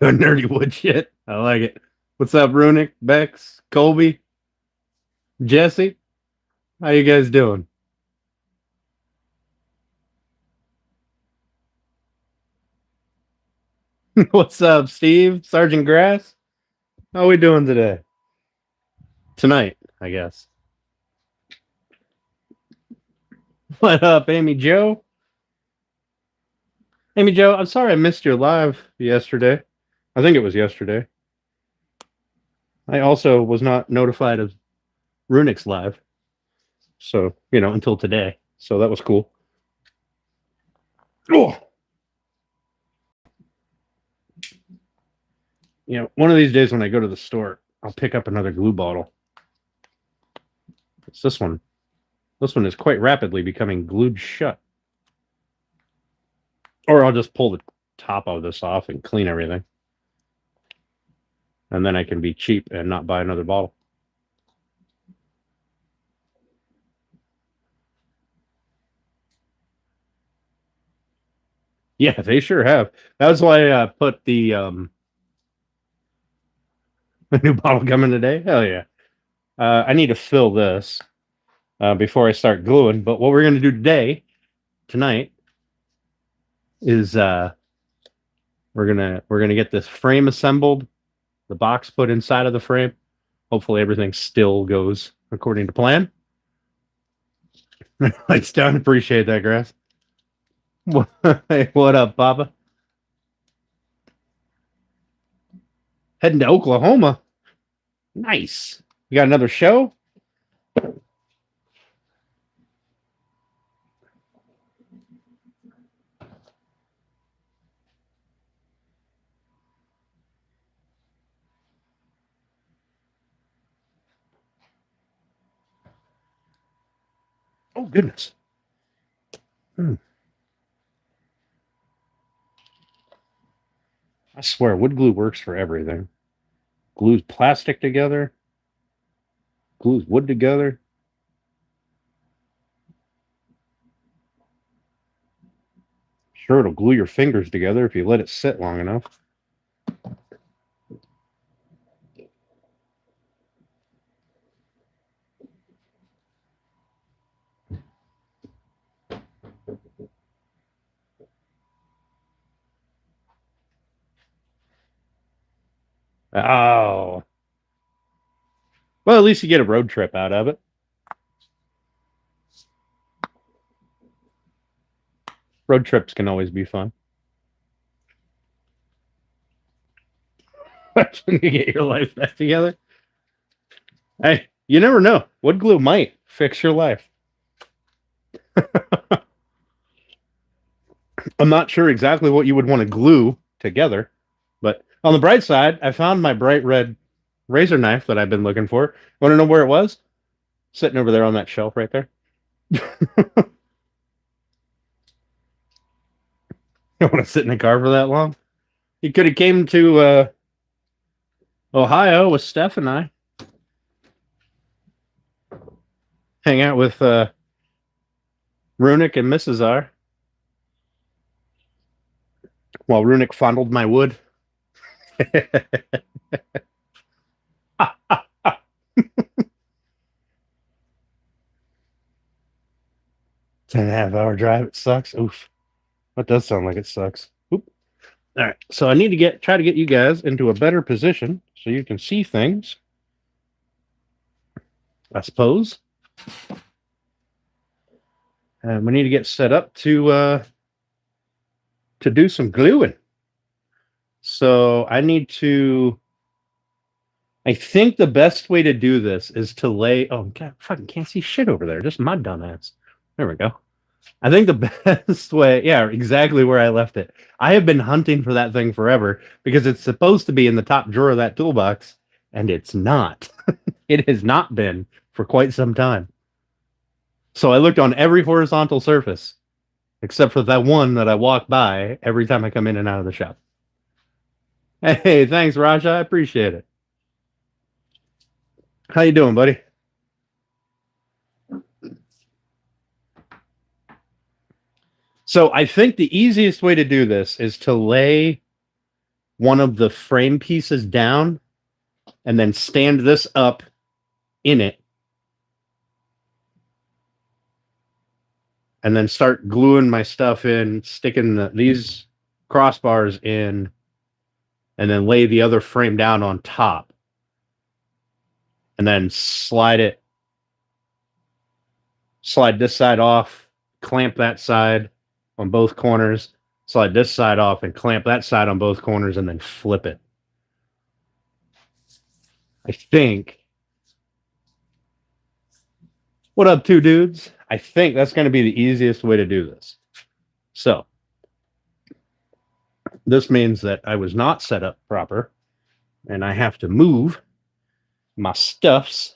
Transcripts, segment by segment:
Doing nerdy wood shit. I like it. What's up, Runic, Bex, Colby, Jesse? How you guys doing? What's up, Steve? Sergeant Grass? How we doing today? Tonight, I guess. What up, Amy Joe? Amy Joe, I'm sorry I missed your live yesterday. I think it was yesterday. I also was not notified of Runic's live. So, until today. So that was cool. Oh, one of these days when I go to the store, I'll pick up another glue bottle. It's this one. This one is quite rapidly becoming glued shut. Or I'll just pull the top of this off and clean everything. And then I can be cheap and not buy another bottle. Yeah, they sure have. That's why I put the a new bottle coming today. Hell yeah. I need to fill this before I start gluing. But what we're going to do tonight, is we're gonna get this frame assembled, the box put inside of the frame. Hopefully everything still goes according to plan. Lights down. Appreciate that, Grass. Hey, what up, Papa? Heading to Oklahoma. Nice. You got another show? Oh, goodness. I swear, wood glue works for everything. Glues plastic together. Glues wood together. Sure, it'll glue your fingers together if you let it sit long enough. Oh. Well, at least you get a road trip out of it. Road trips can always be fun. You get your life back together. Hey, you never know. Wood glue might fix your life. I'm not sure exactly what you would want to glue together, but on the bright side, I found my bright red razor knife that I've been looking for. Want to know where it was? Sitting over there on that shelf right there. You want to sit in the car for that long? You could have came to Ohio with Steph and I. Hang out with Runic and Mrs. R. While Runic fondled my wood. 10.5 hour drive. It sucks. Oof. That does sound like it sucks. Oop. All right. So I need to try to get you guys into a better position so you can see things. I suppose. And we need to get set up to do some gluing. So I think the best way to do this is to lay. Oh God, fucking can't see shit over there. Just my dumbass. There we go. I think the best way, yeah, exactly where I left it. I have been hunting for that thing forever because it's supposed to be in the top drawer of that toolbox, and it's not. It has not been for quite some time. So I looked on every horizontal surface, except for that one that I walk by every time I come in and out of the shop. Hey, thanks, Raja. I appreciate it. How you doing, buddy? So I think the easiest way to do this is to lay one of the frame pieces down and then stand this up in it and then start gluing my stuff in, sticking these crossbars in, and then lay the other frame down on top and then slide this side off, clamp that side on both corners, slide this side off and clamp that side on both corners, and then flip it. I think. What up, two dudes? I think that's going to be the easiest way to do this. So, this means that I was not set up proper, and I have to move my stuffs.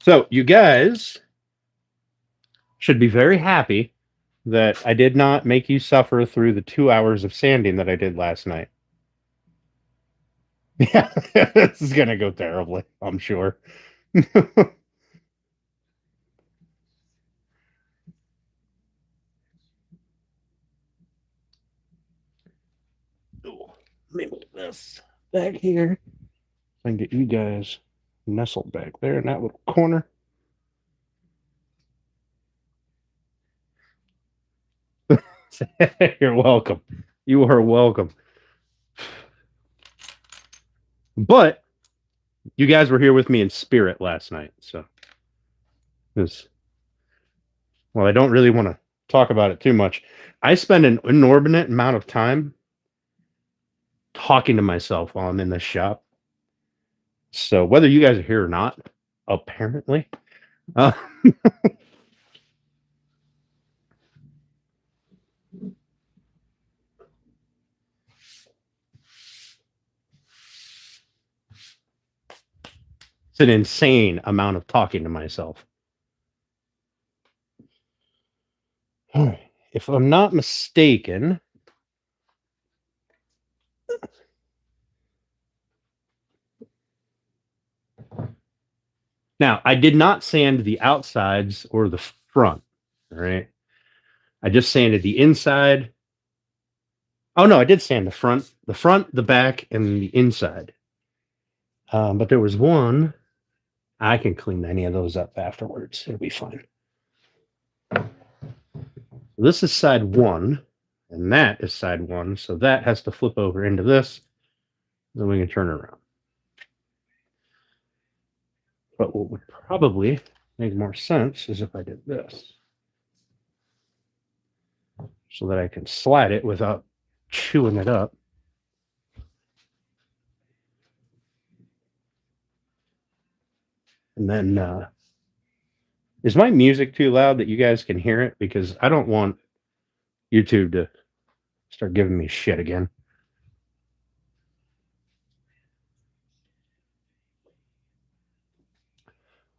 So, you guys should be very happy that I did not make you suffer through the 2 hours of sanding that I did last night. Yeah, this is going to go terribly, I'm sure. Let me move this back here. I can get you guys nestled back there in that little corner. You're welcome. You are welcome. But you guys were here with me in spirit last night, so well, I don't really want to talk about it too much. I spend an inordinate amount of time talking to myself while I'm in this shop. So whether you guys are here or not, apparently, it's an insane amount of talking to myself. If I'm not mistaken, now I did not sand the outsides or the front, all right? I just sanded the inside. Oh no, I did sand the front, the back, and the inside. But there was one. I can clean any of those up afterwards. It'll be fine. This is side one, and that is side one. So that has to flip over into this. Then we can turn it around. But what would probably make more sense is if I did this. So that I can slide it without chewing it up. And then, is my music too loud that you guys can hear it? Because I don't want YouTube to start giving me shit again.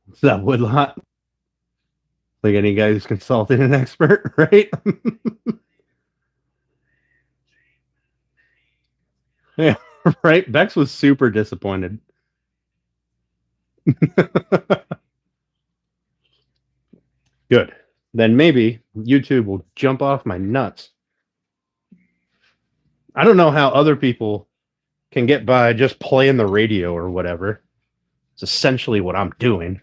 What's that, Woodlot? Like any guy who's consulting an expert, right? Yeah, right? Bex was super disappointed. Good. Then maybe YouTube will jump off my nuts. I don't know how other people can get by just playing the radio or whatever. It's essentially what I'm doing.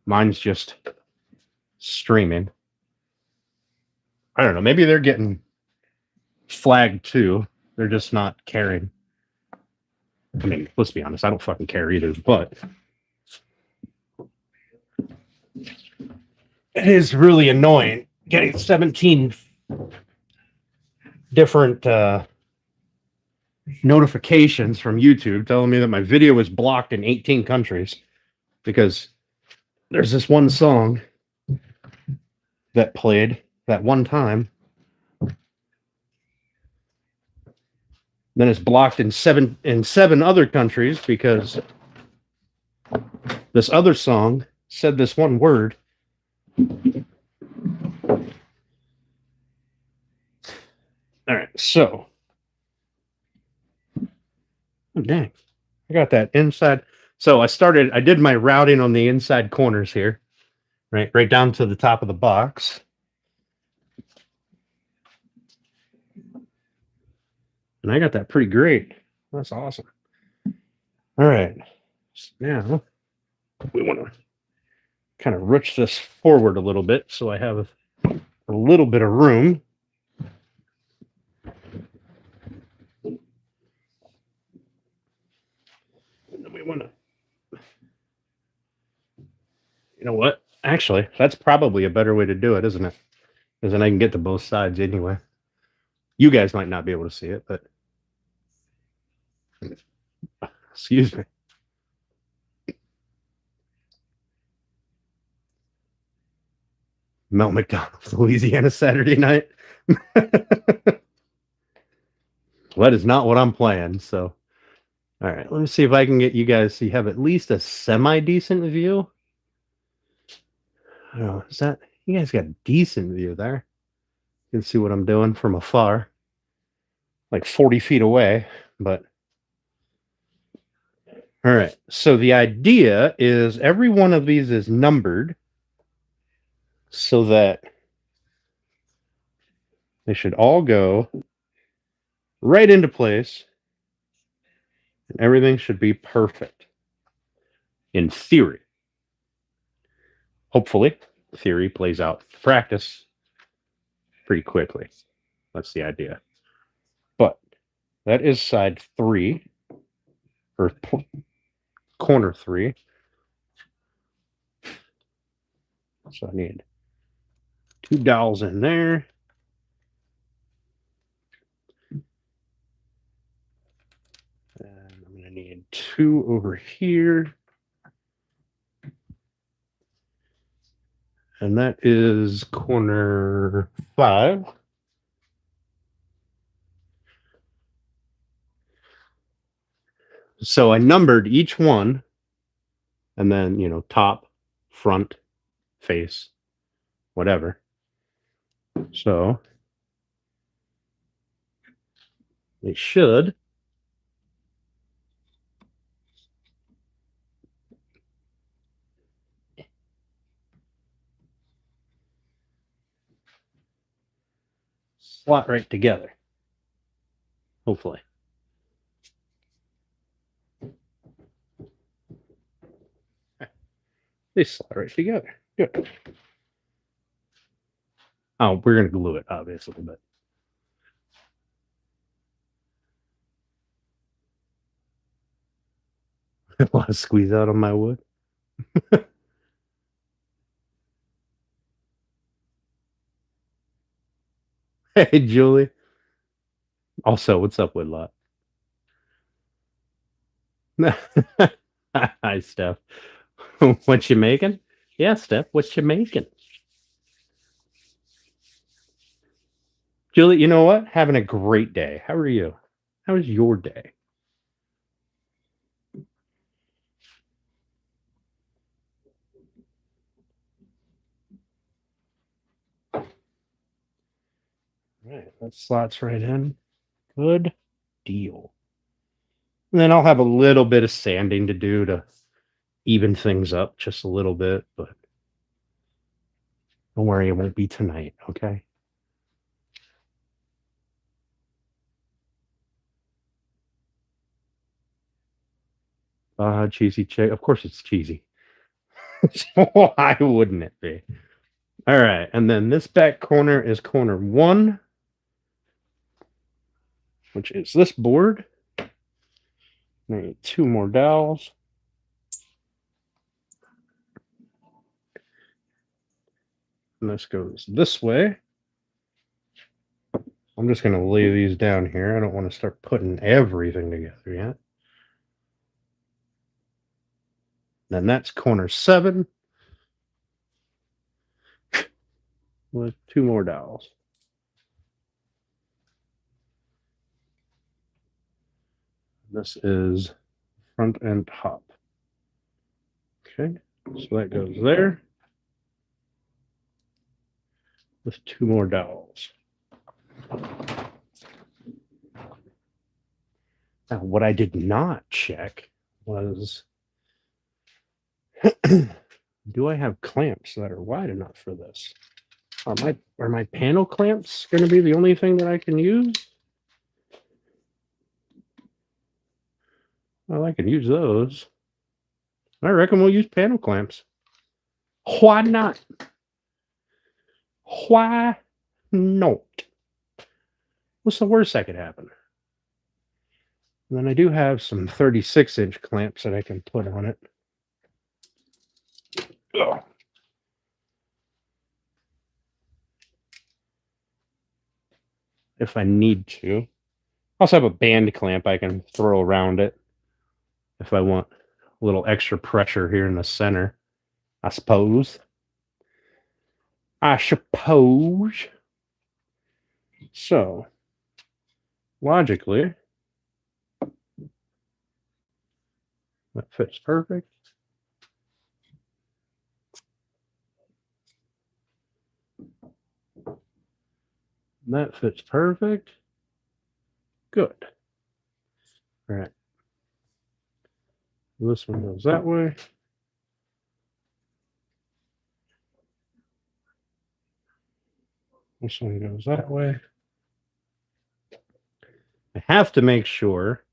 Mine's just streaming. I don't know. Maybe they're getting flagged too. They're just not caring. I mean, let's be honest. I don't fucking care either, but it is really annoying getting 17 different notifications from YouTube telling me that my video was blocked in 18 countries because there's this one song that played that one time. Then it's blocked in seven other countries because this other song said this one word. All right, so oh, dang, I got that inside. So I did my routing on the inside corners here, right down to the top of the box. And I got that pretty great. That's awesome. All right. Now we want to kind of rush this forward a little bit so I have a little bit of room. And then we want to, you know what? Actually, that's probably a better way to do it, isn't it? Because then I can get to both sides anyway. You guys might not be able to see it, but excuse me. Melt McDonald's, Louisiana, Saturday night. That is not what I'm playing. So, all right, let me see if I can get you guys so you have at least a semi-decent view. I don't know, is that, you guys got a decent view there. You can see what I'm doing from afar, like 40 feet away, but all right. So the idea is every one of these is numbered so that they should all go right into place and everything should be perfect in theory. Hopefully, theory plays out in practice pretty quickly. That's the idea. But that is side 3 or corner 3. So I need 2 dowels in there. And I'm going to need 2 over here. And that is corner 5. So I numbered each one, and then, you know, top, front, face, whatever. So they should slot right together, hopefully. They slot right together. Good. Oh, we're going to glue it, obviously, but. I want to squeeze out on my wood. Hey, Julie. Also, what's up, Woodlot? Hi, Steph. What you making? Yeah, Steph, what you making? Julie, you know what? Having a great day. How are you? How was your day? All right, that slots right in. Good deal. And then I'll have a little bit of sanding to do to even things up just a little bit, but don't worry, it won't be tonight, okay? Cheesy chick. Of course it's cheesy. Why wouldn't it be? All right, and then this back corner is corner 1, which is this board. I need 2 more dowels. And this goes this way. I'm just going to lay these down here. I don't want to start putting everything together yet. Then that's corner 7 with 2 more dowels. This is front and top. Okay, so that goes there with 2 more dowels. Now, what I did not check was Do I have clamps that are wide enough for this? Are my panel clamps going to be the only thing that I can use? Well, I can use those. I reckon we'll use panel clamps. Why not? Why not? What's the worst that could happen? And then I do have some 36-inch clamps that I can put on it. Ugh. If I need to. I also have a band clamp I can throw around it if I want a little extra pressure here in the center, I suppose. So, logically, that fits perfect. That fits perfect. Good. All right. This one goes that way. This one goes that way. I have to make sure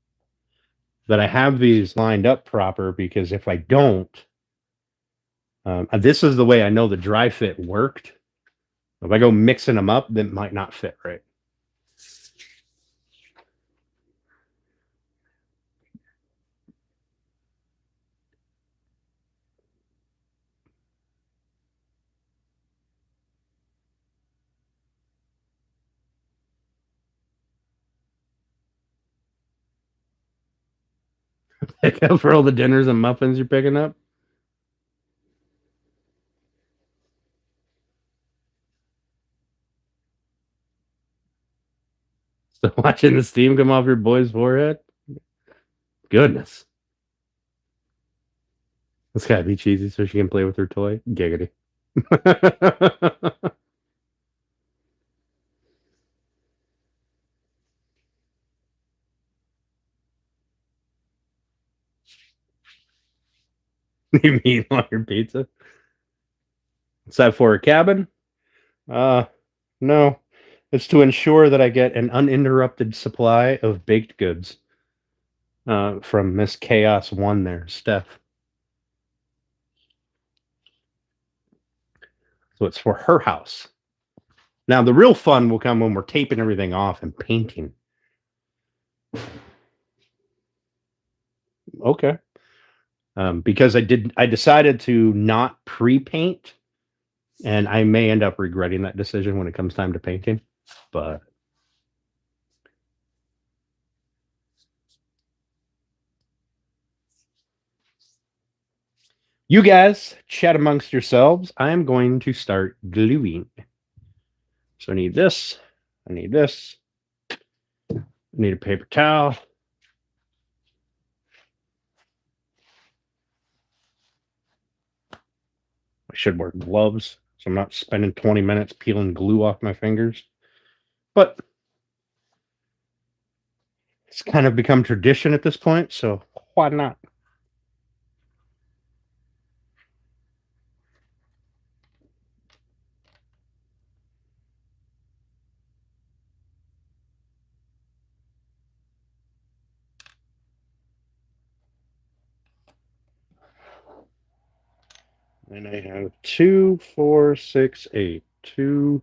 that I have these lined up proper, because if I don't, this is the way I know the dry fit worked. If I go mixing them up, that might not fit right. Pick up for all the dinners and muffins you're picking up. So watching the steam come off your boy's forehead. Goodness. It's gotta be cheesy so she can play with her toy. Giggity. You mean on your pizza? Is that for a cabin? No. It's to ensure that I get an uninterrupted supply of baked goods from Miss Chaos One there, Steph. So it's for her house. Now, the real fun will come when we're taping everything off and painting. Okay. Because I decided to not pre-paint, and I may end up regretting that decision when it comes time to painting. But you guys chat amongst yourselves. I am going to start gluing. So I need this. I need this. I need a paper towel. I should wear gloves so I'm not spending 20 minutes peeling glue off my fingers. But it's kind of become tradition at this point, so why not? And I have 2, 4, 6, 8. 2,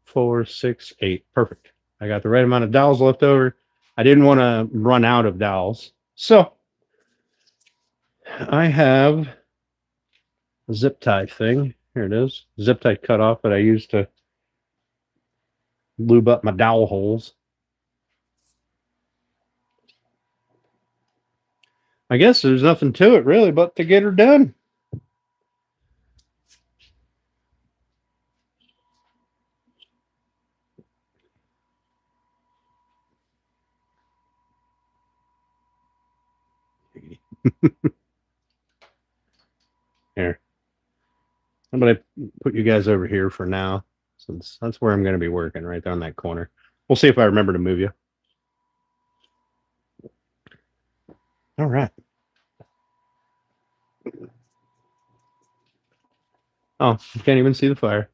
4, 6, 8. Perfect. I got the right amount of dowels left over. I didn't want to run out of dowels. So I have a zip tie thing. Here it is. Zip tie cutoff that I use to lube up my dowel holes. I guess there's nothing to it really but to get her done. Here. I'm going to put you guys over here for now, since that's where I'm going to be working, right there on that corner. We'll see if I remember to move you. All right. Oh, you can't even see the fire.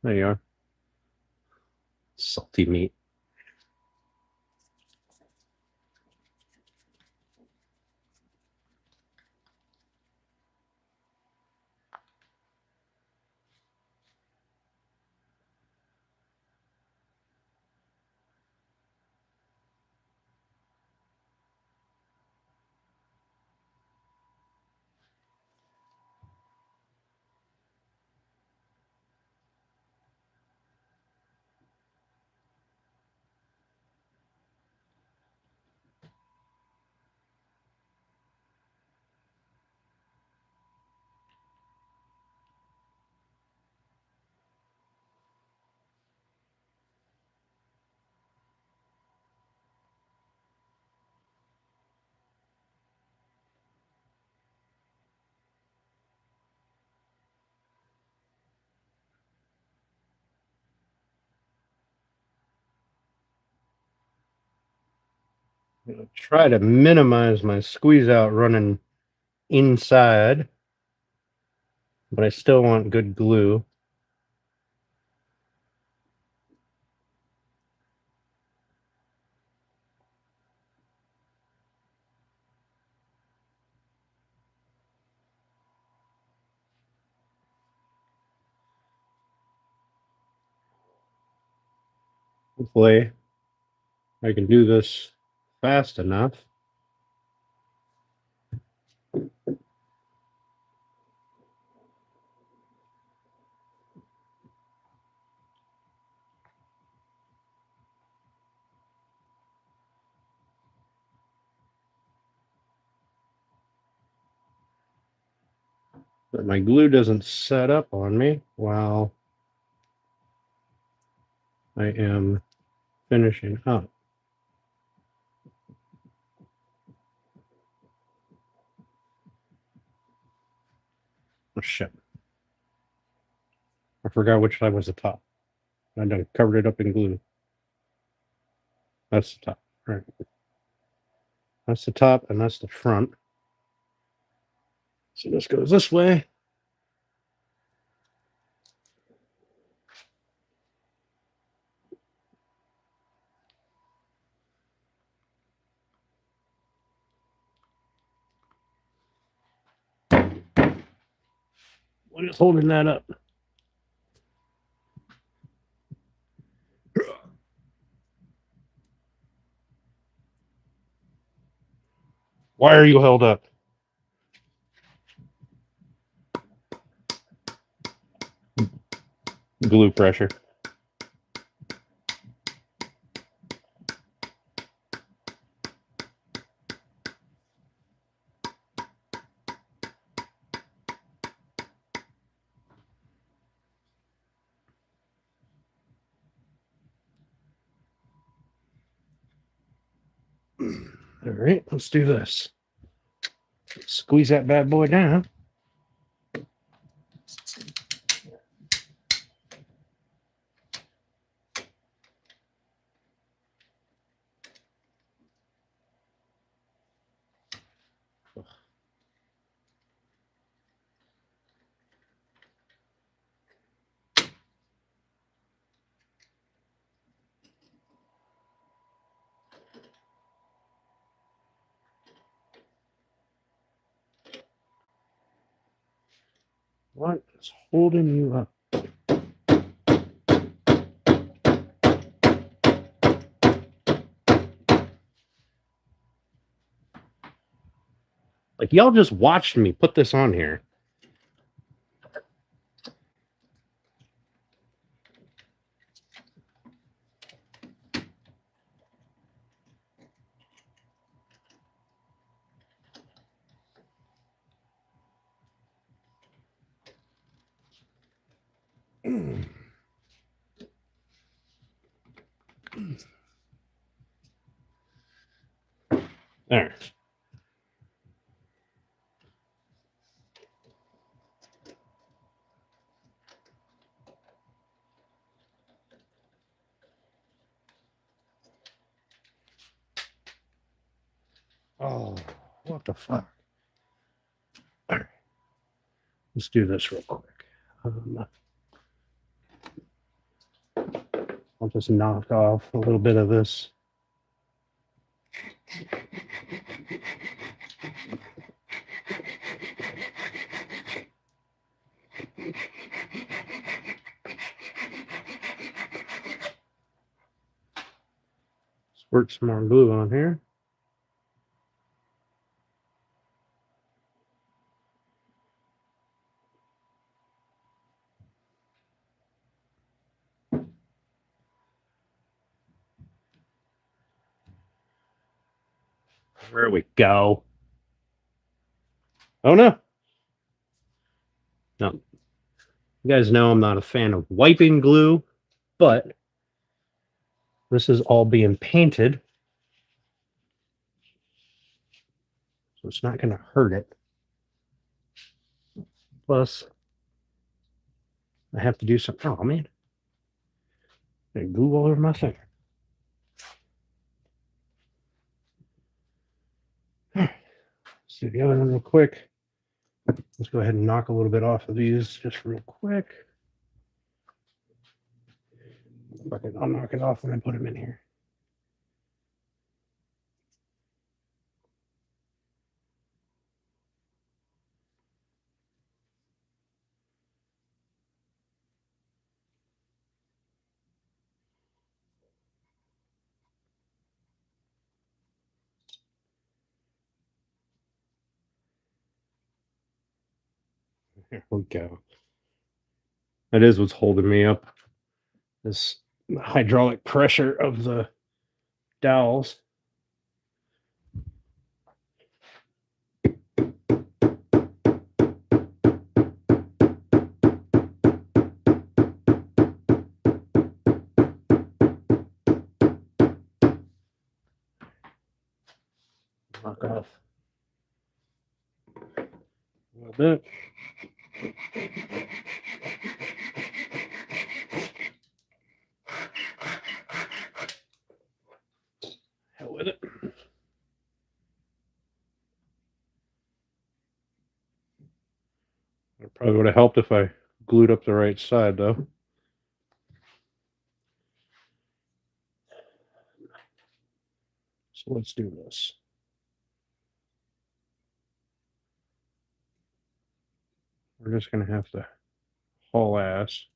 There you are. Salty meat. I'm gonna try to minimize my squeeze out running inside, but I still want good glue. Hopefully I can do this fast enough. But my glue doesn't set up on me while I am finishing up. Oh shit. I forgot which side was the top. I done covered it up in glue. That's the top. All right. That's the top and that's the front. So this goes this way. What is holding that up? Why are you held up? Glue pressure. All right, let's do this. Squeeze that bad boy down. What is holding you up? Like, y'all just watched me put this on here. There. Oh, what the fuck? All right. Let's do this real quick. I'll just knock off a little bit of this. Squirt some more glue on here. There we go. Oh no. No. You guys know I'm not a fan of wiping glue, but this is all being painted, so it's not going to hurt it. Plus, I have to do something. Oh man, I glue all over my finger. Let's do the other one real quick. Let's go ahead and knock a little bit off of these just real quick. I'll knock it off when I put them in here. There we go. That is what's holding me up. This hydraulic pressure of the dowels. Knock off a little bit. Hell with it. It probably would have helped if I glued up the right side, though. So let's do this. We're just going to have to haul ass.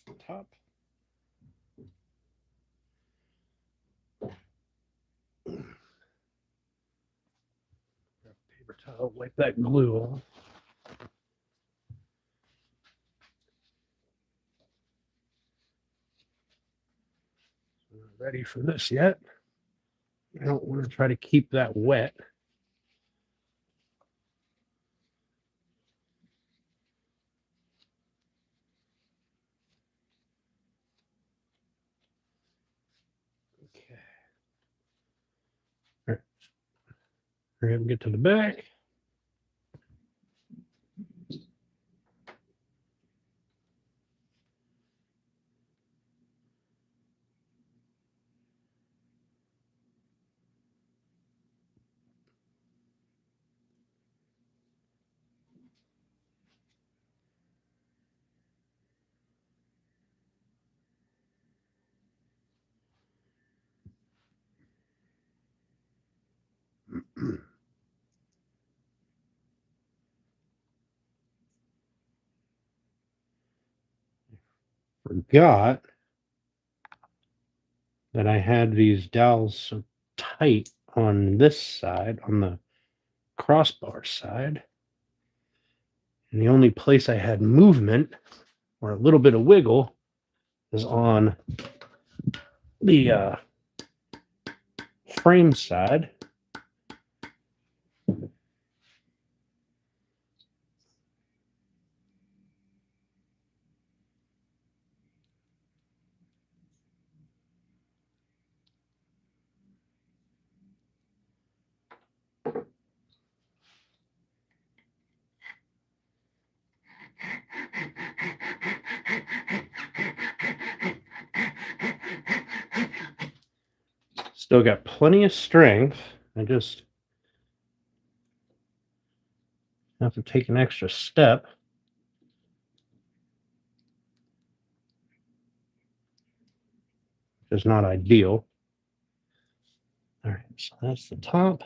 The top. Paper towel, wipe that glue off. Not ready for this yet. I don't want to try to keep that wet. Okay. All right. Hurry up and get to the back. forgot that I had these dowels so tight on this side, on the crossbar side. And the only place I had movement or a little bit of wiggle is on the frame side. Still got plenty of strength. I just have to take an extra step. Which is not ideal. All right, so that's the top.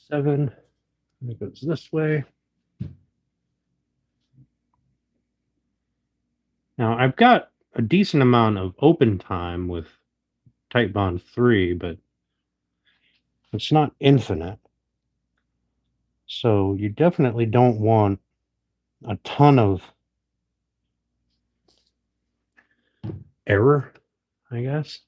Seven. It goes this way. Now I've got a decent amount of open time with Tight Bond 3, but it's not infinite. So you definitely don't want a ton of error, I guess.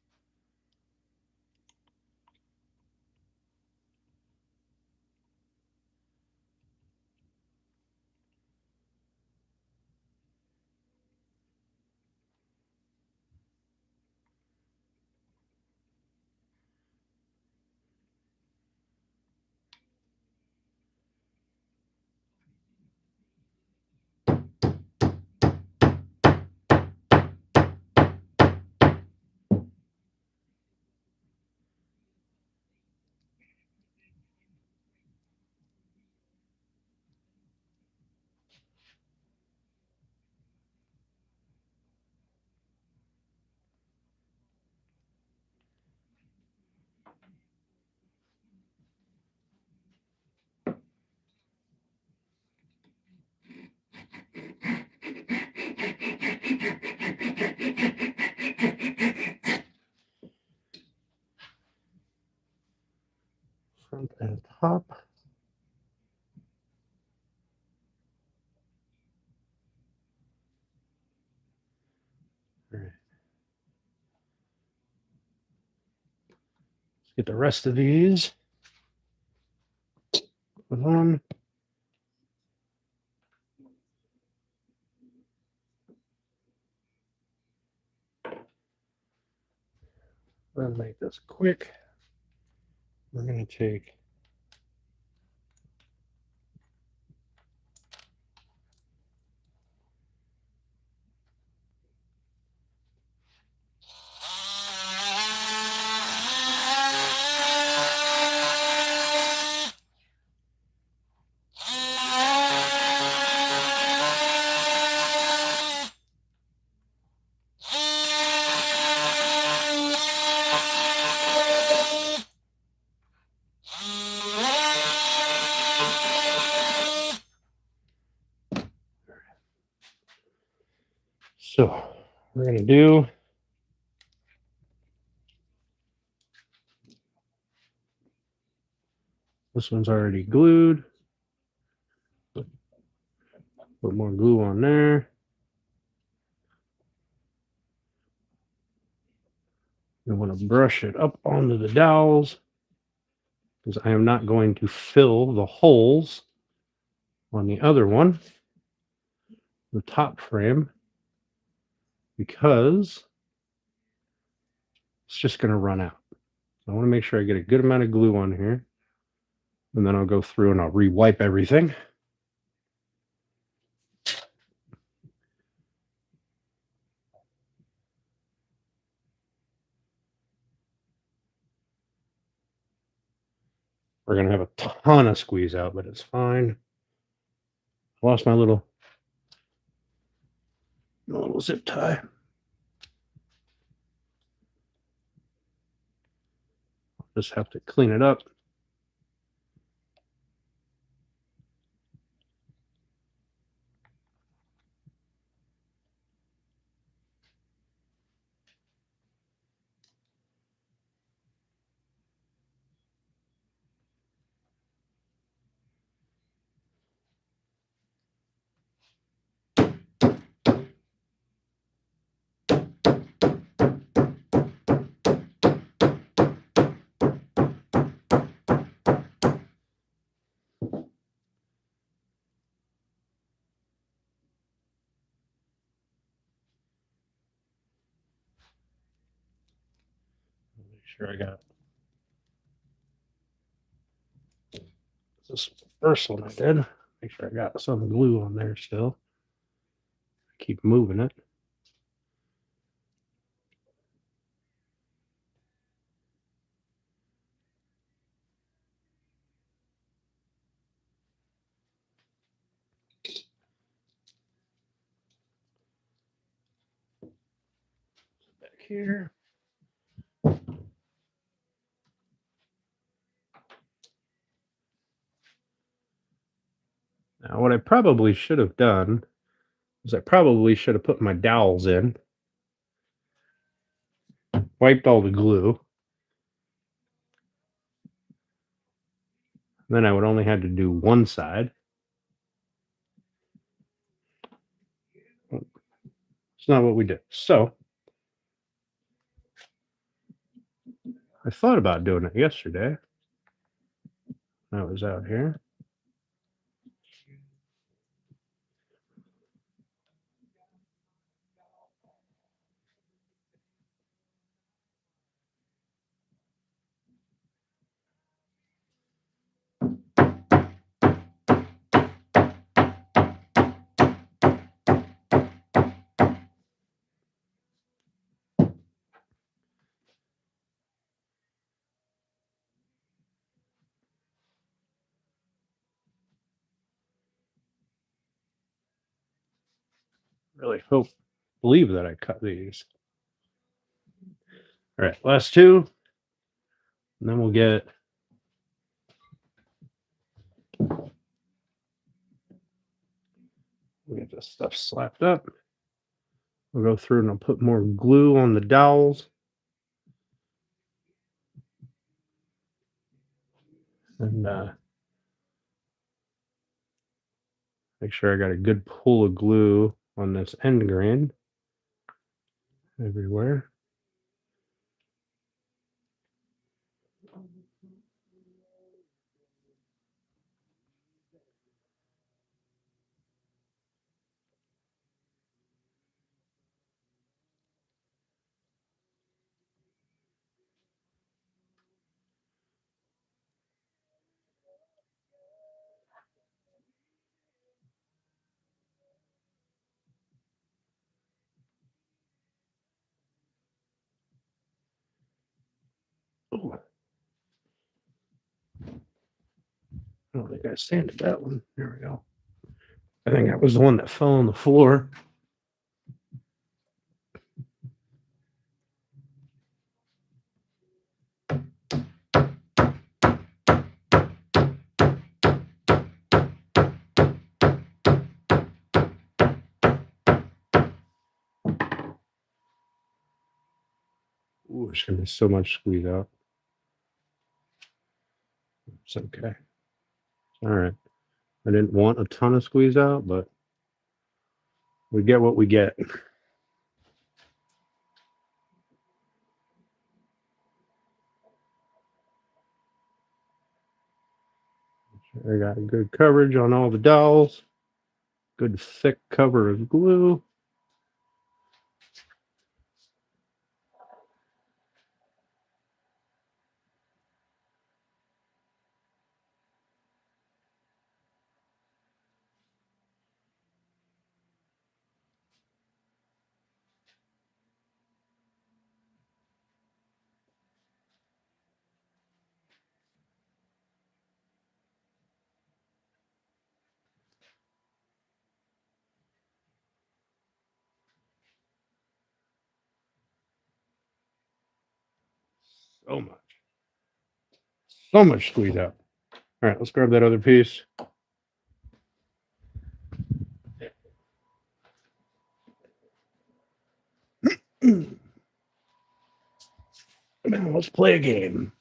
Front and top. All right. Let's get the rest of these put on. We're going to make this quick. We're going to take so we're going to do this one's already glued. Put more glue on there. I want to brush it up onto the dowels because I am not going to fill the holes on the other one, the top frame, because it's just going to run out. So I want to make sure I get a good amount of glue on here, and then I'll go through and I'll re-wipe everything. We're gonna have a ton of squeeze out, but it's fine. I lost my little zip tie. Just have to clean it up. Make sure I got this is the first one I did. Make sure I got some glue on there still. Keep moving it. Back here. Now, what I probably should have done is I probably should have put my dowels in, wiped all the glue. Then I would only have to do one side. It's not what we did. So I thought about doing it yesterday. I was out here. Really believe that I cut these. All right, last two. And then we'll get this stuff slapped up. We'll go through and I'll put more glue on the dowels. And make sure I got a good pull of glue on this end grain everywhere. Ooh. I don't think I sanded that one. There we go. I think that was the one that fell on the floor. Ooh, there's gonna be so much squeeze out. It's okay. All right. I didn't want a ton of squeeze out, but we get what we get. I got a good coverage on all the dowels. Good thick cover of glue. So much. So much squeeze out. All right, let's grab that other piece. Let's play a game.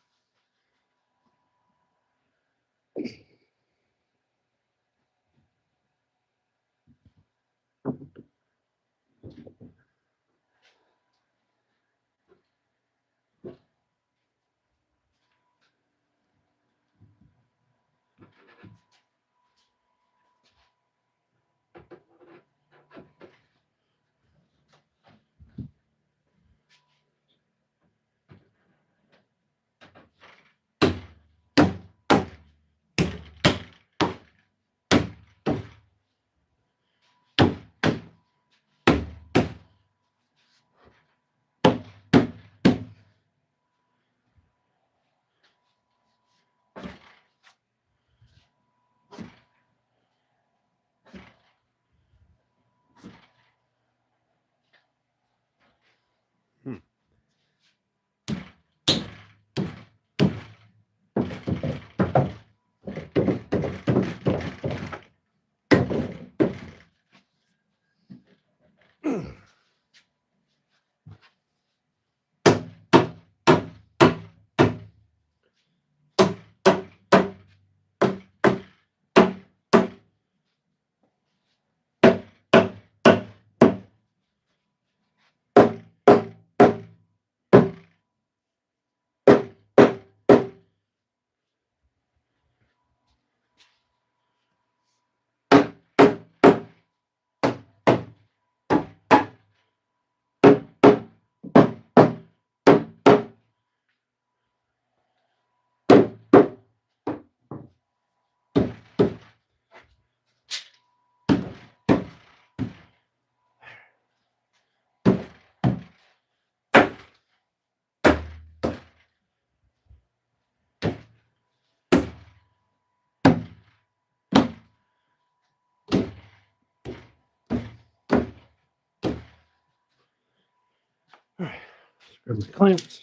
All right, let's grab the clamps.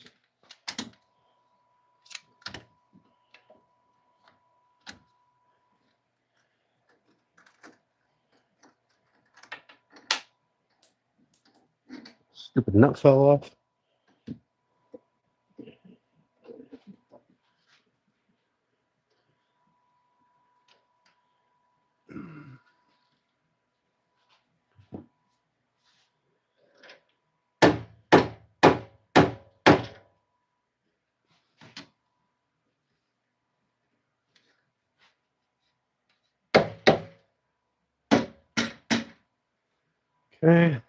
Stupid nut fell off. Okay.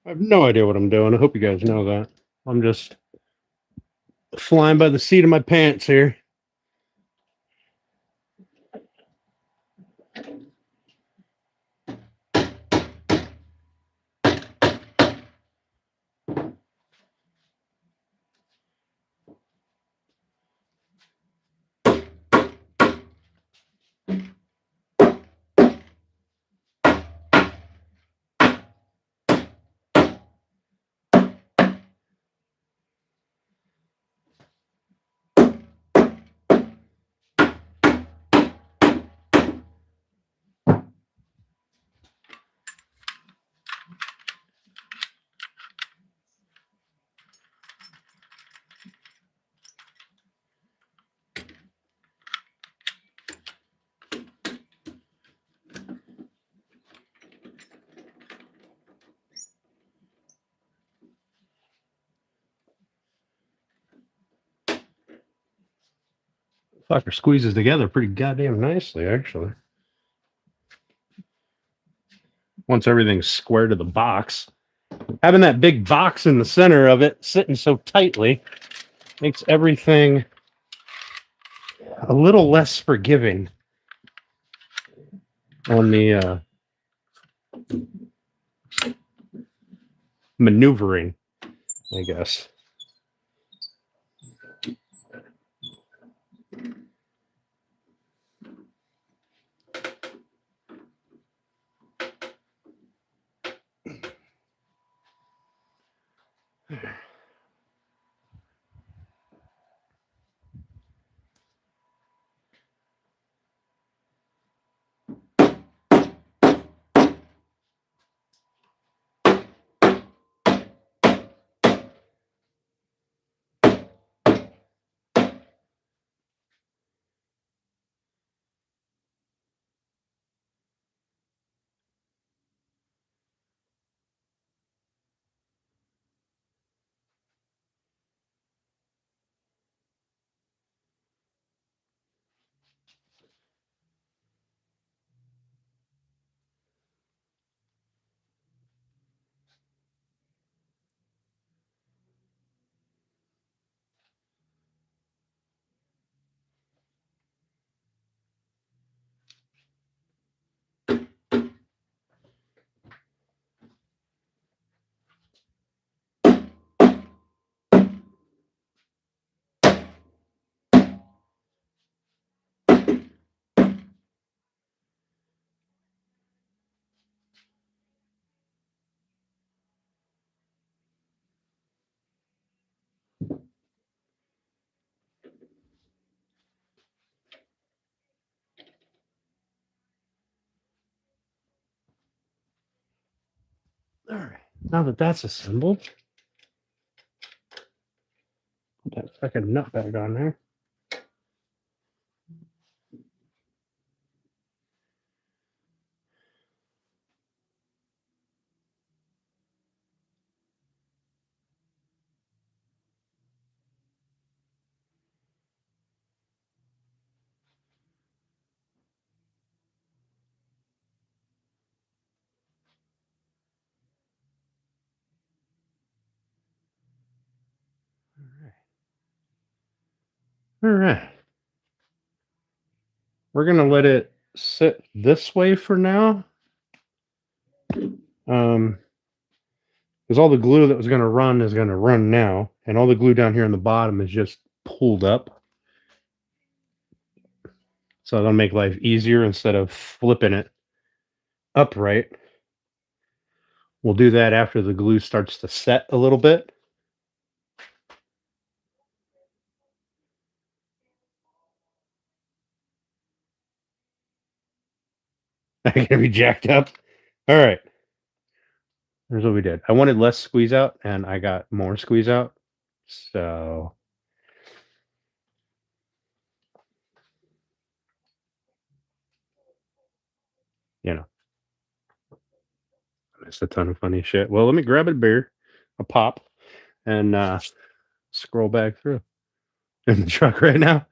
I have no idea what I'm doing. I hope you guys know that. I'm just flying by the seat of my pants here. Fucker squeezes together pretty goddamn nicely, actually. Once everything's square to the box. Having that big box in the center of it sitting so tightly makes everything a little less forgiving on the maneuvering, I guess. All right. Now that that's assembled, put that fucking nut back on there. All right. We're going to let it sit this way for now. Because all the glue that was going to run is going to run now. And all the glue down here on the bottom is just pulled up. So that'll make life easier instead of flipping it upright. We'll do that after the glue starts to set a little bit. I'm gonna be jacked up. All right. Here's what we did. I wanted less squeeze out, and I got more squeeze out. So you know, it's a ton of funny shit. Well, let me grab a beer, a pop, and scroll back through. In the truck right now.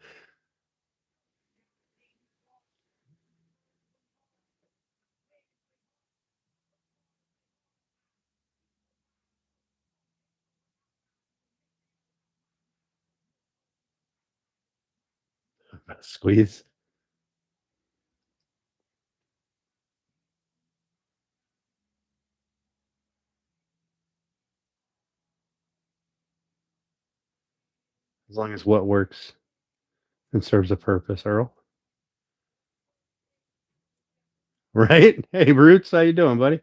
Squeeze. As long as what works and serves a purpose, Earl. Right? Hey, Roots, how you doing, buddy?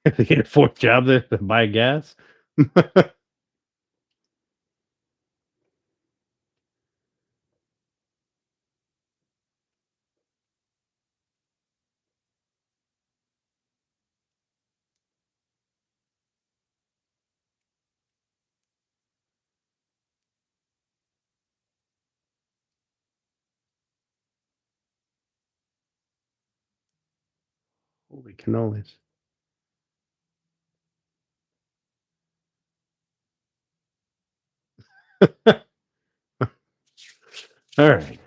If they get a fourth job there to buy gas. Holy cannolis. All right.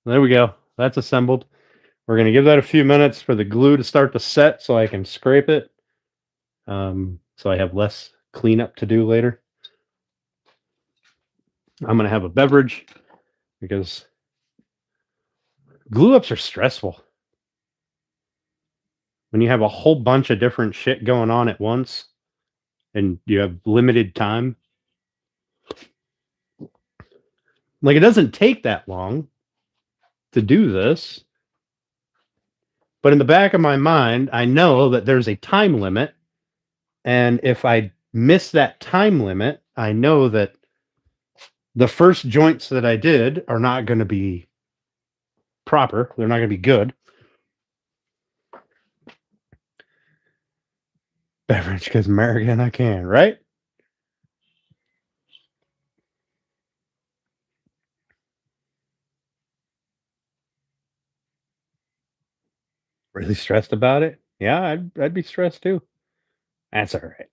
There we go. That's assembled. We're going to give that a few minutes for the glue to start to set so I can scrape it. So I have less cleanup to do later. I'm going to have a beverage because glue ups are stressful. When you have a whole bunch of different shit going on at once and you have limited time, like it doesn't take that long to do this. But in the back of my mind, I know that there's a time limit. And if I miss that time limit, I know that the first joints that I did are not going to be proper. They're not going to be good. Beverage because American I can, right? Really stressed about it? Yeah, I'd be stressed too. That's all right.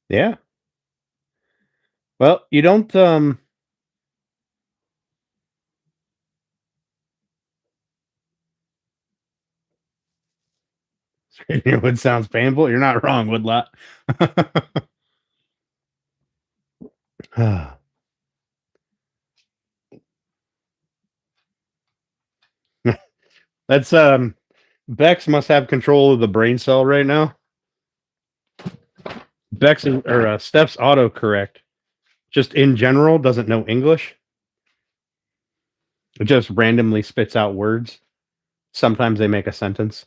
Yeah. Well, you don't what sounds painful? You're not wrong, Woodlot. That's Bex must have control of the brain cell right now. Bex or Steph's autocorrect, just in general, doesn't know English. It just randomly spits out words. Sometimes they make a sentence.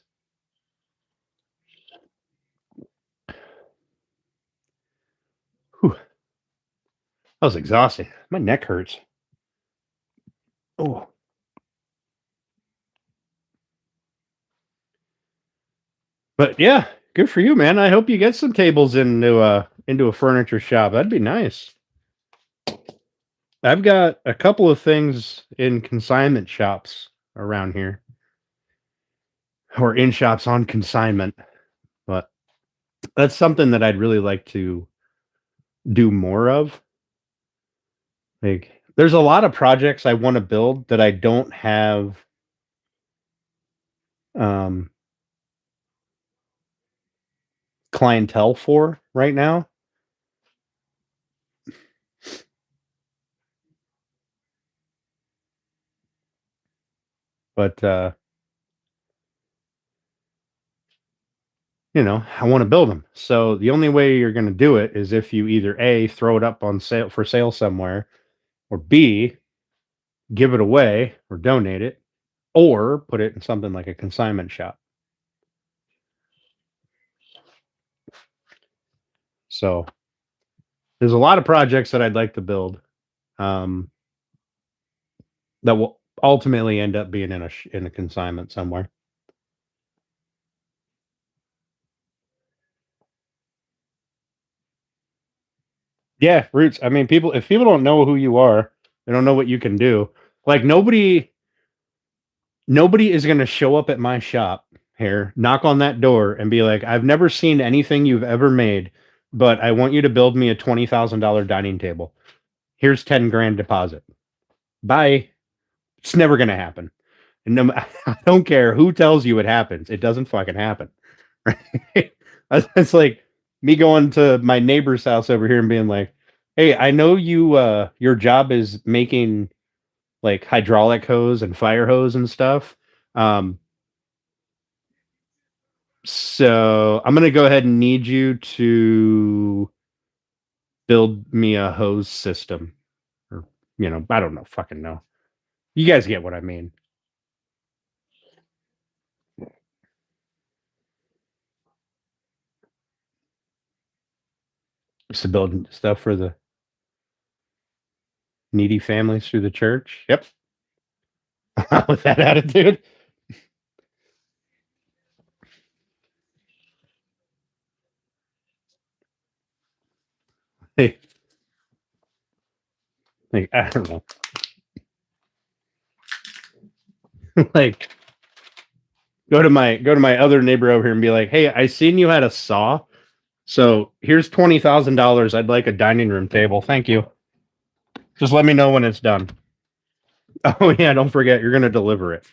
Whew. That was exhausting. My neck hurts. Oh. But yeah, good for you, man. I hope you get some tables into a furniture shop. That'd be nice. I've got a couple of things in consignment shops around here, or in shops on consignment. But that's something that I'd really like to do more of. Like, there's a lot of projects I want to build that I don't have um, clientele for right now. But I want to build them. So the only way you're going to do it is if you either A, throw it up on sale for sale somewhere, or B, give it away or donate it, or put it in something like a consignment shop. So there's a lot of projects that I'd like to build that will ultimately end up being in a consignment somewhere. Yeah, Roots. I mean, if people don't know who you are, they don't know what you can do. Like nobody is going to show up at my shop here, knock on that door, and be like, "I've never seen anything you've ever made, but I want you to build me a $20,000 dining table. Here's 10 grand deposit. Bye." It's never going to happen. And no, I don't care who tells you it happens. It doesn't fucking happen. Right? It's like me going to my neighbor's house over here and being like, "Hey, I know your job is making like hydraulic hose and fire hose and stuff. Um, so I'm gonna go ahead and need you to build me a hose system." Or, I don't know, fucking know. You guys get what I mean. Just to build stuff for the needy families through the church. Yep. With that attitude. Hey, like, I don't know. Like, Go to my other neighbor over here and be like, hey, I seen you had a saw. So here's $20,000. I'd like a dining room table. Thank you. Just let me know when it's done. Oh yeah, don't forget you're gonna deliver it.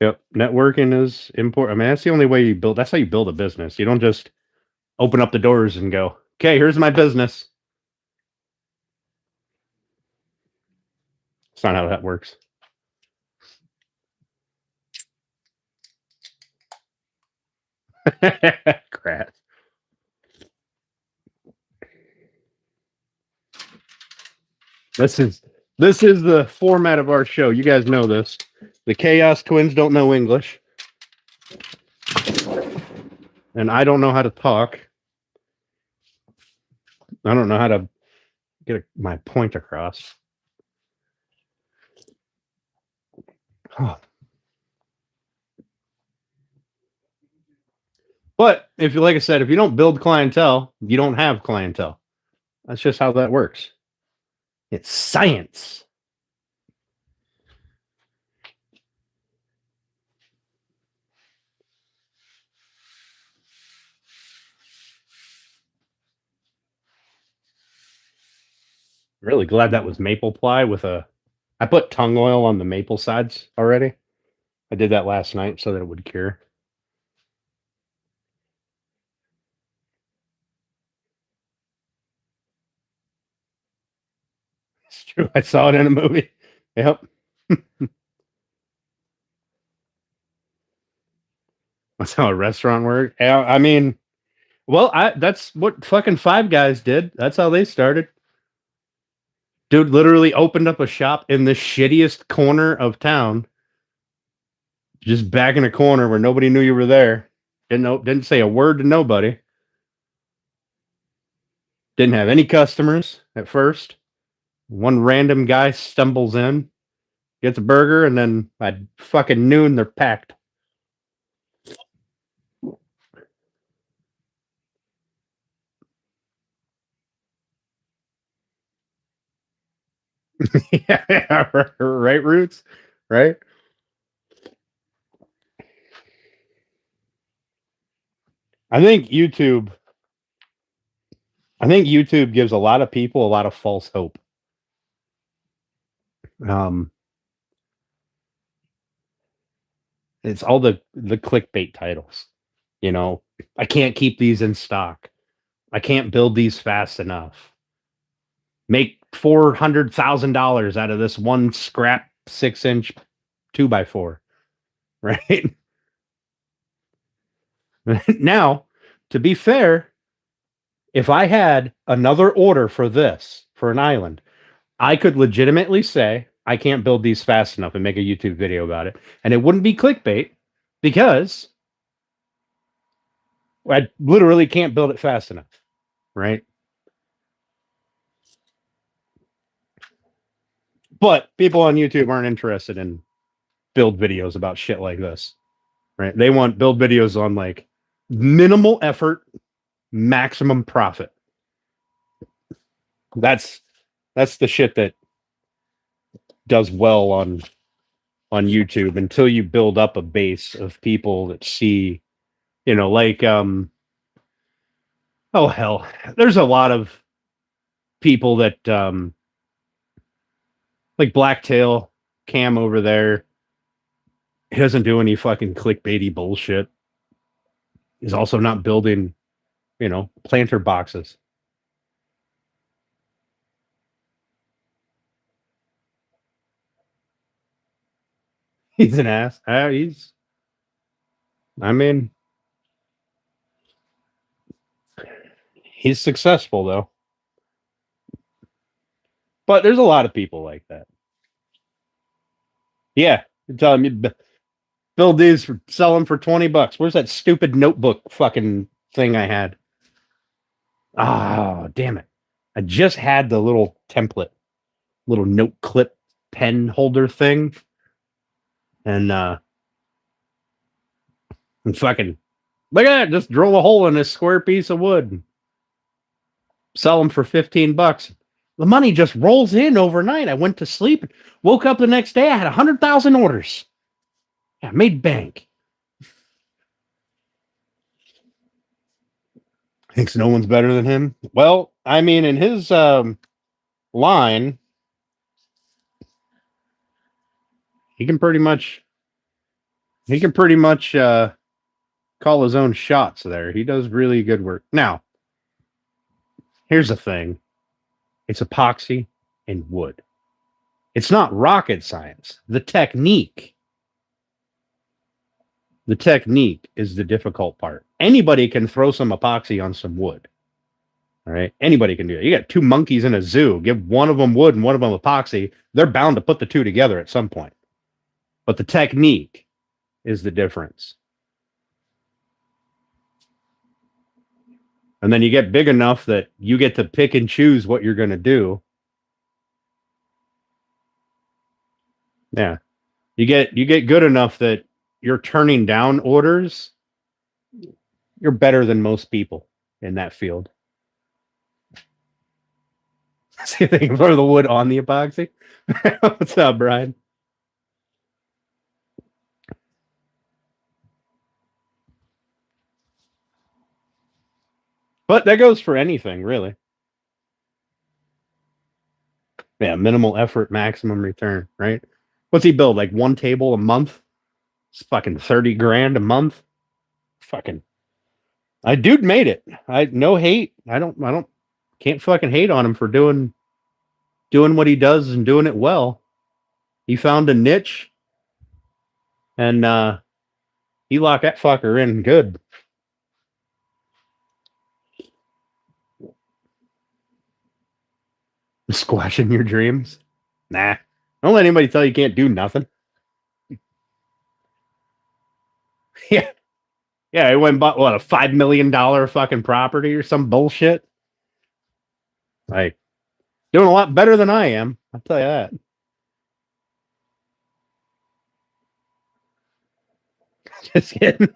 Yep. Networking is important. I mean, that's the only way you build. That's how you build a business. You don't just open up the doors and go, okay, here's my business. It's not how that works. Crap. This is the format of our show. You guys know this. The Chaos Twins don't know English, and I don't know how to talk. I don't know how to get my point across. Oh. But if you, like I said, if you don't build clientele, you don't have clientele. That's just how that works. It's science. Really glad that was maple ply with a. I put tung oil on the maple sides already. I did that last night so that it would cure. It's true. I saw it in a movie. Yep. That's how a restaurant works. I mean, well, that's what fucking Five Guys did. That's how they started. Dude literally opened up a shop in the shittiest corner of town, just back in a corner where nobody knew you were there. Didn't say a word to nobody. Didn't have any customers at first. One random guy stumbles in, gets a burger, and then at fucking noon they're packed. Yeah, right, Roots, right? I think YouTube. I think YouTube gives a lot of people a lot of false hope. Um, it's all the clickbait titles. You know, I can't keep these in stock. I can't build these fast enough. Make $400,000 out of this one scrap 6-inch 2x4, right? Now, to be fair, if I had another order for this for an island, I could legitimately say I can't build these fast enough and make a YouTube video about it, and it wouldn't be clickbait because I literally can't build it fast enough, right? But people on YouTube aren't interested in build videos about shit like this, right? They want build videos on like minimal effort, maximum profit. That's the shit that does well on YouTube until you build up a base of people that see, like oh hell, there's a lot of people that like Blacktail Cam over there. He doesn't do any fucking clickbaity bullshit. He's also not building, planter boxes. He's an ass. I mean, he's successful though. But there's a lot of people like that. Yeah, you're telling me build these for sell them for $20. Where's that stupid notebook fucking thing I had? Oh, damn it. I just had the little template, little note clip pen holder thing. And fucking look at that, just drill a hole in this square piece of wood. Sell them for $15. The money just rolls in overnight. I went to sleep, woke up the next day. I had 100,000 orders. I made bank. Thinks no one's better than him. Well, I mean, in his line, he can pretty much call his own shots there. He does really good work. Now, here's the thing. It's epoxy and wood. It's not rocket science. The technique is the difficult part. Anybody can throw some epoxy on some wood. All right? Anybody can do it. You got two monkeys in a zoo. Give one of them wood and one of them epoxy. They're bound to put the two together at some point. But the technique is the difference. And then you get big enough that you get to pick and choose what you're going to do. Yeah. You get good enough that you're turning down orders. You're better than most people in that field. See if they can throw the wood on the epoxy. What's up, Brian? But that goes for anything, really. Yeah, minimal effort, maximum return, right? What's he build? Like one table a month? It's fucking 30 grand a month. Fucking, dude made it. No hate. Can't fucking hate on him for doing what he does and doing it well. He found a niche, and he locked that fucker in good. Squashing your dreams? Nah. Don't let anybody tell you can't do nothing. Yeah. Yeah, he went and bought, what, a $5 million fucking property or some bullshit? Like, doing a lot better than I am. I'll tell you that. Just kidding.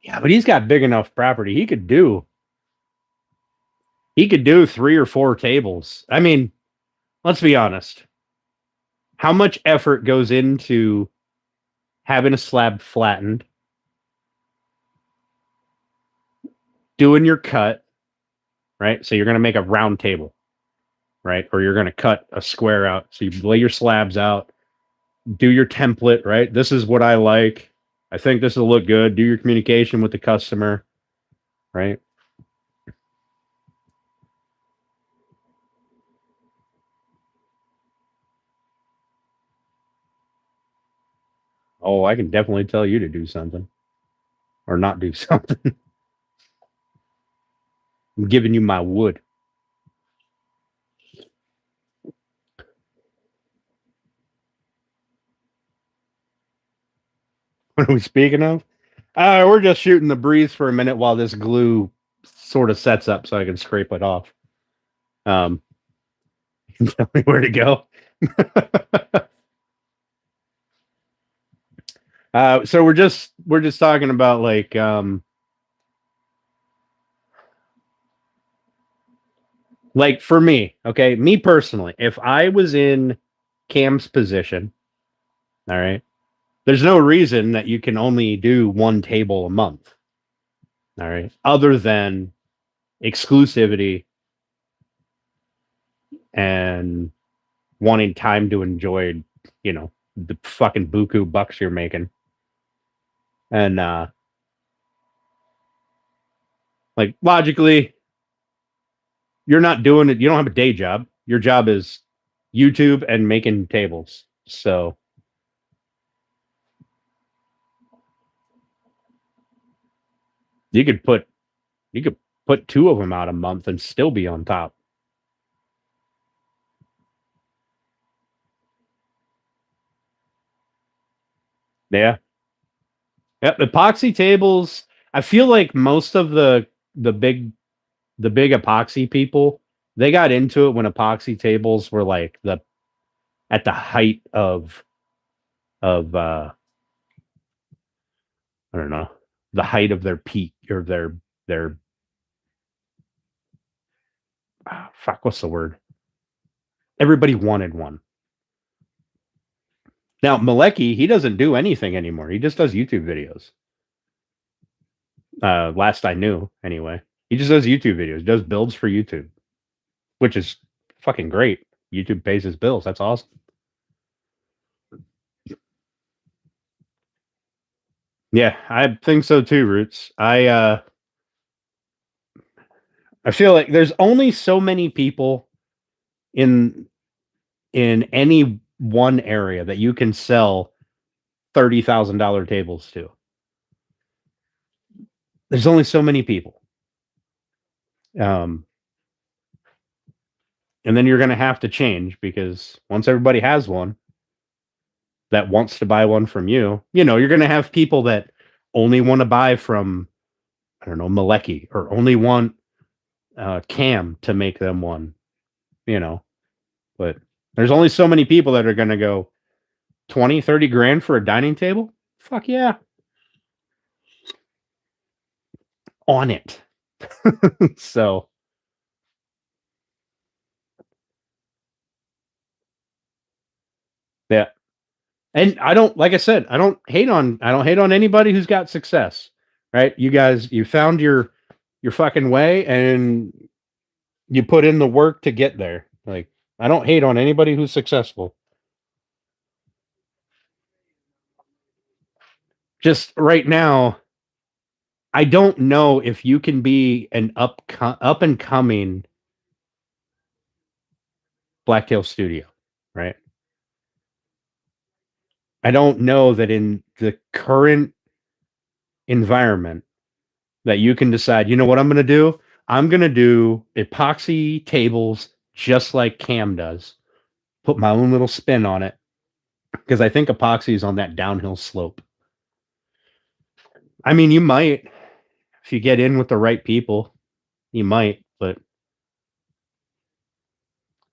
Yeah, but he's got big enough property. He could do 3 or 4 tables. I mean, let's be honest. How much effort goes into having a slab flattened, doing your cut, right? So you're going to make a round table, right? Or you're going to cut a square out. So you lay your slabs out, do your template, right? This is what I like. I think this will look good. Do your communication with the customer, right? Oh, I can definitely tell you to do something or not do something. I'm giving you my wood. What are we speaking of? We're just shooting the breeze for a minute while this glue sort of sets up so I can scrape it off. Tell me where to go. So we're just talking about like for me, okay, me personally, if I was in Cam's position, all right, there's no reason that you can only do 1 table a month, all right, other than exclusivity and wanting time to enjoy, the fucking buku bucks you're making. And like logically, you're not doing it. You don't have a day job. Your job is YouTube and making tables. So you could put 2 of them out a month and still be on top. Yeah. Yep. Epoxy tables. I feel like most of the big epoxy people, they got into it when epoxy tables were like at the height of I don't know, the height of their peak or their fuck, what's the word? Everybody wanted one. Now Malecki, he doesn't do anything anymore. He just does YouTube videos. Last I knew, anyway, he just does YouTube videos, does builds for YouTube, which is fucking great. YouTube pays his bills. That's awesome. Yeah, I think so too, Roots. I feel like there's only so many people in any one area that you can sell $30,000 tables to. There's only so many people. And then you're going to have to change because once everybody has one that wants to buy one from you, you're going to have people that only want to buy from, I don't know, Malecki or only want Cam to make them one, but there's only so many people that are going to go 20, 30 grand for a dining table. Fuck yeah. On it. So yeah. And I don't, like I said, I don't hate on anybody who's got success, right? You guys, you found your fucking way and you put in the work to get there. Like, I don't hate on anybody who's successful. Just right now, I don't know if you can be an up and coming Blacktail studio, right? I don't know that in the current environment that you can decide, you know what I'm going to do? I'm going to do epoxy tables just like Cam does. Put my own little spin on it because I think epoxy is on that downhill slope. I mean, you might, if you get in with the right people, you might, but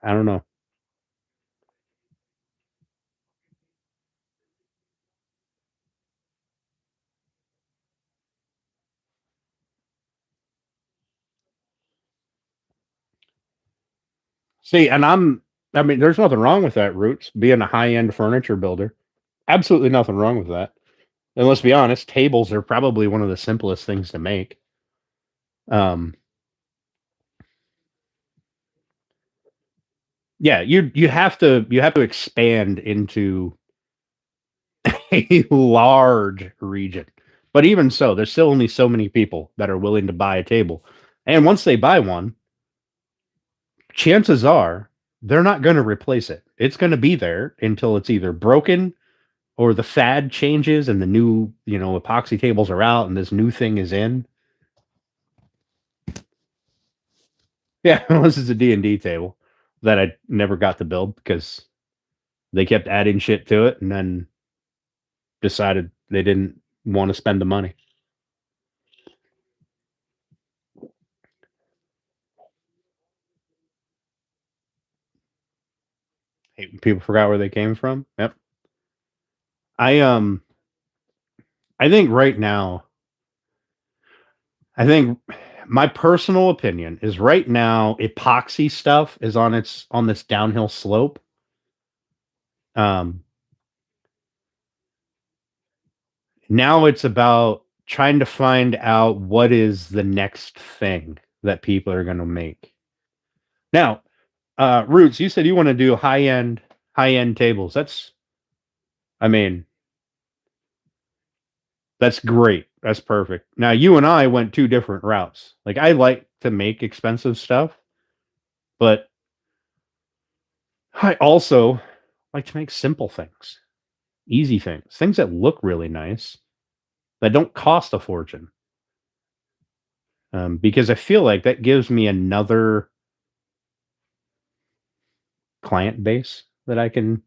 I don't know. See, and I mean, there's nothing wrong with that, Roots, being a high end furniture builder. Absolutely nothing wrong with that. And let's be honest, tables are probably one of the simplest things to make. Um, yeah, you have to expand into a large region. But even so, there's still only so many people that are willing to buy a table. And once they buy one, chances are they're not going to replace it. It's going to be there until it's either broken or the fad changes and the new, epoxy tables are out and this new thing is in. Yeah, unless it's a D&D table that I never got to build because they kept adding shit to it and then decided they didn't want to spend the money. Hey, people forgot where they came from. Yep. I I think right now, I think my personal opinion is right now epoxy stuff is on this downhill slope. Um Now it's about trying to find out what is the next thing that people are going to make. Now, Roots, you said you want to do high end tables. I mean, that's great. That's perfect. Now, you and I went two different routes. Like, I like to make expensive stuff, but I also like to make simple things, easy things that look really nice, that don't cost a fortune. Because I feel like that gives me another client base that I can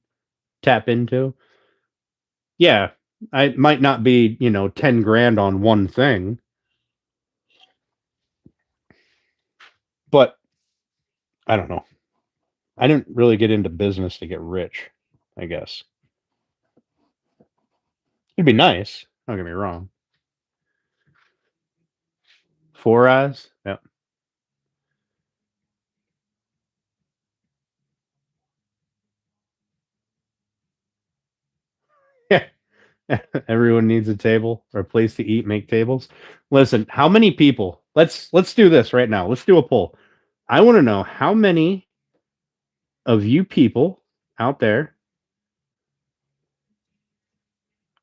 tap into. Yeah, I might not be, 10 grand on one thing, but I don't know. I didn't really get into business to get rich, I guess. It'd be nice, don't get me wrong. 4 eyes. Yep. Yeah. Everyone needs a table or a place to eat, make tables. Listen, how many people? Let's do this right now. Let's do a poll. I want to know how many of you people out there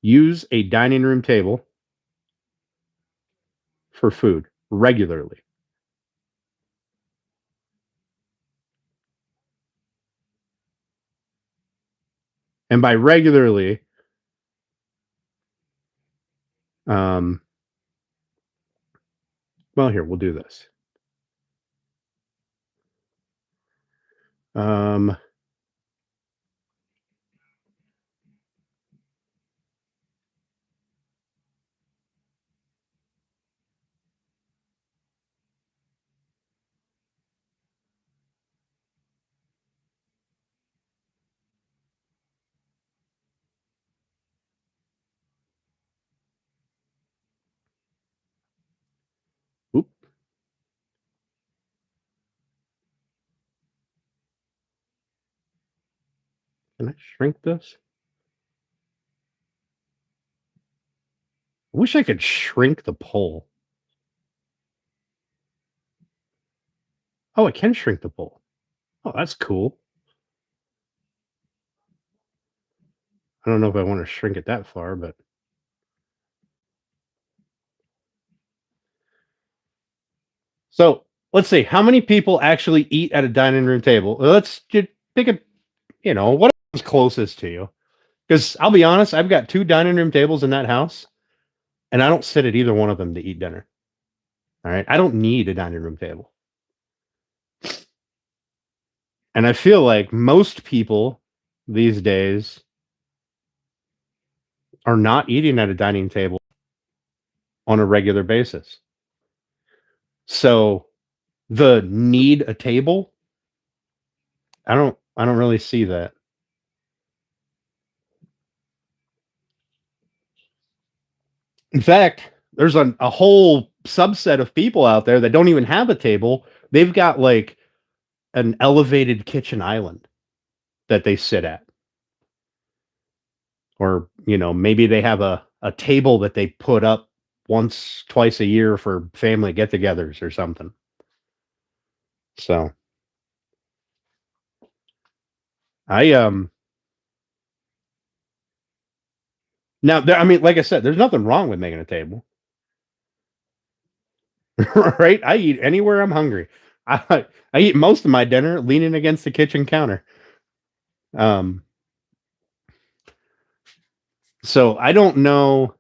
use a dining room table for food regularly. And by regularly, well, here, we'll do this. Um, oop, can I shrink this? I wish I could shrink the poll. Oh, I can shrink the poll. Oh, that's cool. I don't know if I want to shrink it that far, but so let's see how many people actually eat at a dining room table. Let's just pick a, whatever's closest to you. Because I'll be honest, I've got 2 dining room tables in that house, and I don't sit at either one of them to eat dinner. All right, I don't need a dining room table, and I feel like most people these days are not eating at a dining table on a regular basis. So the need a table, I don't really see that. In fact, there's a whole subset of people out there that don't even have a table. They've got like an elevated kitchen island that they sit at. Or, maybe they have a table that they put up once, twice a year for family get-togethers or something. So I now there, I mean, like I said, there's nothing wrong with making a table. Right? I eat anywhere I'm hungry. I eat most of my dinner leaning against the kitchen counter. Um so I don't know,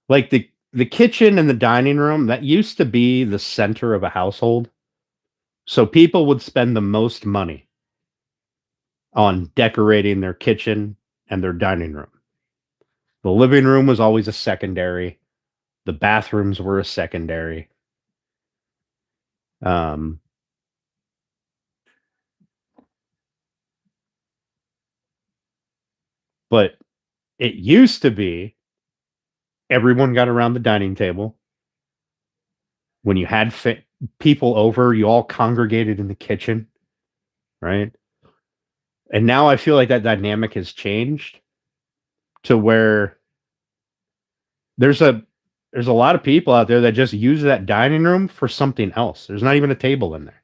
like the kitchen and the dining room, that used to be the center of a household. So people would spend the most money on decorating their kitchen and their dining room. The living room was always a secondary. The bathrooms were a secondary. Um, but it used to be everyone got around the dining table. When you had people over, you all congregated in the kitchen, right? And now I feel like that dynamic has changed to where there's a there's a lot of people out there that just use that dining room for something else. There's not even a table in there.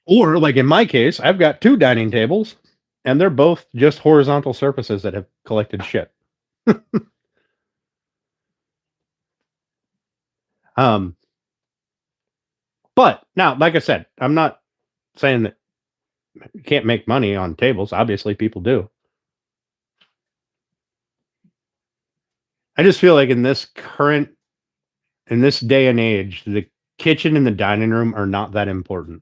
Or like in my case, I've got 2 dining tables and they're both just horizontal surfaces that have collected shit. um but now, like I said, I'm not saying that you can't make money on tables. Obviously people do. I just feel like in this day and age, the kitchen and the dining room are not that important.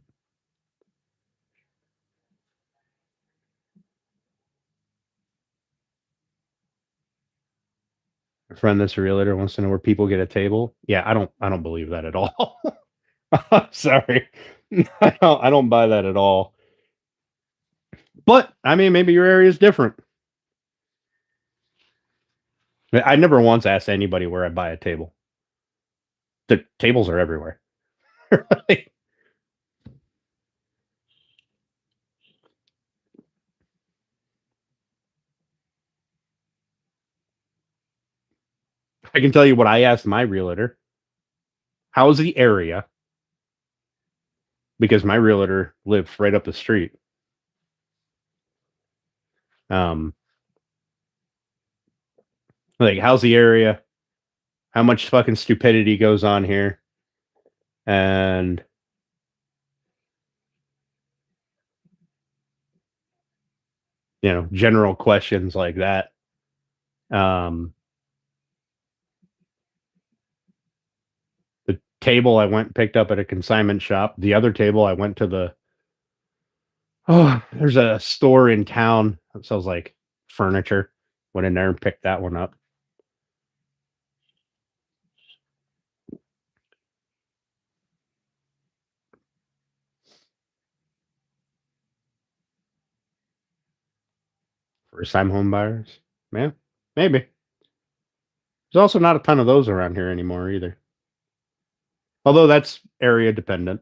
A friend that's a realtor wants to know where people get a table. Yeah, I don't believe that at all. Sorry. I don't buy that at all. But I mean, maybe your area is different. I never once asked anybody where I buy a table. The tables are everywhere. I can tell you what I asked my realtor. How's the area? Because my realtor lives right up the street. Um, like, how's the area? How much fucking stupidity goes on here? And general questions like that. Um, the table I went and picked up at a consignment shop. The other table I went to there's a store in town that sells like furniture. Went in there and picked that one up. First time home buyers. Yeah, maybe. There's also not a ton of those around here anymore either. Although that's area dependent.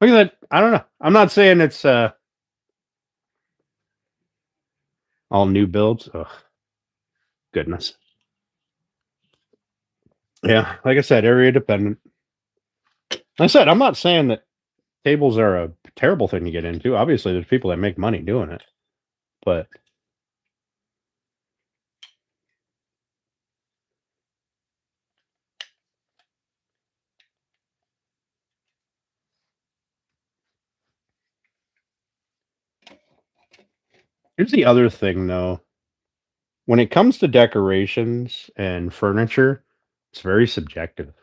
Look at that. I don't know. I'm not saying it's all new builds. Oh, goodness. Yeah, like I said, area dependent. Like I said, I'm not saying that tables are a terrible thing to get into. Obviously, there's people that make money doing it. But here's the other thing, though. When it comes to decorations and furniture, it's very subjective.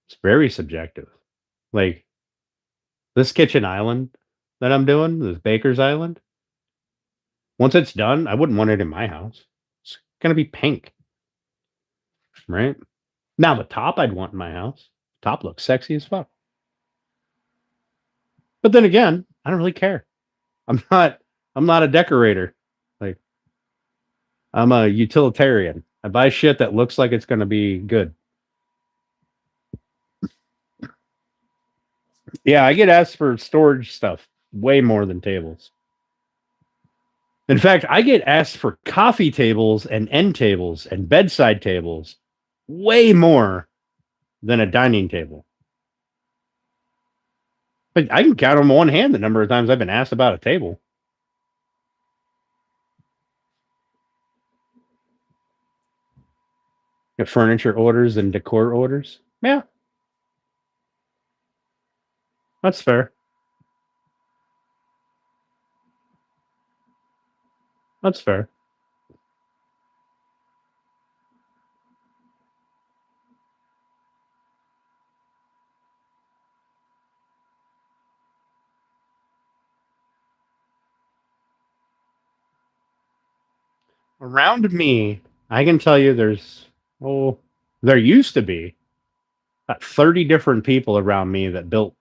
It's very subjective. Like this kitchen island that I'm doing, this Bakers Island, once it's done, I wouldn't want it in my house. It's going to be pink, right? Now, the top I'd want in my house. Top looks sexy as fuck. But then again, I don't really care. I'm not I'm not a decorator. Like I'm a utilitarian. I buy shit that looks like it's going to be good. Yeah, I get asked for storage stuff way more than tables. In fact, I get asked for coffee tables and end tables and bedside tables way more than a dining table. But I can count on one hand the number of times I've been asked about a table. Furniture orders and decor orders. Yeah, that's fair. That's fair. Around me, I can tell you there used to be about 30 different people around me that built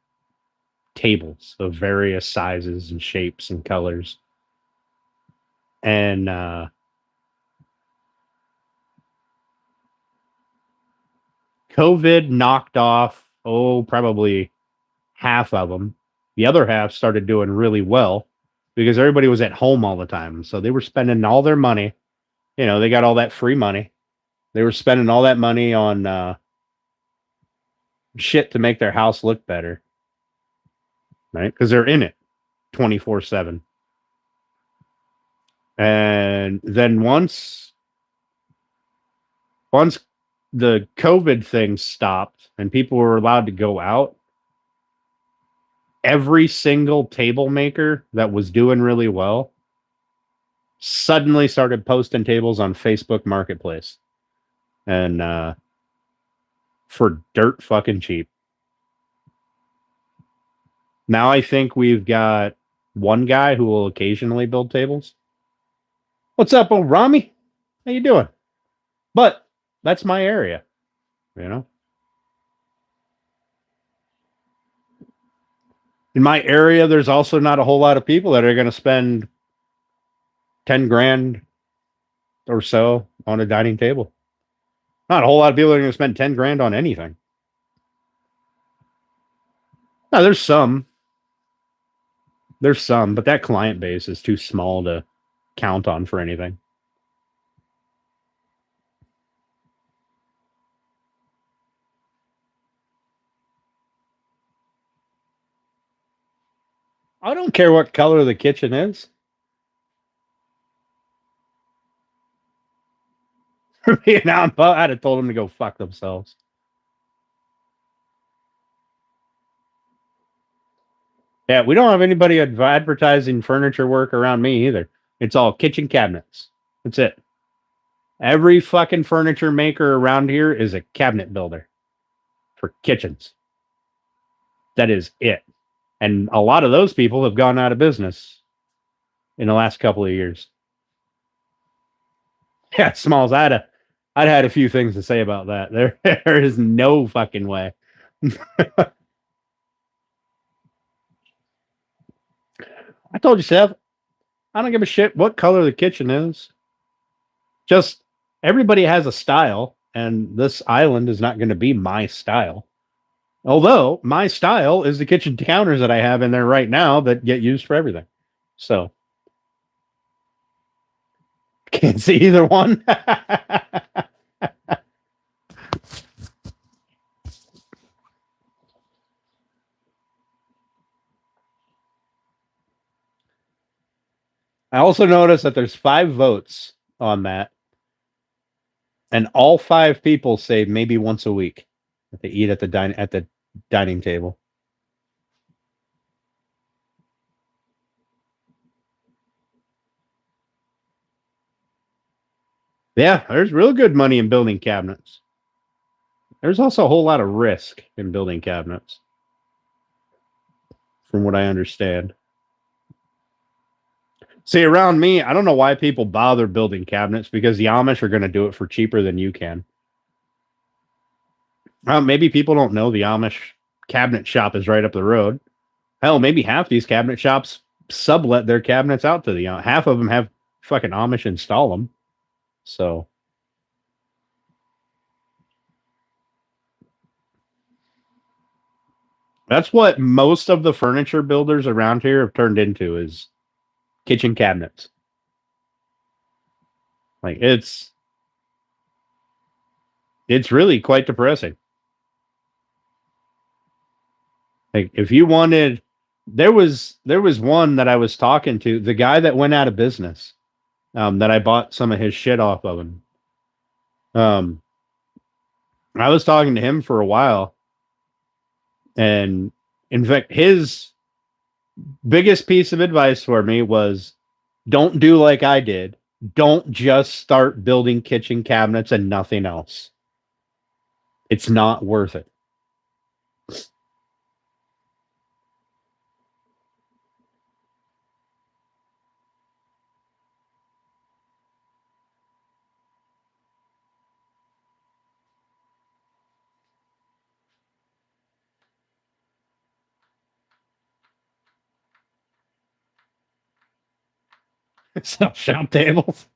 tables of various sizes and shapes and colors. And COVID knocked off, probably half of them. The other half started doing really well because everybody was at home all the time. So they were spending all their money. They got all that free money. They were spending all that money on shit to make their house look better, right? Because they're in it 24/7. And then once the COVID thing stopped and people were allowed to go out, every single table maker that was doing really well suddenly started posting tables on Facebook Marketplace and for dirt fucking cheap. Now I think we've got one guy who will occasionally build tables. What's up, old Rami? How you doing? But that's my area, you know. In my area, there's also not a whole lot of people that are going to spend 10 grand or so on a dining table. Not a whole lot of people are going to spend 10 grand on anything. Now, there's some, but that client base is too small to count on for anything. I don't care what color the kitchen is. For being out, I'd have told them to go fuck themselves. Yeah, we don't have anybody advertising furniture work around me either. It's all kitchen cabinets. That's it. Every fucking furniture maker around here is a cabinet builder for kitchens. That is it. And a lot of those people have gone out of business in the last couple of years. Yeah, Smalls, I'd had a few things to say about that. There is no fucking way. I told you, Seth, I don't give a shit what color the kitchen is. Just everybody has a style, and this island is not going to be my style. Although my style is the kitchen counters that I have in there right now that get used for everything. So can't see either one. I also noticed that there's 5 votes on that, and all 5 people say maybe once a week that they eat at the dining table. Yeah, there's real good money in building cabinets. There's also a whole lot of risk in building cabinets, from what I understand. See, around me, I don't know why people bother building cabinets because the Amish are going to do it for cheaper than you can. Maybe people don't know the Amish cabinet shop is right up the road. Hell, maybe half these cabinet shops sublet their cabinets out to the half of them have fucking Amish install them. So that's what most of the furniture builders around here have turned into is kitchen cabinets. Like it's really quite depressing. Like if you wanted, there was one that I was talking to, the guy that went out of business, that I bought some of his shit off of him. Um, I was talking to him for a while, and in fact, his biggest piece of advice for me was, don't do like I did. Don't just start building kitchen cabinets and nothing else. It's not worth it. Self shop tables.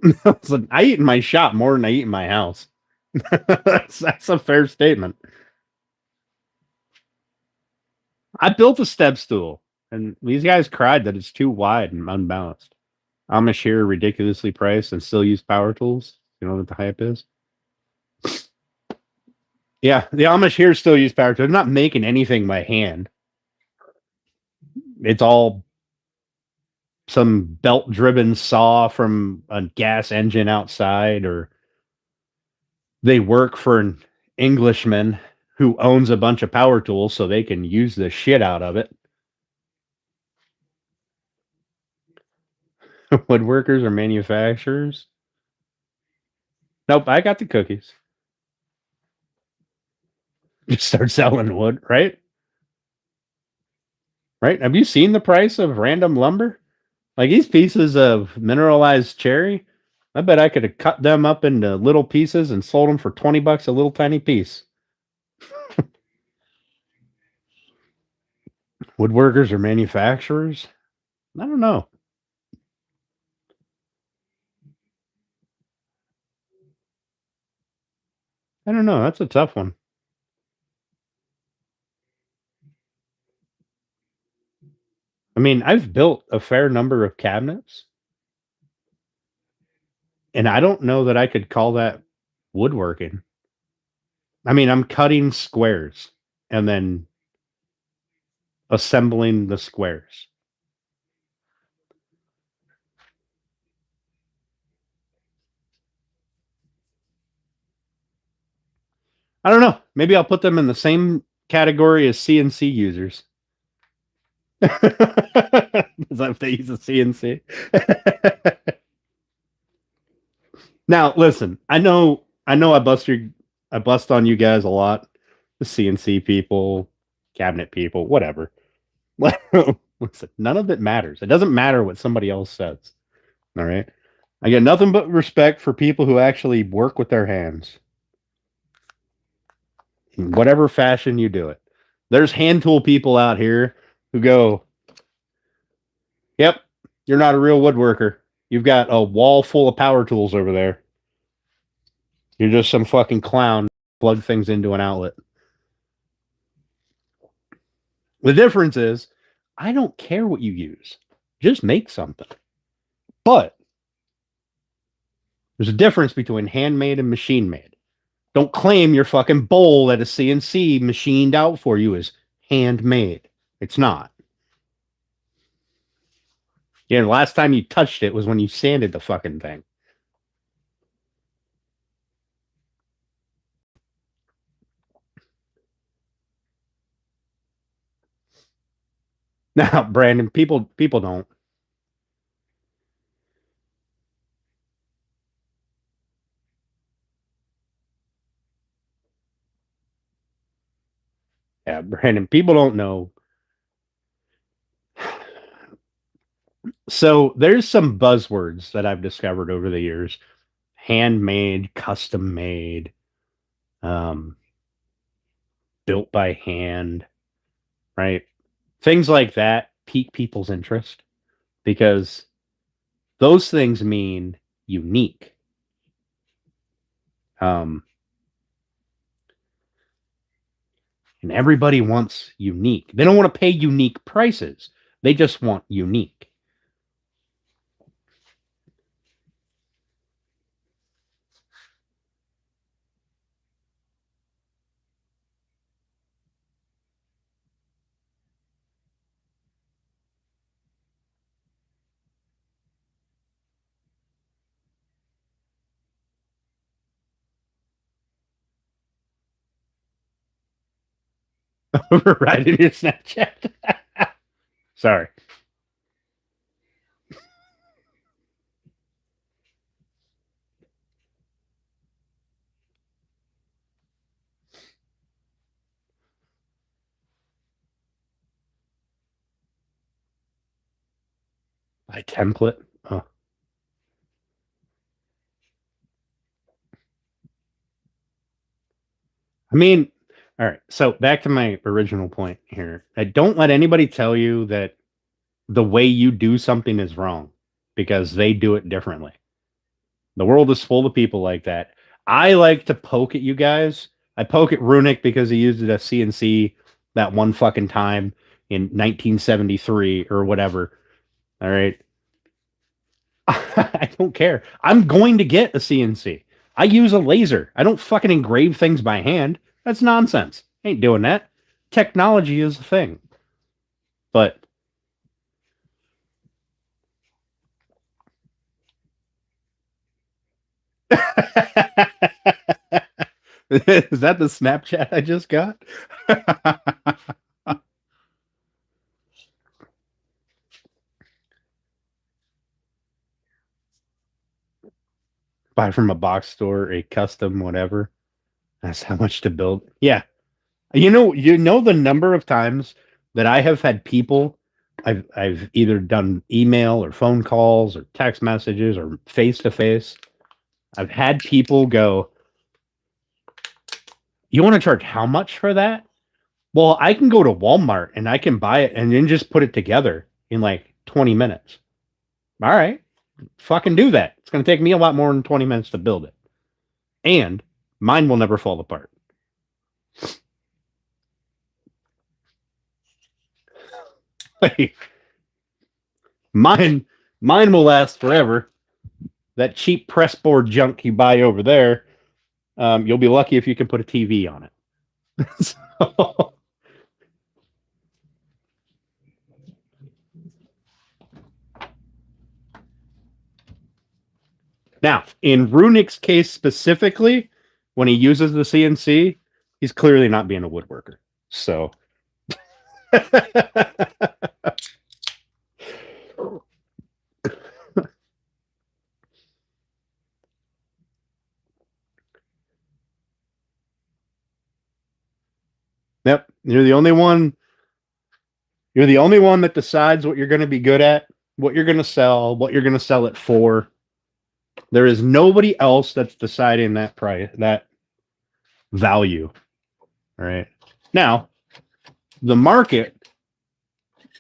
Listen, I eat in my shop more than I eat in my house. That's a fair statement. I built a step stool, and these guys cried that it's too wide and unbalanced. Amish here ridiculously priced and still use power tools. You know what the hype is? Yeah, the Amish here still use power tools. They're not making anything by hand. It's all some belt-driven saw from a gas engine outside, or they work for an Englishman who owns a bunch of power tools so they can use the shit out of it. Woodworkers or manufacturers? Nope, I got the cookies. Just start selling wood, right? right? Have you seen the price of random lumber? Like these pieces of mineralized cherry, I bet I could have cut them up into little pieces and sold them for $20 a little tiny piece. Woodworkers or manufacturers? I don't know. I don't know. That's a tough one. I mean, I've built a fair number of cabinets, and I don't know that I could call that woodworking. I mean, I'm cutting squares and then assembling the squares. I don't know. Maybe I'll put them in the same category as CNC users. Is that if they use a CNC? Now, listen. I bust on you guys a lot. The CNC people, cabinet people, whatever. Listen, none of it matters. It doesn't matter what somebody else says. All right. I get nothing but respect for people who actually work with their hands, in whatever fashion you do it. There's hand tool people out here who go, "Yep, you're not a real woodworker. You've got a wall full of power tools over there. You're just some fucking clown. Plug things into an outlet." The difference is, I don't care what you use. Just make something. But there's a difference between handmade and machine made. Don't claim your fucking bowl that a CNC machined out for you is handmade. It's not. Yeah, the last time you touched it was when you sanded the fucking thing. Now, Brandon, people don't. Yeah, Brandon, people don't know. So there's some buzzwords that I've discovered over the years: handmade, custom made, um, built by hand, right? Things like that pique people's interest because those things mean unique. Um, and everybody wants unique. They don't want to pay unique prices. They just want unique. Right in your Snapchat. Sorry. By template. Oh. I mean, all right. So back to my original point here. Don't let anybody tell you that the way you do something is wrong because they do it differently. The world is full of people like that. I like to poke at you guys. I poke at Runic because he used a CNC that one fucking time in 1973 or whatever. All right. I don't care. I'm going to get a CNC. I use a laser. I don't fucking engrave things by hand. That's nonsense. Ain't doing that. Technology is a thing. But is that the Snapchat I just got? Buy from a box store, a custom whatever. That's how much to build. Yeah. You know the number of times that I have had people, I've either done email or phone calls or text messages or face to face. I've had people go, "You want to charge how much for that?" Well, I can go to Walmart and I can buy it and then just put it together in like 20 minutes. All right, fucking do that. It's going to take me a lot more than 20 minutes to build it. And mine will never fall apart. Like, mine will last forever. That cheap press board junk you buy over there, you'll be lucky if you can put a TV on it. So, now, in Runick's case specifically, when he uses the CNC, he's clearly not being a woodworker. So, yep, you're the only one. You're the only one that decides what you're going to be good at, what you're going to sell, what you're going to sell it for. There is nobody else that's deciding that price, that value. All right. Now, the market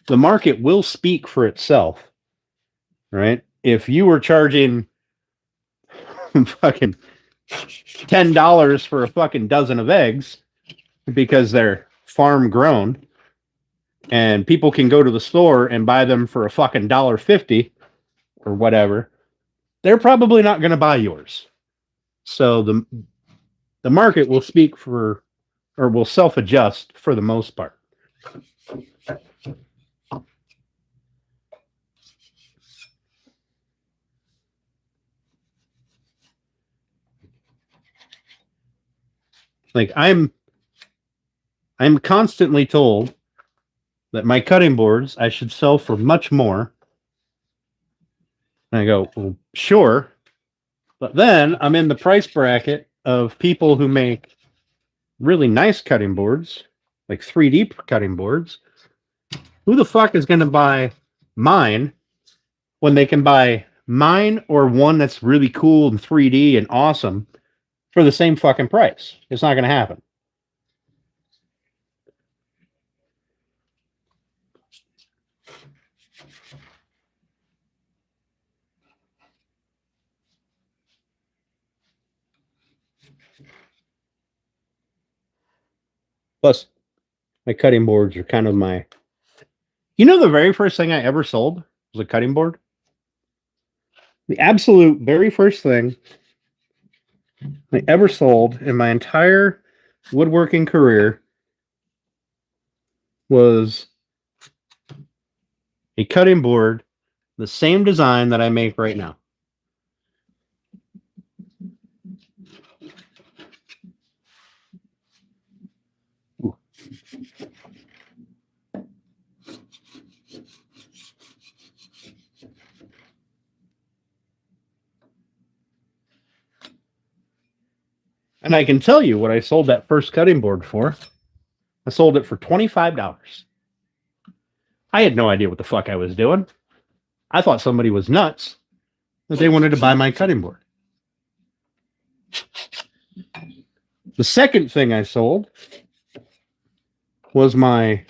will speak for itself. Right? If you were charging fucking $10 for a fucking dozen of eggs because they're farm grown and people can go to the store and buy them for a fucking $1.50 or whatever, they're probably not going to buy yours. So the market will speak for, or will self-adjust for the most part. Like I'm constantly told that my cutting boards I should sell for much more. And I go, well, sure. But then I'm in the price bracket of people who make really nice cutting boards, like 3D cutting boards. Who the fuck is going to buy mine when they can buy mine or one that's really cool and 3D and awesome for the same fucking price? It's not going to happen. Plus, my cutting boards are kind of my... You know, the very first thing I ever sold was a cutting board? The absolute very first thing I ever sold in my entire woodworking career was a cutting board, the same design that I make right now. Ooh. And I can tell you what I sold that first cutting board for. I sold it for $25. I had no idea what the fuck I was doing. I thought somebody was nuts that they wanted to buy my cutting board. The second thing I sold was my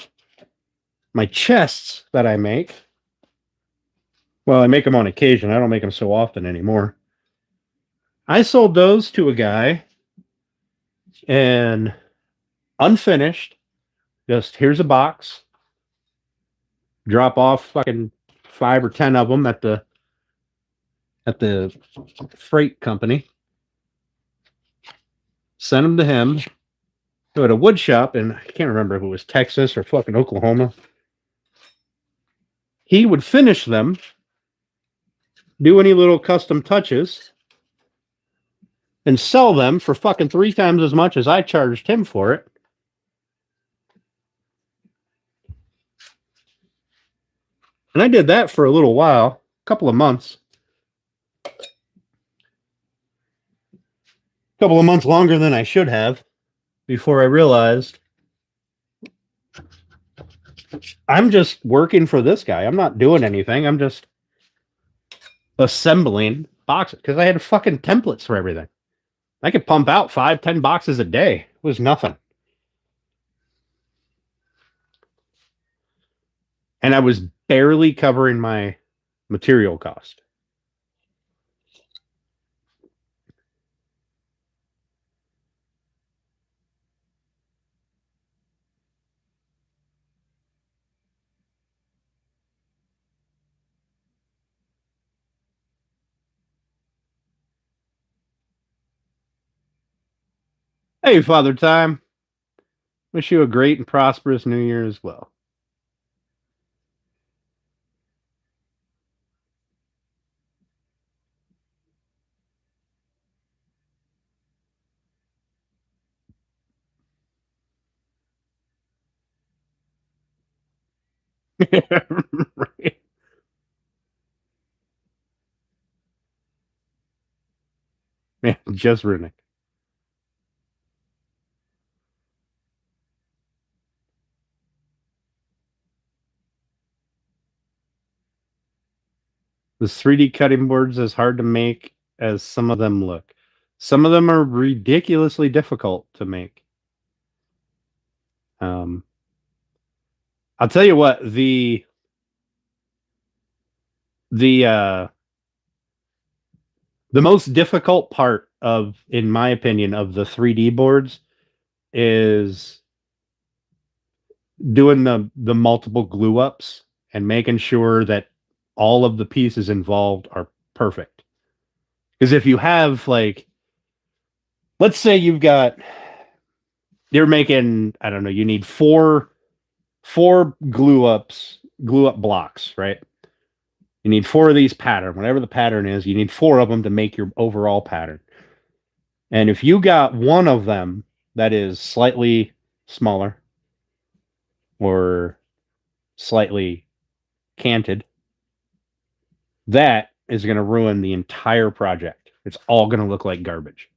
chests that I make. Well, I make them on occasion. I don't make them so often anymore. I sold those to a guy and unfinished. Just here's a box. Drop off fucking 5 or 10 of them at the freight company. Send them to him. Go to a wood shop, and I can't remember if it was Texas or fucking Oklahoma. He would finish them, do any little custom touches, and sell them for fucking 3 times as much as I charged him for it. And I did that for a little while, a couple of months. A couple of months longer than I should have, before I realized I'm just working for this guy. I'm not doing anything. I'm just assembling boxes because I had fucking templates for everything. I could pump out 5-10 boxes a day. It was nothing. And I was barely covering my material cost. Hey, Father Time. Wish you a great and prosperous New Year as well. Right. Yeah, just Runic. This 3D cutting boards as hard to make as some of them look. Some of them are ridiculously difficult to make. Um, I'll tell you what, the the most difficult part of, in my opinion, of the 3D boards is doing the multiple glue ups and making sure that all of the pieces involved are perfect. Because if you have, like, let's say you're making, I don't know, you need four glue up blocks, right? You need four of these pattern, whatever the pattern is, you need four of them to make your overall pattern. And if you got one of them that is slightly smaller or slightly canted, that is going to ruin the entire project. It's all going to look like garbage.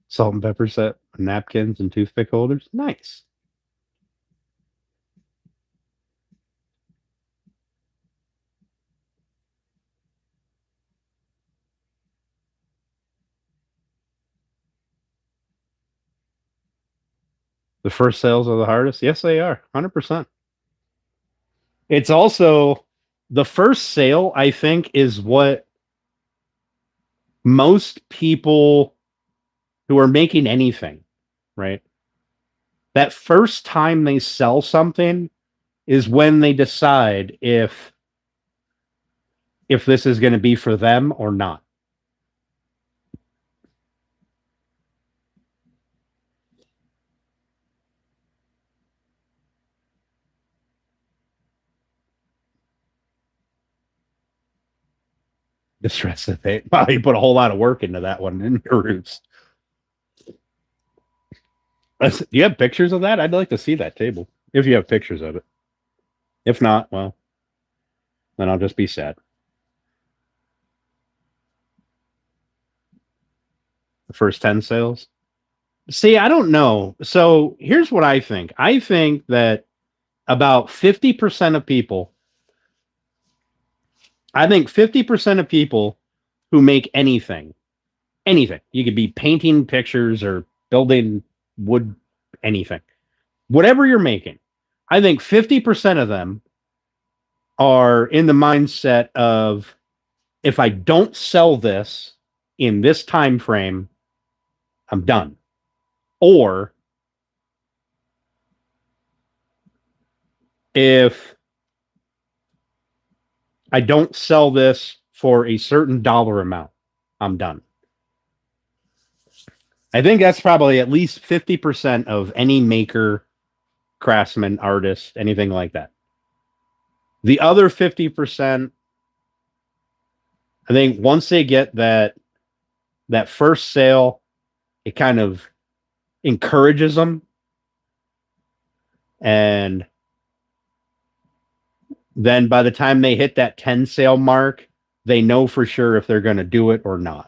Salt and pepper set, napkins, and toothpick holders. Nice. The first sales are the hardest. Yes, they are. 100%. It's also the first sale, I think, is what most people who are making anything, right? That first time they sell something is when they decide if this is going to be for them or not. The stress that they, wow, you put a whole lot of work into that one in your roots. Do you have pictures of that? I'd like to see that table if you have pictures of it. If not, well, then I'll just be sad. The first 10 sales. See, I don't know. So here's what I think. I think that about 50% of people, I think 50% of people who make anything, you could be painting pictures or building wood, anything, whatever you're making, I think 50% of them are in the mindset of, if I don't sell this in this time frame, I'm done. Or if I don't sell this for a certain dollar amount, I'm done. I think that's probably at least 50% of any maker, craftsman, artist, anything like that. The other 50%, I think once they get that first sale, it kind of encourages them. And then by the time they hit that 10 sale mark, they know for sure if they're going to do it or not.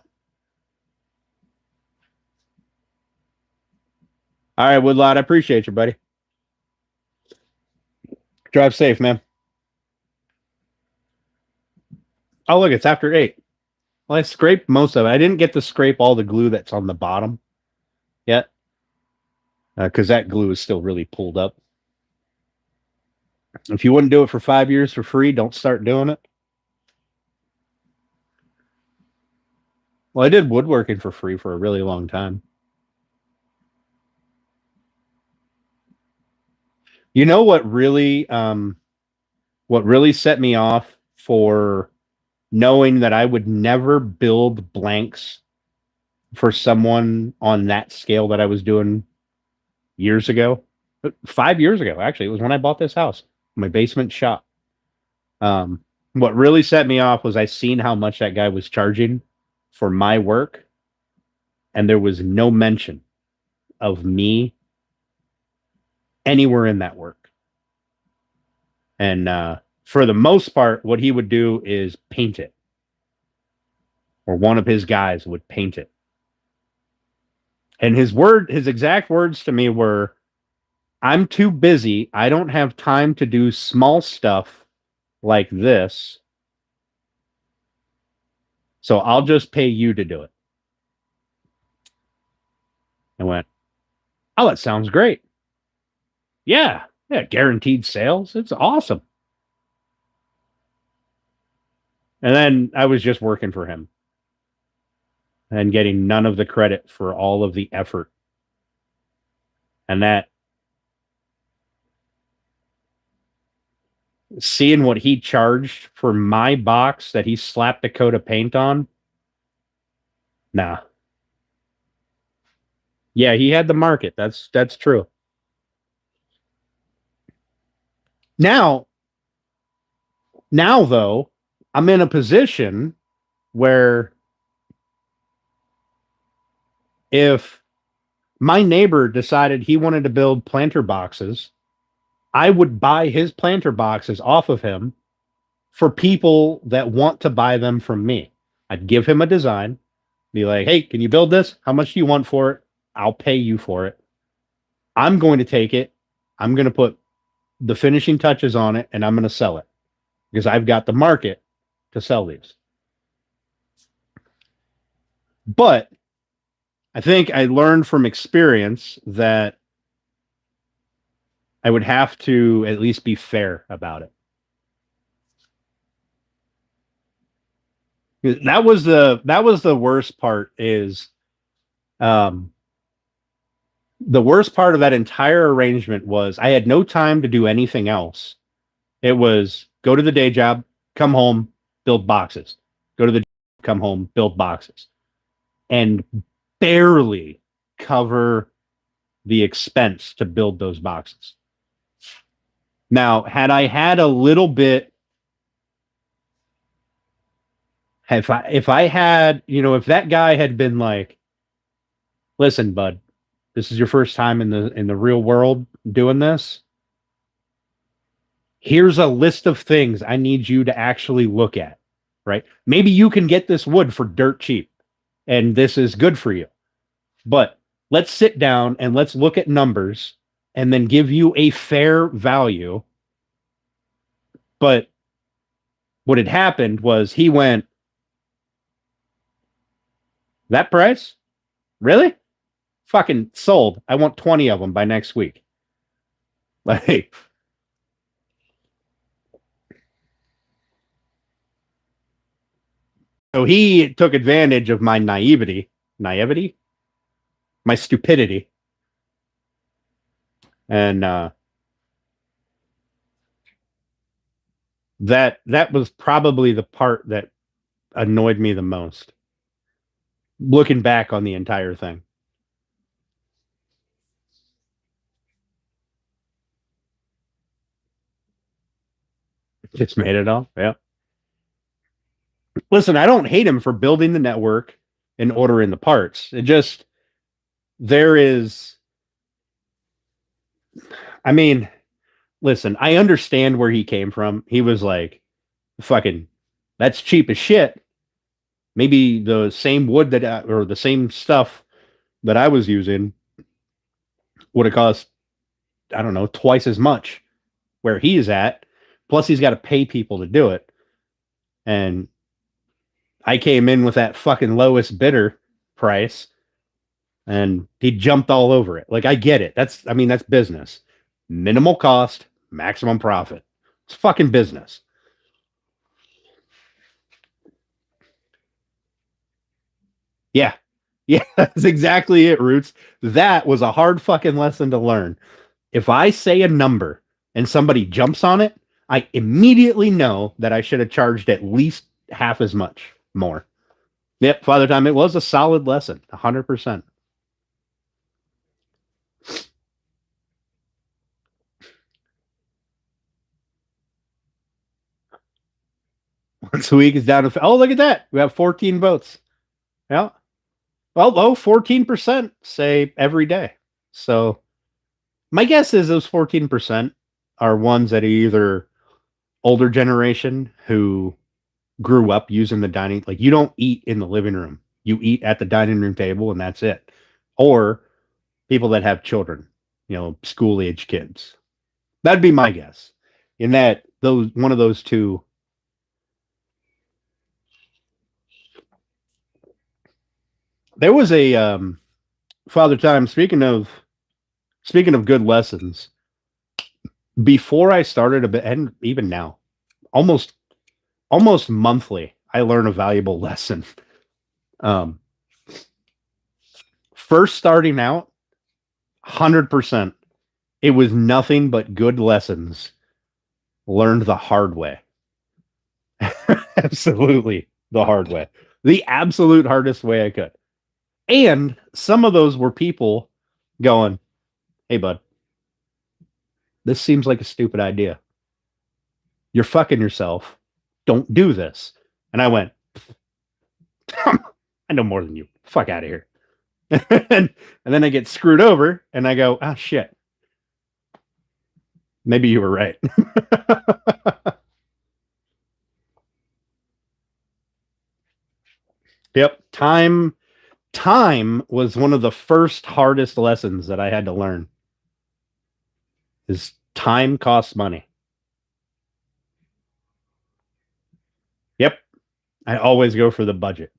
All right, Woodlot, I appreciate you, buddy. Drive safe, man. Oh, look, it's after 8. Well, I scraped most of it. I didn't get to scrape all the glue that's on the bottom yet, because that glue is still really pulled up. If you wouldn't do it for 5 years for free, don't start doing it. Well, I did woodworking for free for a really long time. You know what really set me off for knowing that I would never build blanks for someone on that scale that I was doing years ago, 5 years ago, actually. It was when I bought this house, my basement shop. Um, what really set me off was I seen how much that guy was charging for my work, and there was no mention of me anywhere in that work. And for the most part, what he would do is paint it, or one of his guys would paint it. And his exact words to me were, I'm too busy. I don't have time to do small stuff like this. So I'll just pay you to do it. I went, oh, that sounds great. Yeah. Yeah. Guaranteed sales. It's awesome. And then I was just working for him and getting none of the credit for all of the effort. And that, seeing what he charged for my box that he slapped a coat of paint on, nah. Yeah, he had the market. That's true. Now, now though, I'm in a position where if my neighbor decided he wanted to build planter boxes, I would buy his planter boxes off of him for people that want to buy them from me. I'd give him a design, be like, hey, can you build this? How much do you want for it? I'll pay you for it. I'm going to take it. I'm going to put the finishing touches on it, and I'm going to sell it because I've got the market to sell these. But I think I learned from experience that I would have to at least be fair about it. That was the worst part. Is the worst part of that entire arrangement was I had no time to do anything else. It was go to the day job, come home, build boxes. Go to the come home, build boxes, and barely cover the expense to build those boxes. Now, had I had a little bit, if I had, if that guy had been like, listen, bud, this is your first time in the real world doing this. Here's a list of things I need you to actually look at, right? Maybe you can get this wood for dirt cheap, and this is good for you. But let's sit down and let's look at numbers and then give you a fair value. But what had happened was he went, that price? Really? Fucking sold. I want 20 of them by next week. Like, so he took advantage of my naivety, my stupidity. And that was probably the part that annoyed me the most, looking back on the entire thing. Just made it all. Yeah. Listen, I don't hate him for building the network and ordering the parts. It just, there is, I mean, listen, I understand where he came from. He was like, fucking, that's cheap as shit. Maybe the same wood or the same stuff that I was using would have cost, I don't know, twice as much where he is at. Plus, he's got to pay people to do it. And I came in with that fucking lowest bidder price, and he jumped all over it. Like, I get it. That's business. Minimal cost, maximum profit. It's fucking business. Yeah. Yeah, that's exactly it, Roots. That was a hard fucking lesson to learn. If I say a number and somebody jumps on it, I immediately know that I should have charged at least half as much more. Yep, Father Time, it was a solid lesson, 100%. Once a week is down to, oh, look at that. We have 14 votes. Yeah. Well, 14% say every day. So my guess is those 14% are ones that are either older generation who grew up using the dining, like you don't eat in the living room. You eat at the dining room table and that's it. Or people that have children, school age kids. That'd be my guess. In that one of those two. There was a Father Time, speaking of good lessons, before I started a bit, and even now, almost monthly, I learn a valuable lesson. First starting out, 100%, it was nothing but good lessons learned the hard way. Absolutely the hard way. The absolute hardest way I could. And some of those were people going, hey, bud, this seems like a stupid idea. You're fucking yourself. Don't do this. And I went, I know more than you. Fuck out of here. and then I get screwed over and I go, oh, shit. Maybe you were right. Yep. Time was one of the first hardest lessons that I had to learn. Is time costs money. Yep. I always go for the budget.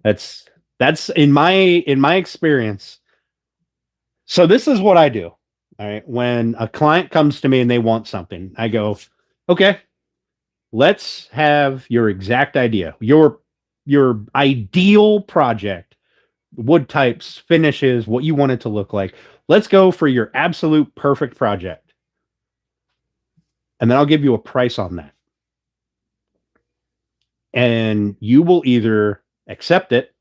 That's in my experience. So this is what I do. All right. When a client comes to me and they want something, I go, okay, let's have your exact idea. Your ideal project, wood types, finishes, what you want it to look like. Let's go for your absolute perfect project. And then I'll give you a price on that. And you will either accept it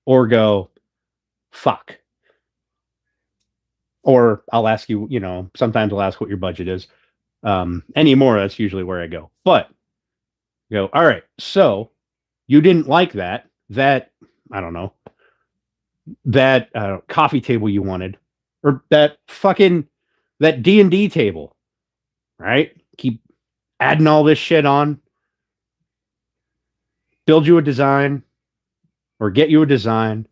or go, fuck. Or I'll ask you, sometimes I'll ask what your budget is. Anymore, that's usually where I go. But go, all right, so you didn't like that, I don't know, that coffee table you wanted, or that D&D table, right? Keep adding all this shit on. Build you a design or get you a design.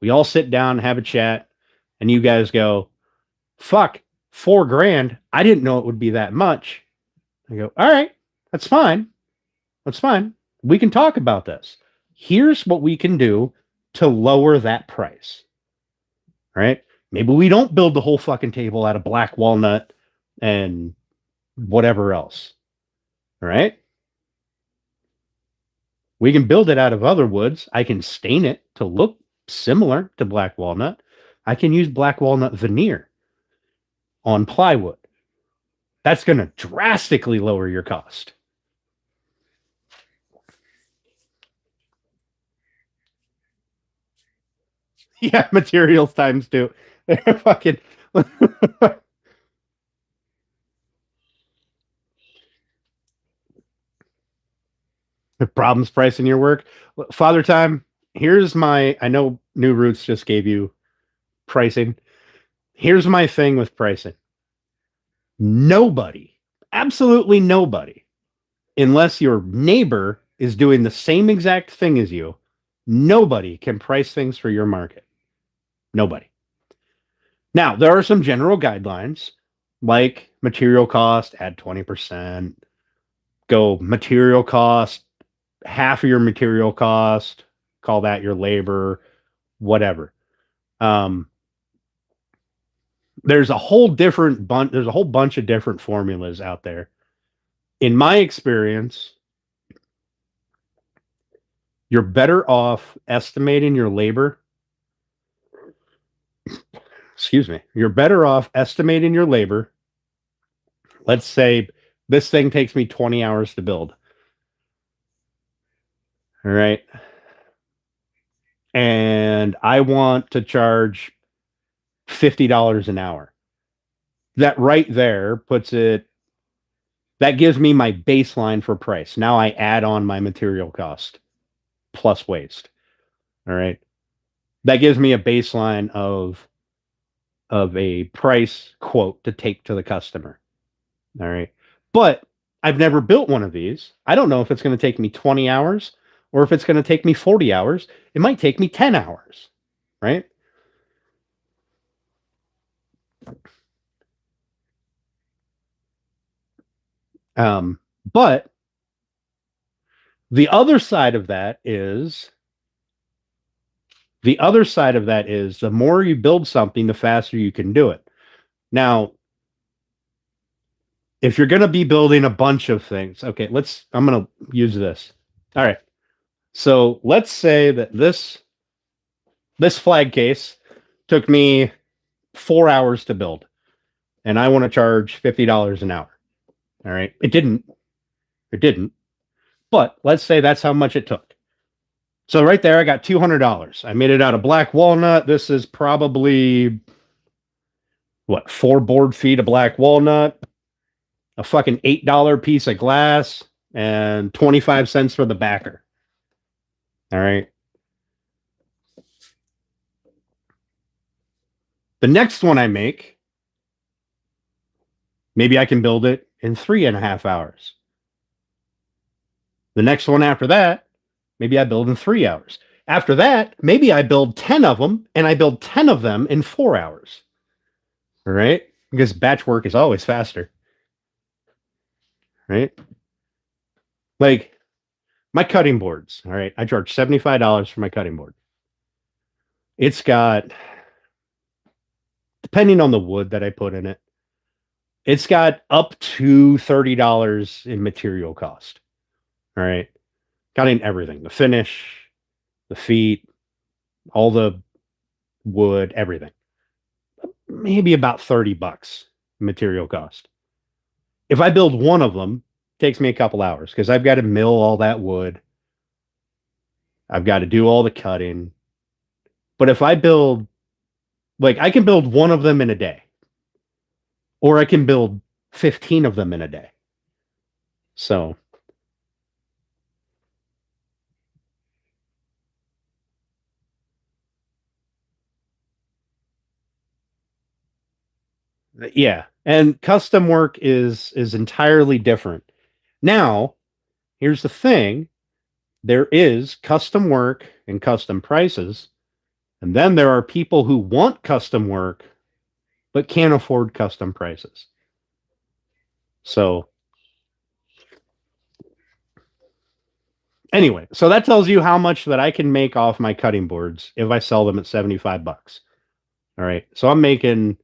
We all sit down and have a chat, and you guys go, fuck, $4,000. I didn't know it would be that much. I go, all right, that's fine. That's fine. We can talk about this. Here's what we can do to lower that price. Right? Maybe we don't build the whole fucking table out of black walnut and whatever else. All right? We can build it out of other woods. I can stain it to look similar to black walnut. I can use black walnut veneer on plywood. That's going to drastically lower your cost. Yeah, materials times two. They're fucking. Problems pricing your work. Father Time, here's my. I know New Roots just gave you pricing. Here's my thing with pricing. Nobody, absolutely nobody, unless your neighbor is doing the same exact thing as you, nobody can price things for your market. Nobody. Now, there are some general guidelines like material cost, add 20%, go material cost, half of your material cost, call that your labor, whatever. Um, there's a whole there's a whole bunch of different formulas out there. In my experience, you're better off estimating your labor. Excuse me. You're better off estimating your labor. Let's say this thing takes me 20 hours to build. All right. And I want to charge $50 an hour. That right there puts it, that gives me my baseline for price. Now I add on my material cost plus waste. All right. That gives me a baseline of a price quote to take to the customer. All right. But I've never built one of these. I don't know if it's going to take me 20 hours or if it's going to take me 40 hours. It might take me 10 hours. Right. But the other side of that is the more you build something, the faster you can do it. Now, if you're going to be building a bunch of things, okay, I'm going to use this. All right. So let's say that this flag case took me 4 hours to build, and I want to charge $50 an hour. All right. It didn't. But let's say that's how much it took. So right there, I got $200. I made it out of black walnut. This is probably what, 4 board feet of black walnut, a fucking $8 piece of glass, and 25 cents for the backer. All right. The next one I make, maybe I can build it in 3.5 hours. The next one after that, maybe I build in 3 hours. After that, maybe I build 10 of them and I build 10 of them in 4 hours. All right. Because batch work is always faster. Right. Like my cutting boards. All right. I charge $75 for my cutting board. It's got, depending on the wood that I put in it, it's got up to $30 in material cost. All right. Got in everything, the finish, the feet, all the wood, everything. Maybe about $30 material cost. If I build one of them, it takes me a couple hours because I've got to mill all that wood. I've got to do all the cutting. But if I build, like, I can build one of them in a day, or I can build 15 of them in a day. So, yeah. And custom work is entirely different. Now, here's the thing. There is custom work and custom prices. And then there are people who want custom work but can't afford custom prices. So anyway, so that tells you how much that I can make off my cutting boards if I sell them at $75. All right. So I'm making,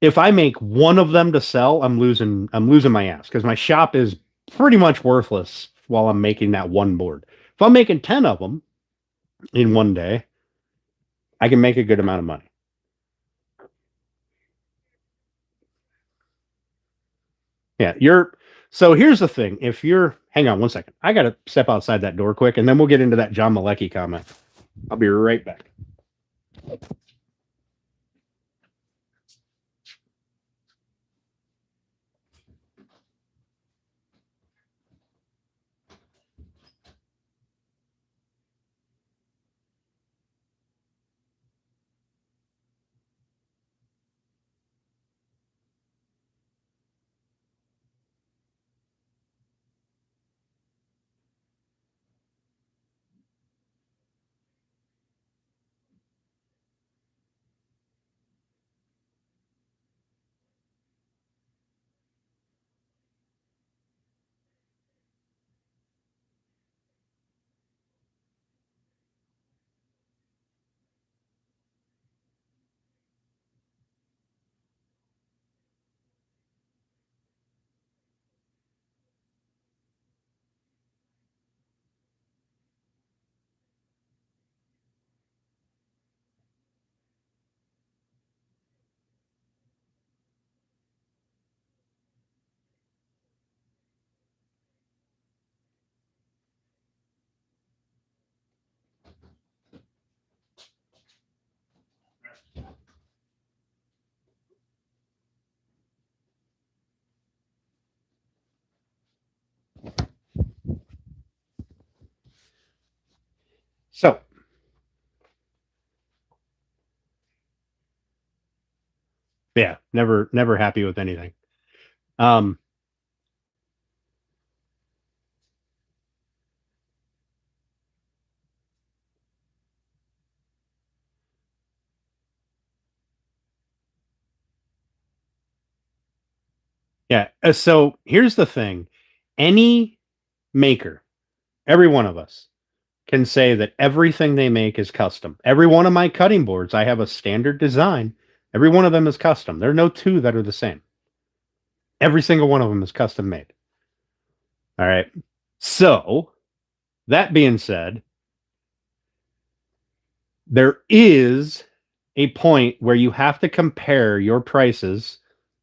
if I make one of them to sell, I'm losing my ass because my shop is pretty much worthless while I'm making that one board. If I'm making 10 of them in one day, I can make a good amount of money. Yeah, so here's the thing. If you're, hang on one second. I got to step outside that door quick and then we'll get into that John Malecki comment. I'll be right back. Yeah, never happy with anything. Um, yeah. So here's the thing: any maker, every one of us, can say that everything they make is custom. Every one of my cutting boards, I have a standard design. Every one of them is custom. There are no two that are the same. Every single one of them is custom made. All right. So that being said, there is a point where you have to compare your prices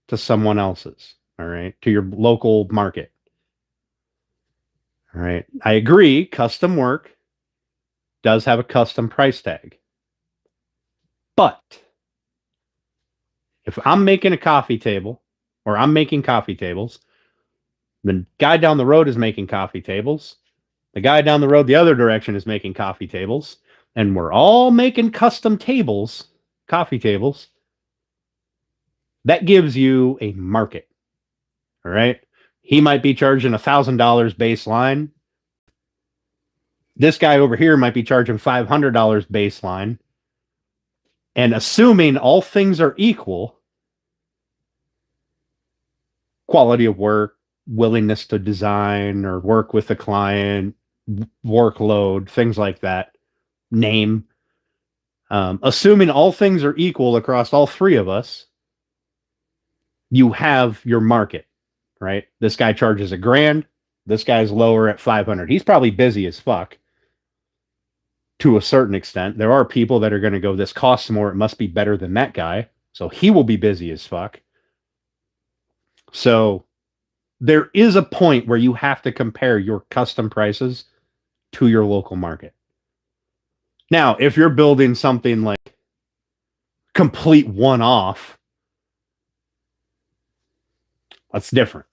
to someone else's. All right. To your local market. All right. I agree. Custom work does have a custom price tag. But if I'm making a coffee table or I'm making coffee tables, the guy down the road is making coffee tables. The guy down the road the other direction is making coffee tables. And we're all making custom tables, coffee tables. That gives you a market. All right. He might be charging $1,000 baseline. This guy over here might be charging $500 baseline. And assuming all things are equal, quality of work, willingness to design or work with the client, workload, things like that, name. Assuming all things are equal across all three of us, you have your market, right? This guy charges $1,000. This guy's lower at 500. He's probably busy as fuck to a certain extent. There are people that are going to go, this costs more. It must be better than that guy. So he will be busy as fuck. So there is a point where you have to compare your custom prices to your local market. Now, if you're building something like complete one-off, that's different.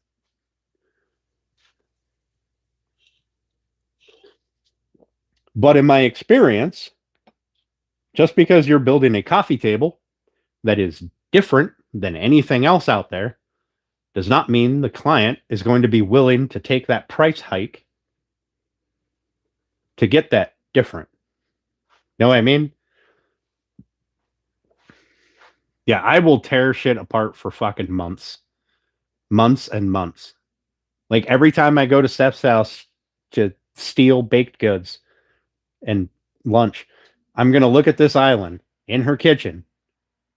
But in my experience, just because you're building a coffee table that is different than anything else out there does not mean the client is going to be willing to take that price hike to get that different. You know what I mean? Yeah, I will tear shit apart for fucking months. Months and months. Like every time I go to Steph's house to steal baked goods and lunch, I'm going to look at this island in her kitchen.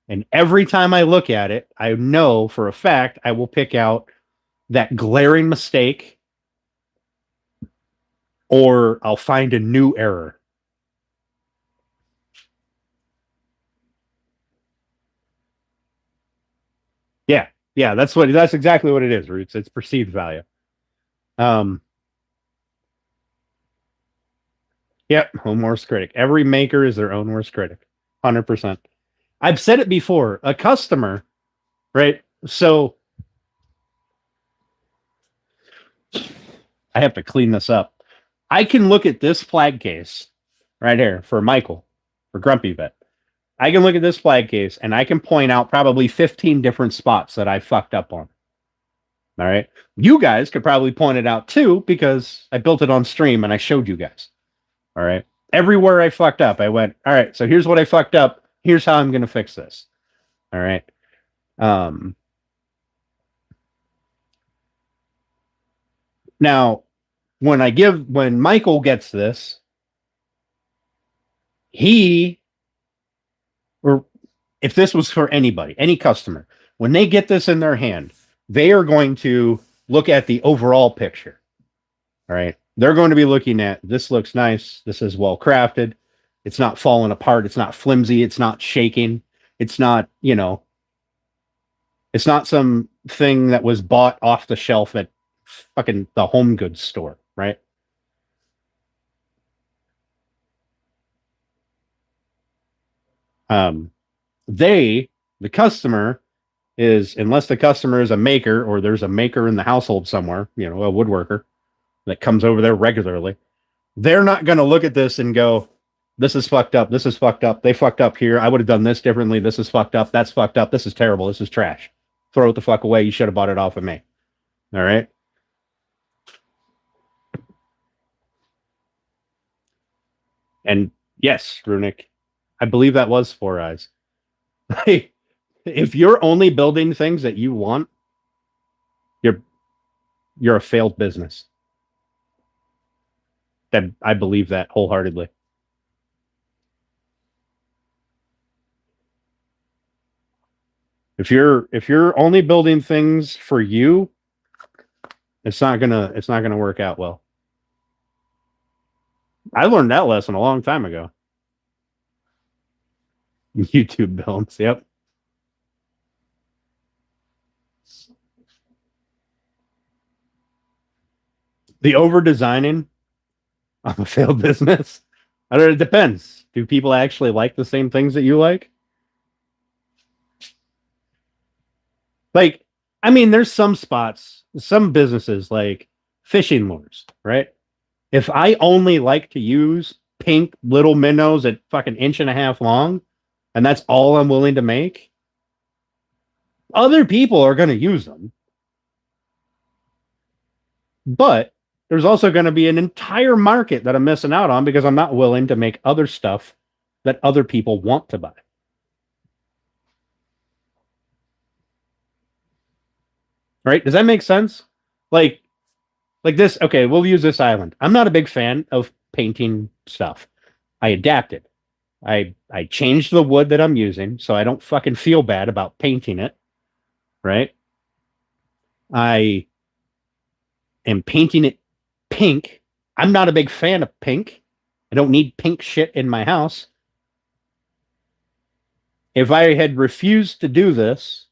And every time I look at it, I know for a fact I will pick out that glaring mistake or I'll find a new error. Yeah. Yeah, that's exactly what it is, Roots. It's perceived value. Um Yep, home worst critic. Every maker is their own worst critic. 100%. I've said it before. A customer, right? So I have to clean this up. I can look at this flag case right here for Michael, for Grumpy Vet. I can look at this flag case and I can point out probably 15 different spots that I fucked up on. All right. You guys could probably point it out too because I built it on stream and I showed you guys. All right. Everywhere I fucked up, I went, all right, so here's what I fucked up. Here's how I'm going to fix this. All right. Now, when Michael gets this, or if this was for anybody, any customer, when they get this in their hand, they are going to look at the overall picture. All right. They're going to be looking at this looks nice. This is well crafted. It's not falling apart. It's not flimsy. It's not shaking. It's not, it's not some thing that was bought off the shelf at fucking the home goods store, right? The customer is, unless the customer is a maker or there's a maker in the household somewhere, a woodworker that comes over there regularly, they're not going to look at this and go, This is fucked up. This is fucked up. They fucked up here. I would have done this differently. This is fucked up. That's fucked up. This is terrible. This is trash. Throw it the fuck away. You should have bought it off of me. All right. And yes, Runic, I believe that was Four Eyes. If you're only building things that you want, you're a failed business. That I believe that wholeheartedly. If you're only building things for you, it's not gonna work out well. I learned that lesson a long time ago. YouTube builds, yep. The over designing of a failed business. I don't know, it depends. Do people actually like the same things that you like? Like, I mean, there's some spots, some businesses like fishing lures, right? If I only like to use pink little minnows at fucking inch and a half long, and that's all I'm willing to make, other people are going to use them. But there's also going to be an entire market that I'm missing out on because I'm not willing to make other stuff that other people want to buy. Right? Does that make sense? Like this, okay, we'll use this island. I'm not a big fan of painting stuff. I adapted. I changed the wood that I'm using so I don't fucking feel bad about painting it. Right? I am painting it pink. I'm not a big fan of pink. I don't need pink shit in my house. If I had refused to do this,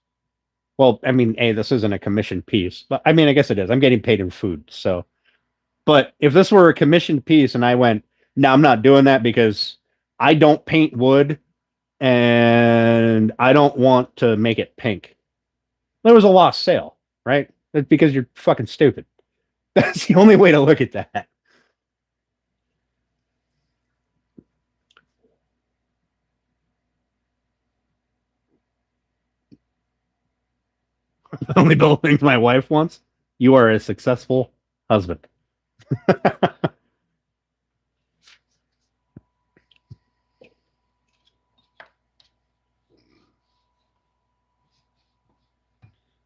well, I mean, A, this isn't a commissioned piece, but I mean, I guess it is. I'm getting paid in food. So, but if this were a commissioned piece and I went, no, I'm not doing that because I don't paint wood and I don't want to make it pink, there was a lost sale, right? That's because you're fucking stupid. That's the only way to look at that. The only buildings my wife wants. You are a successful husband.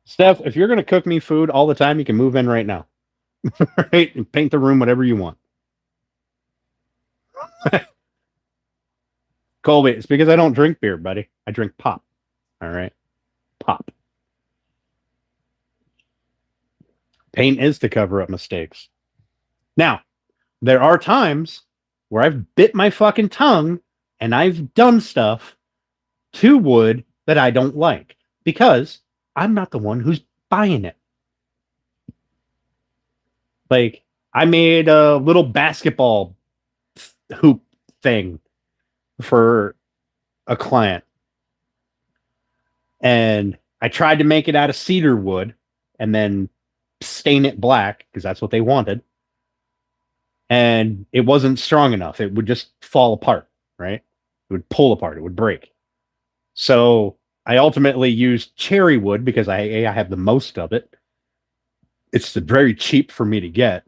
Steph, if you're going to cook me food all the time, you can move in right now. Right? And paint the room whatever you want. Colby, it's because I don't drink beer, buddy. I drink pop. All right? Pop. Paint is to cover up mistakes. Now, there are times where I've bit my fucking tongue and I've done stuff to wood that I don't like because I'm not the one who's buying it. Like, I made a little basketball hoop thing for a client. And I tried to make it out of cedar wood and then stain it black because that's what they wanted. And it wasn't strong enough. It would just fall apart, right? It would pull apart. It would break. So I ultimately used cherry wood because I have the most of it. It's very cheap for me to get.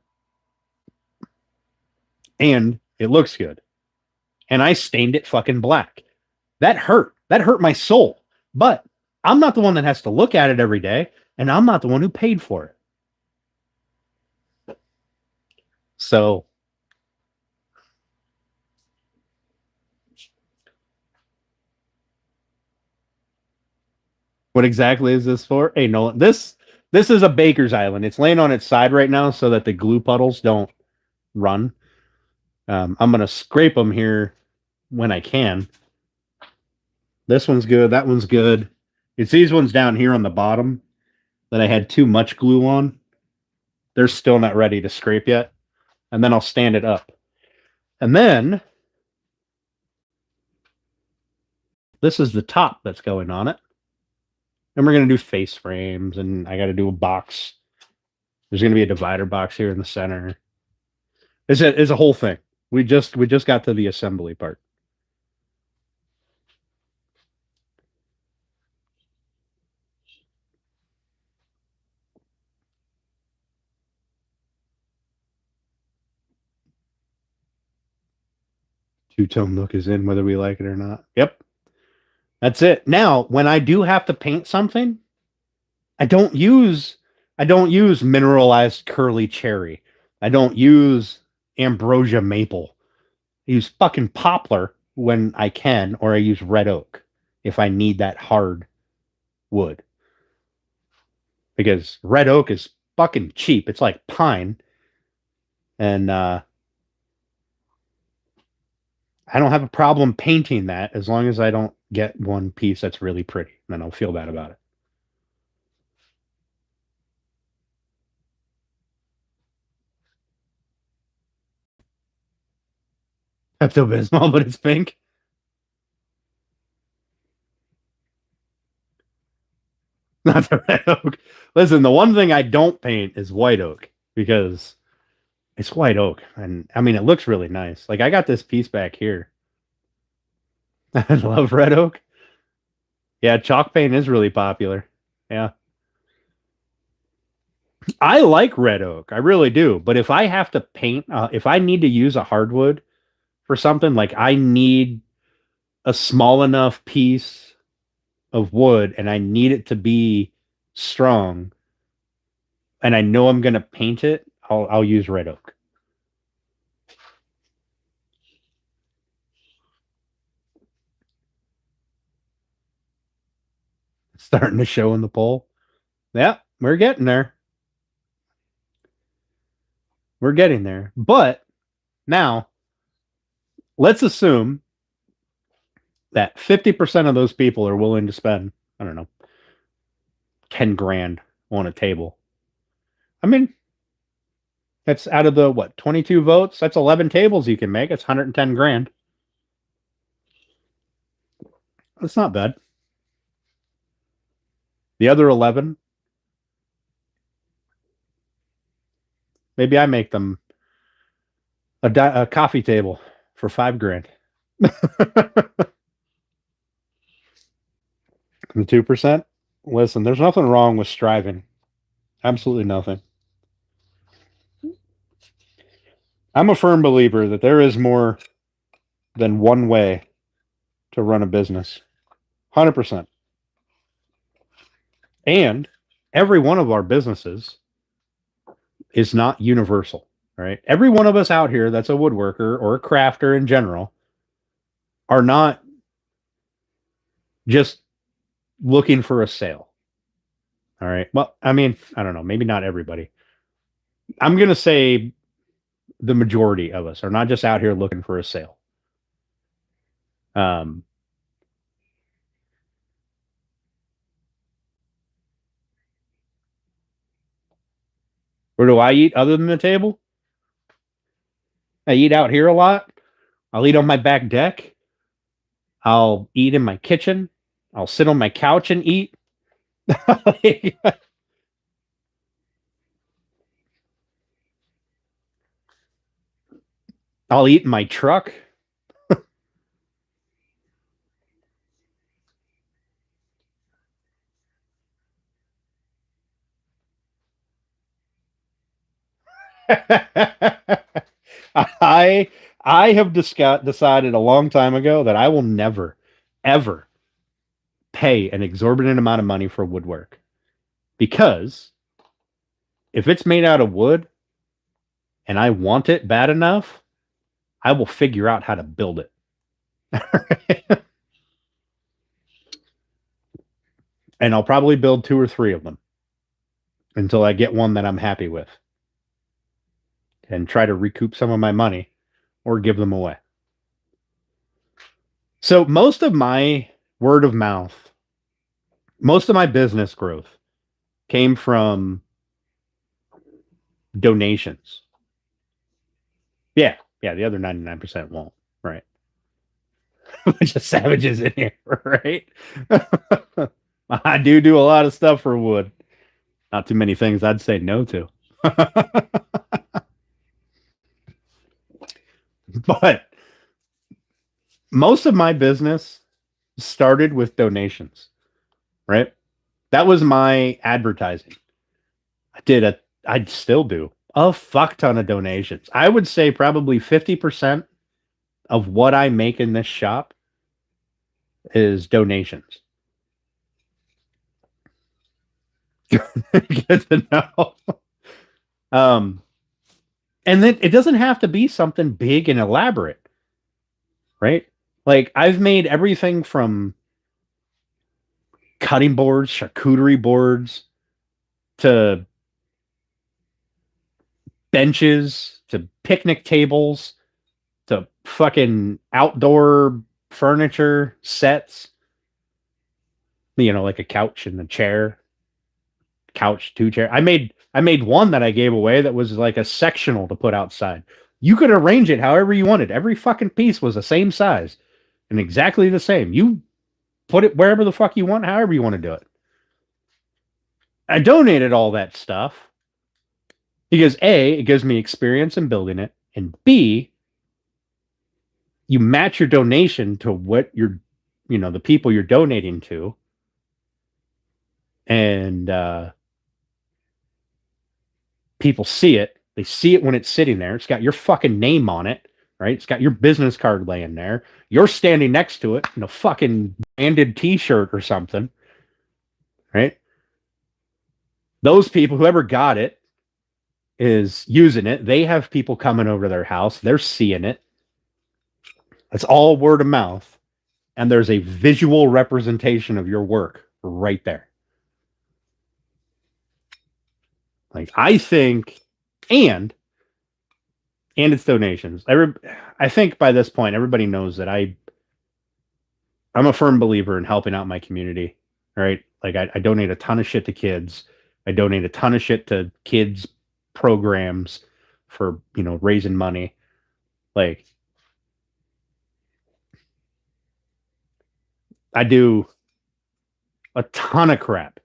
And it looks good. And I stained it fucking black. That hurt. That hurt my soul. But I'm not the one that has to look at it every day. And I'm not the one who paid for it. So what exactly is this for? Hey, Nolan, this is a Bakers Island. It's laying on its side right now so that the glue puddles don't run. I'm going to scrape them here when I can. This one's good. That one's good. It's these ones down here on the bottom that I had too much glue on. They're still not ready to scrape yet. And then I'll stand it up. And then this is the top that's going on it. And we're going to do face frames, and I got to do a box. There's going to be a divider box here in the center. It's a whole thing. We just got to the assembly part. Two-tone look is in whether we like it or not. Yep. That's it. Now, when I do have to paint something, I don't use I don't use mineralized curly cherry. I don't use ambrosia maple. I use fucking poplar when I can, or I use red oak if I need that hard wood. Because red oak is fucking cheap. It's like pine. And I don't have a problem painting that as long as I don't get one piece that's really pretty. Then I'll feel bad about it. Pepto Bismol, but it's pink. Not the red oak. Listen, the one thing I don't paint is white oak because it's white oak, and I mean it looks really nice. Like I got this piece back here. I love red oak. Yeah, chalk paint is really popular. Yeah. I like red oak. I really do. But if I have to paint, if I need to use a hardwood for something, like I need a small enough piece of wood and I need it to be strong and I know I'm going to paint it, I'll use red oak. Starting to show in the poll. Yeah, we're getting there. We're getting there. But now, let's assume that 50% of those people are willing to spend, I don't know, 10 grand on a table. I mean, that's out of the, what, 22 votes? That's 11 tables you can make. It's 110 grand. That's not bad. The other 11, maybe I make them a coffee table for 5 grand. The 2%? Listen, there's nothing wrong with striving. Absolutely nothing. I'm a firm believer that there is more than one way to run a business. 100%. And every one of our businesses is not universal, right? Every one of us out here that's a woodworker or a crafter in general are not just looking for a sale. All right. Well, I mean, I don't know. Maybe not everybody. I'm going to say the majority of us are not just out here looking for a sale. Where do I eat other than the table? I eat out here a lot. I'll eat on my back deck. I'll eat in my kitchen. I'll sit on my couch and eat. I'll eat in my truck. I have decided a long time ago that I will never, ever pay an exorbitant amount of money for woodwork. Because if it's made out of wood and I want it bad enough, I will figure out how to build it. And I'll probably build 2 or 3 of them until I get one that I'm happy with and try to recoup some of my money or give them away. So most of my word of mouth, most of my business growth came from donations. Yeah, the other 99% won't, right? A bunch of savages in here, right? I do a lot of stuff for wood. Not too many things I'd say no to. But most of my business started with donations, right? That was my advertising. I'd still do a fuck ton of donations. I would say probably 50% of what I make in this shop is donations. Good to know. Um, and then it doesn't have to be something big and elaborate, right? Like I've made everything from cutting boards, charcuterie boards, to benches, to picnic tables, to fucking outdoor furniture sets. You know, like a couch and a chair, couch, two chair. I made one that I gave away that was like a sectional to put outside. You could arrange it however you wanted. Every fucking piece was the same size and exactly the same. You put it wherever the fuck you want, however you want to do it. I donated all that stuff because A, it gives me experience in building it, and B, you match your donation to what you're, the people you're donating to, and people see it. They see it when it's sitting there. It's got your fucking name on it, right? It's got your business card laying there. You're standing next to it in a fucking branded T-shirt or something, right? Those people, whoever got it, is using it. They have people coming over to their house. They're seeing it. It's all word of mouth. And there's a visual representation of your work right there. Like, I think, and it's donations. I think by this point, everybody knows that I'm a firm believer in helping out my community, right? Like, I donate a ton of shit to kids. I donate a ton of shit to kids' programs for, raising money. Like, I do a ton of crap.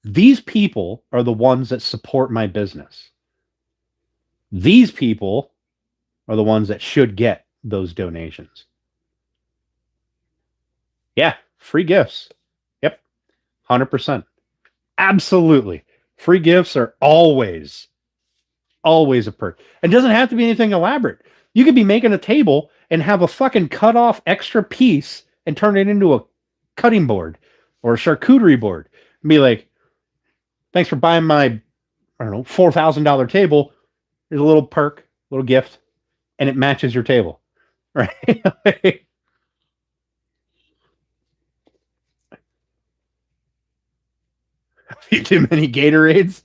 These people are the ones that support my business. These people are the ones that should get those donations. Yeah, free gifts. Yep, 100%. Absolutely. Free gifts are always a perk. It doesn't have to be anything elaborate. You could be making a table and have a fucking cut off extra piece and turn it into a cutting board or a charcuterie board. And be like, thanks for buying my, I don't know, $4,000 table. There's a little perk, little gift, and it matches your table, right? Too many Gatorades.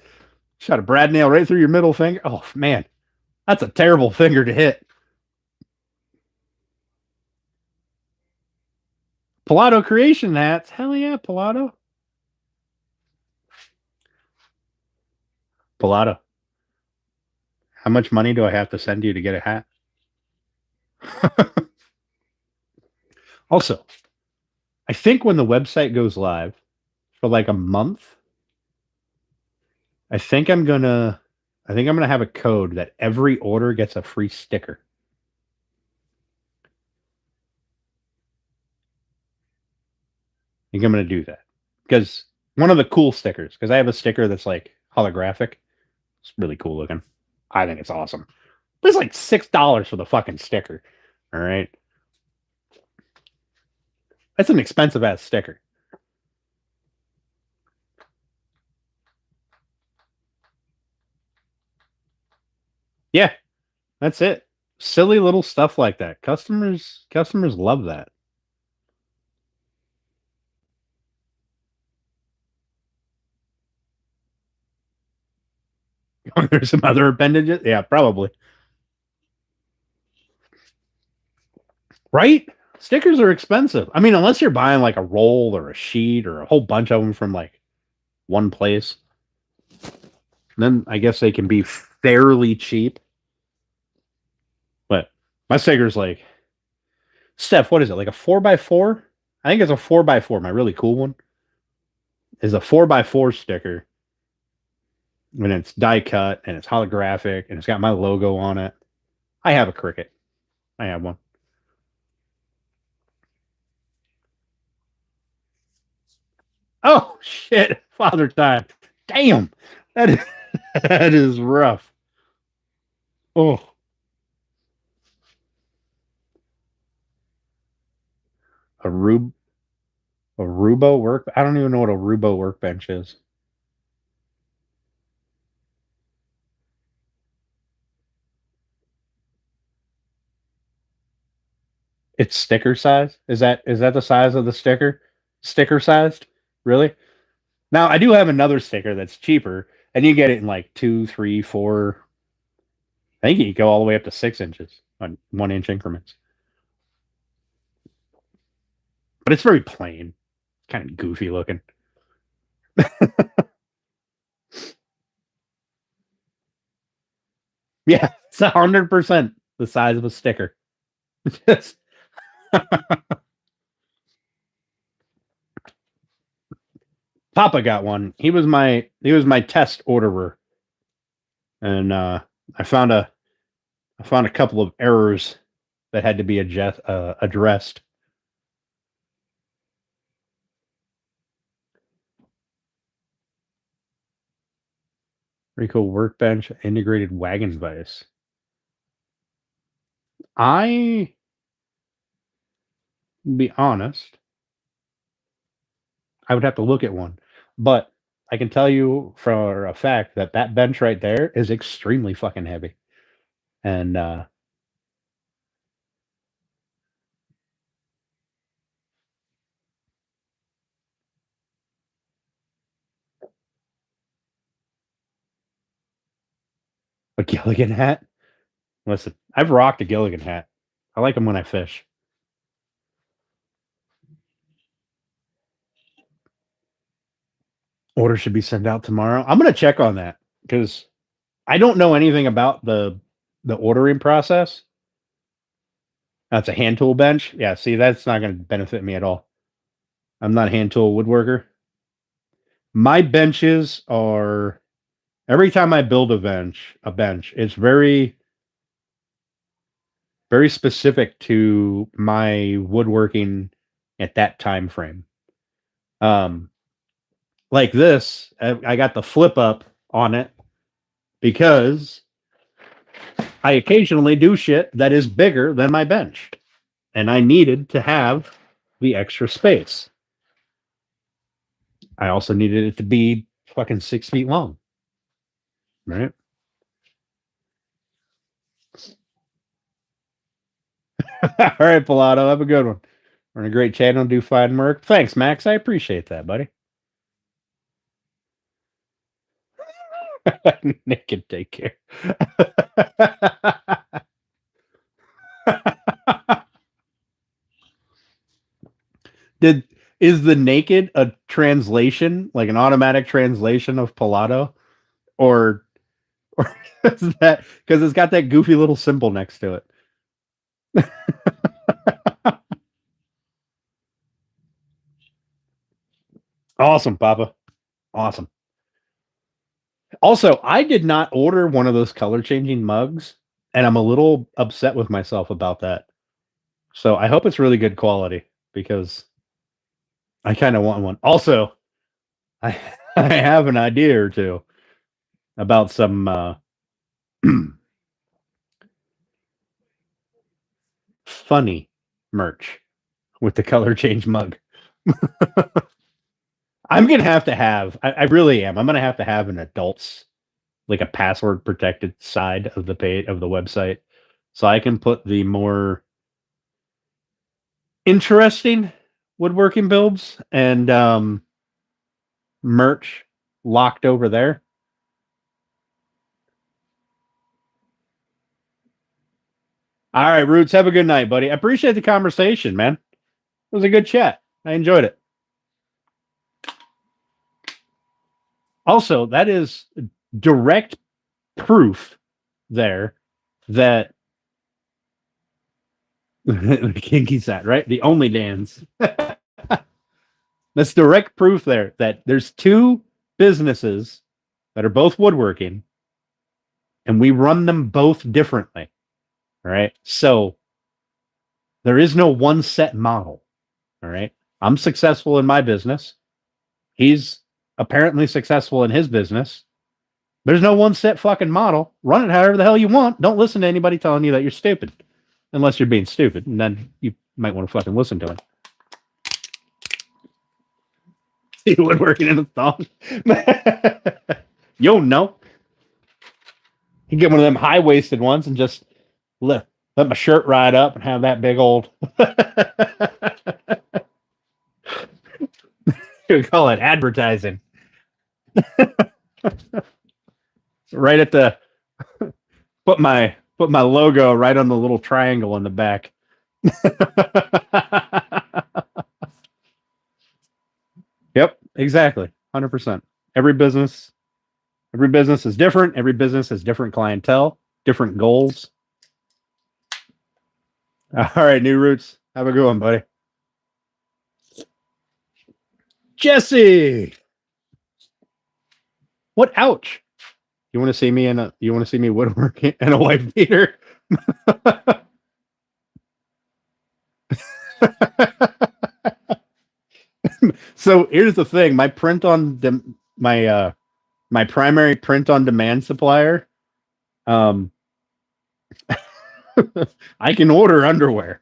Shot a brad nail right through your middle finger. Oh, man. That's a terrible finger to hit. Pilato creation hats. Hell yeah, Pilato. Pilato. How much money do I have to send you to get a hat? Also, I think when the website goes live for like a month, I think I'm gonna have a code that every order gets a free sticker. I think I'm gonna do that because one of the cool stickers. Because I have a sticker that's like holographic. It's really cool looking. I think it's awesome. But it's like $6 for the fucking sticker. All right, that's an expensive ass sticker. Yeah, that's it. Silly little stuff like that. Customers love that. There's some other appendages. Yeah, probably. Right? Stickers are expensive. I mean, unless you're buying like a roll or a sheet or a whole bunch of them from like one place, then I guess they can be fairly cheap. But my sticker's like, Steph, what is it? Like a 4x4? I think it's a 4x4. My really cool one is a 4x4 sticker. and it's die cut and it's holographic and it's got my logo on it. I have a Cricut. I have one. Oh shit, Father Time. Damn, that is, that is rough. Oh, a Rub a Rubo work. I don't even know what a Rubo workbench is. It's sticker size. Is that the size of the sticker? Sticker sized? Really? Now I do have another sticker that's cheaper, and you get it in like 2, 3, 4. I think you can go all the way up to 6 inches on 1 inch increments. But it's very plain, kind of goofy looking. Yeah, it's 100% the size of a sticker. Just Papa got one. He was my test orderer, and I found a couple of errors that had to be addressed. Rico workbench integrated wagon vise. I be honest, I would have to look at one, but I can tell you for a fact that that bench right there is extremely fucking heavy. And a Gilligan hat. Listen, I've rocked a Gilligan hat. I like them when I fish. Order should be sent out tomorrow. I'm gonna check on that because I don't know anything about the ordering process. That's a hand tool bench. Yeah, see, that's not going to benefit me at all. I'm not a hand tool woodworker. My benches are every time I build a bench, it's very, very specific to my woodworking at that time frame. Um, like this, I got the flip up on it because I occasionally do shit that is bigger than my bench, and I needed to have the extra space. I also needed it to be fucking 6 feet long. Right? All right, Pilato. Have a good one. We're in a great channel. Do fine work. Thanks, Max. I appreciate that, buddy. Naked take care. Is the naked a translation, like an automatic translation of Pilato? Or is that because it's got that goofy little symbol next to it? Awesome, Papa. Awesome. Also, I did not order one of those color changing mugs, and I'm a little upset with myself about that. So I hope it's really good quality because I kind of want one. Also, I I have an idea or two about some funny merch with the color change mug. I'm gonna have to have. I really am. I'm gonna have to have an adults, like a password protected side of the page of the website, so I can put the more interesting woodworking builds and merch locked over there. All right, Roots, have a good night, buddy. I appreciate the conversation, man. It was a good chat. I enjoyed it. Also, that is direct proof there that the kinky side, right? The only dance. That's direct proof there that there's two businesses that are both woodworking, and we run them both differently. All right. So there is no one set model. All right. I'm successful in my business. He's apparently successful in his business. There's no one set fucking model. Run it however the hell you want. Don't listen to anybody telling you that you're stupid. Unless you're being stupid. And then you might want to fucking listen to it. See woodworking in a thong. You don't know. You get one of them high-waisted ones and just let my shirt ride up and have that big old... You call it advertising. Right at the... Put my logo right on the little triangle in the back. Yep, exactly. 100%. Every business is different. Every business has different clientele, different goals. All right, New Roots. Have a good one, buddy. Jesse. What? Ouch. You want to see me woodworking and a wife beater? So here's the thing: my my primary print on demand supplier, I can order underwear.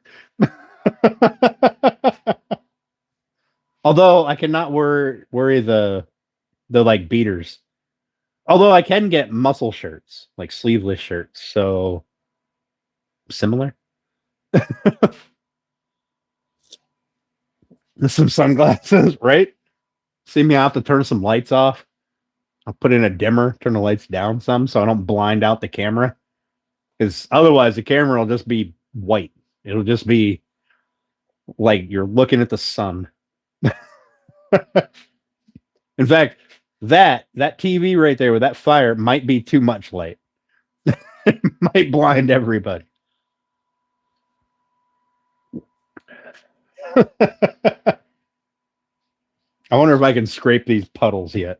Although I cannot worry the like beaters. Although I can get muscle shirts, like sleeveless shirts. So similar. Some sunglasses, right? See me, I have to turn some lights off. I'll put in a dimmer, turn the lights down some so I don't blind out the camera. Because otherwise the camera will just be white. It'll just be like you're looking at the sun. In fact, that TV right there with that fire might be too much light. It might blind everybody. I wonder if I can scrape these puddles yet.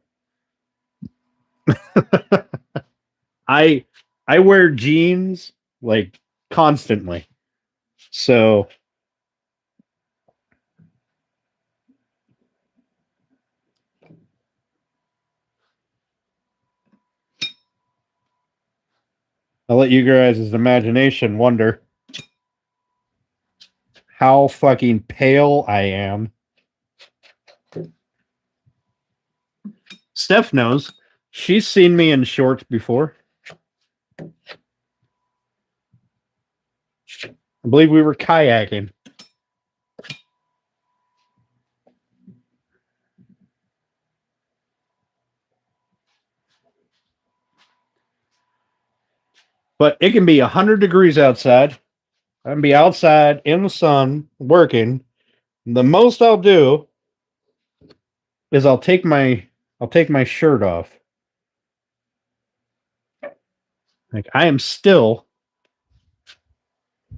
I wear jeans like constantly. So I'll let you guys' imagination wonder how fucking pale I am. Steph knows. She's seen me in shorts before. I believe we were kayaking. But it can be 100 degrees outside. I can be outside in the sun working. The most I'll do is I'll take my shirt off. Like I am still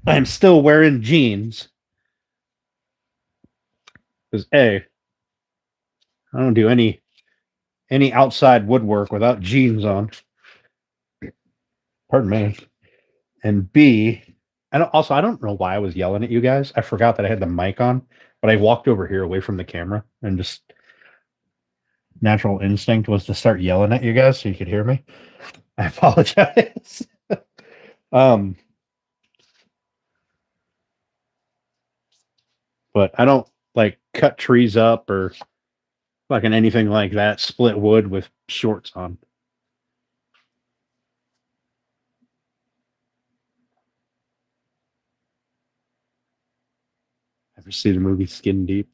wearing jeans. Because I don't do any outside woodwork without jeans on. Pardon me. And B, I don't know why I was yelling at you guys. I forgot that I had the mic on, but I walked over here away from the camera and just natural instinct was to start yelling at you guys so you could hear me. I apologize. But I don't like cut trees up or fucking anything like that. Split wood with shorts on. Ever see the movie Skin Deep?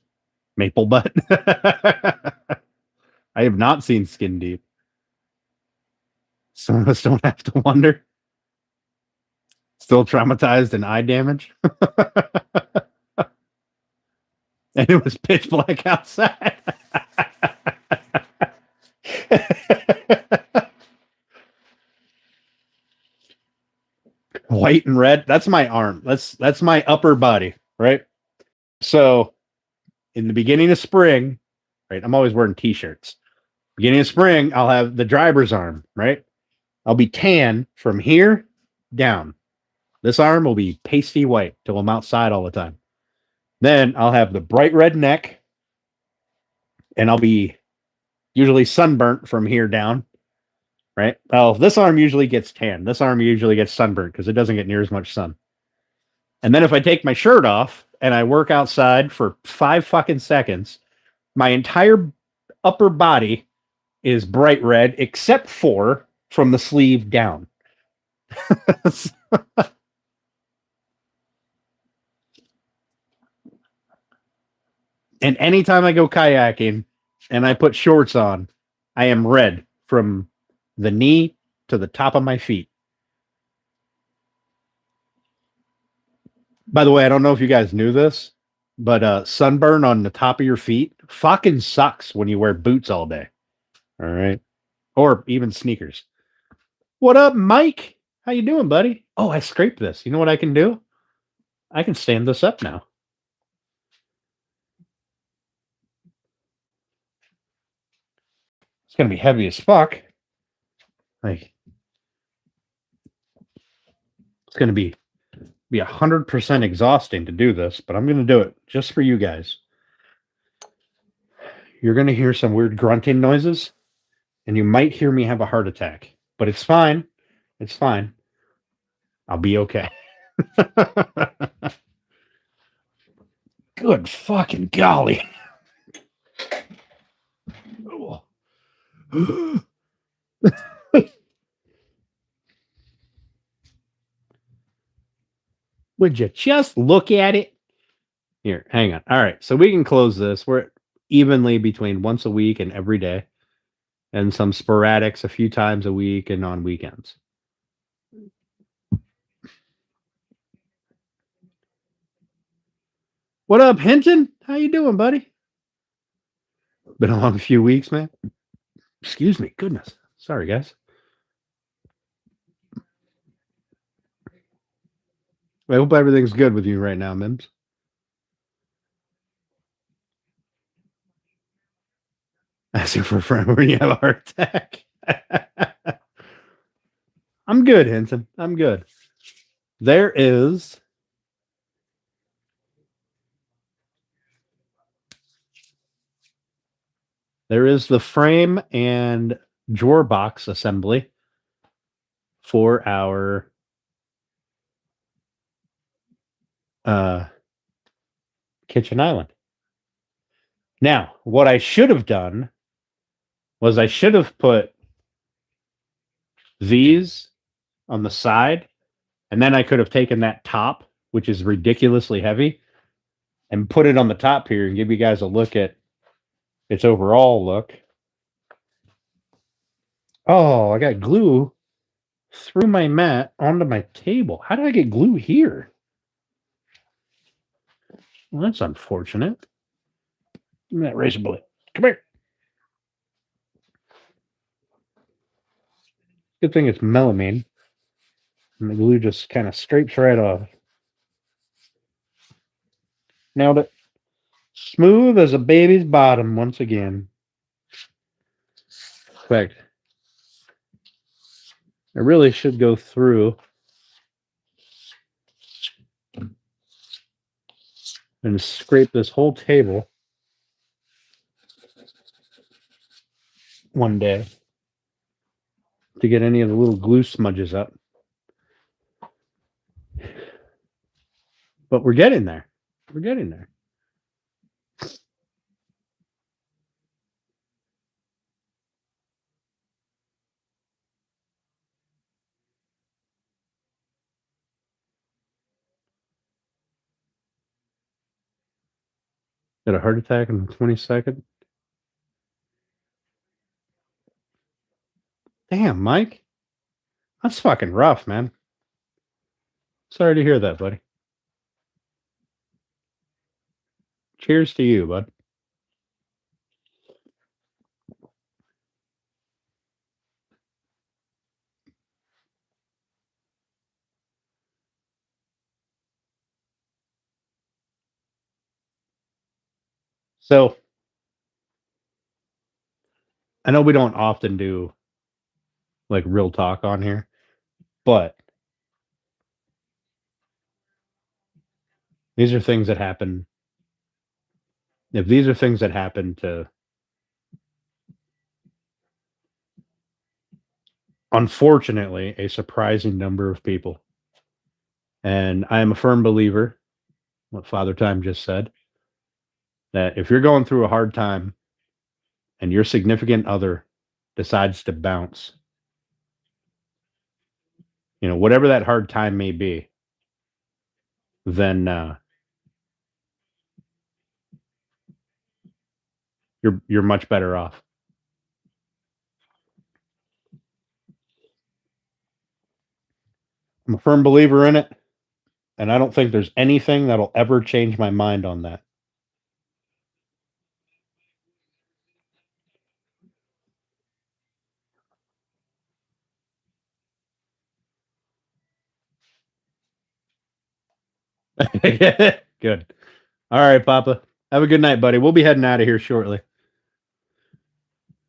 Maple Butt? I have not seen Skin Deep. Some of us don't have to wonder. Still traumatized and eye damage. And it was pitch black outside. White and red. That's my arm. That's my upper body, right? So in the beginning of spring, right? I'm always wearing t-shirts. Beginning of spring, I'll have the driver's arm, right? I'll be tan from here down. This arm will be pasty white till I'm outside all the time. Then I'll have the bright red neck, and I'll be usually sunburnt from here down, right? Oh, this arm usually gets tan. This arm usually gets sunburnt because it doesn't get near as much sun. And then if I take my shirt off and I work outside for 5 fucking seconds, my entire upper body is bright red except for from the sleeve down. And anytime I go kayaking and I put shorts on, I am red from the knee to the top of my feet. By the way, I don't know if you guys knew this, but sunburn on the top of your feet fucking sucks when you wear boots all day. All right. Or even sneakers. What up, Mike? How you doing, buddy? Oh, I scraped this. You know what I can do? I can stand this up now. It's gonna be heavy as fuck. Like it's gonna be 100% exhausting to do this, but I'm gonna do it just for you guys. You're gonna hear some weird grunting noises, and you might hear me have a heart attack, but it's fine. It's fine. I'll be okay. Good fucking golly. Would you just look at it? Here, hang on. All right, so we can close this. We're evenly between once a week and every day, and some sporadics a few times a week and on weekends. What up, Hinton? How you doing, buddy? Been a long few weeks, man. Excuse me. Goodness. Sorry, guys. I hope everything's good with you right now, Mims. Asking for a friend when you have a heart attack. I'm good, Hinton. I'm good. There is the frame and drawer box assembly for our kitchen island. Now, what I should have done was I should have put these on the side, and then I could have taken that top, which is ridiculously heavy, and put it on the top here and give you guys a look at its overall look. Oh, I got glue through my mat onto my table. How did I get glue here? Well, that's unfortunate. Give me that razor blade. Come here. Good thing it's melamine. And the glue just kind of scrapes right off. Nailed it. Smooth as a baby's bottom once again. In fact, I really should go through and scrape this whole table one day to get any of the little glue smudges up. But we're getting there. We're getting there. Got a heart attack in the 22nd. Damn, Mike. That's fucking rough, man. Sorry to hear that, buddy. Cheers to you, bud. So, I know we don't often do like real talk on here, but these are things that happen. If these are things that happen to, unfortunately, a surprising number of people, and I am a firm believer, what Father Time just said, that if you're going through a hard time and your significant other decides to bounce, whatever that hard time may be, then you're much better off. I'm a firm believer in it, and I don't think there's anything that'll ever change my mind on that. Good. All right, Papa. Have a good night, buddy. We'll be heading out of here shortly.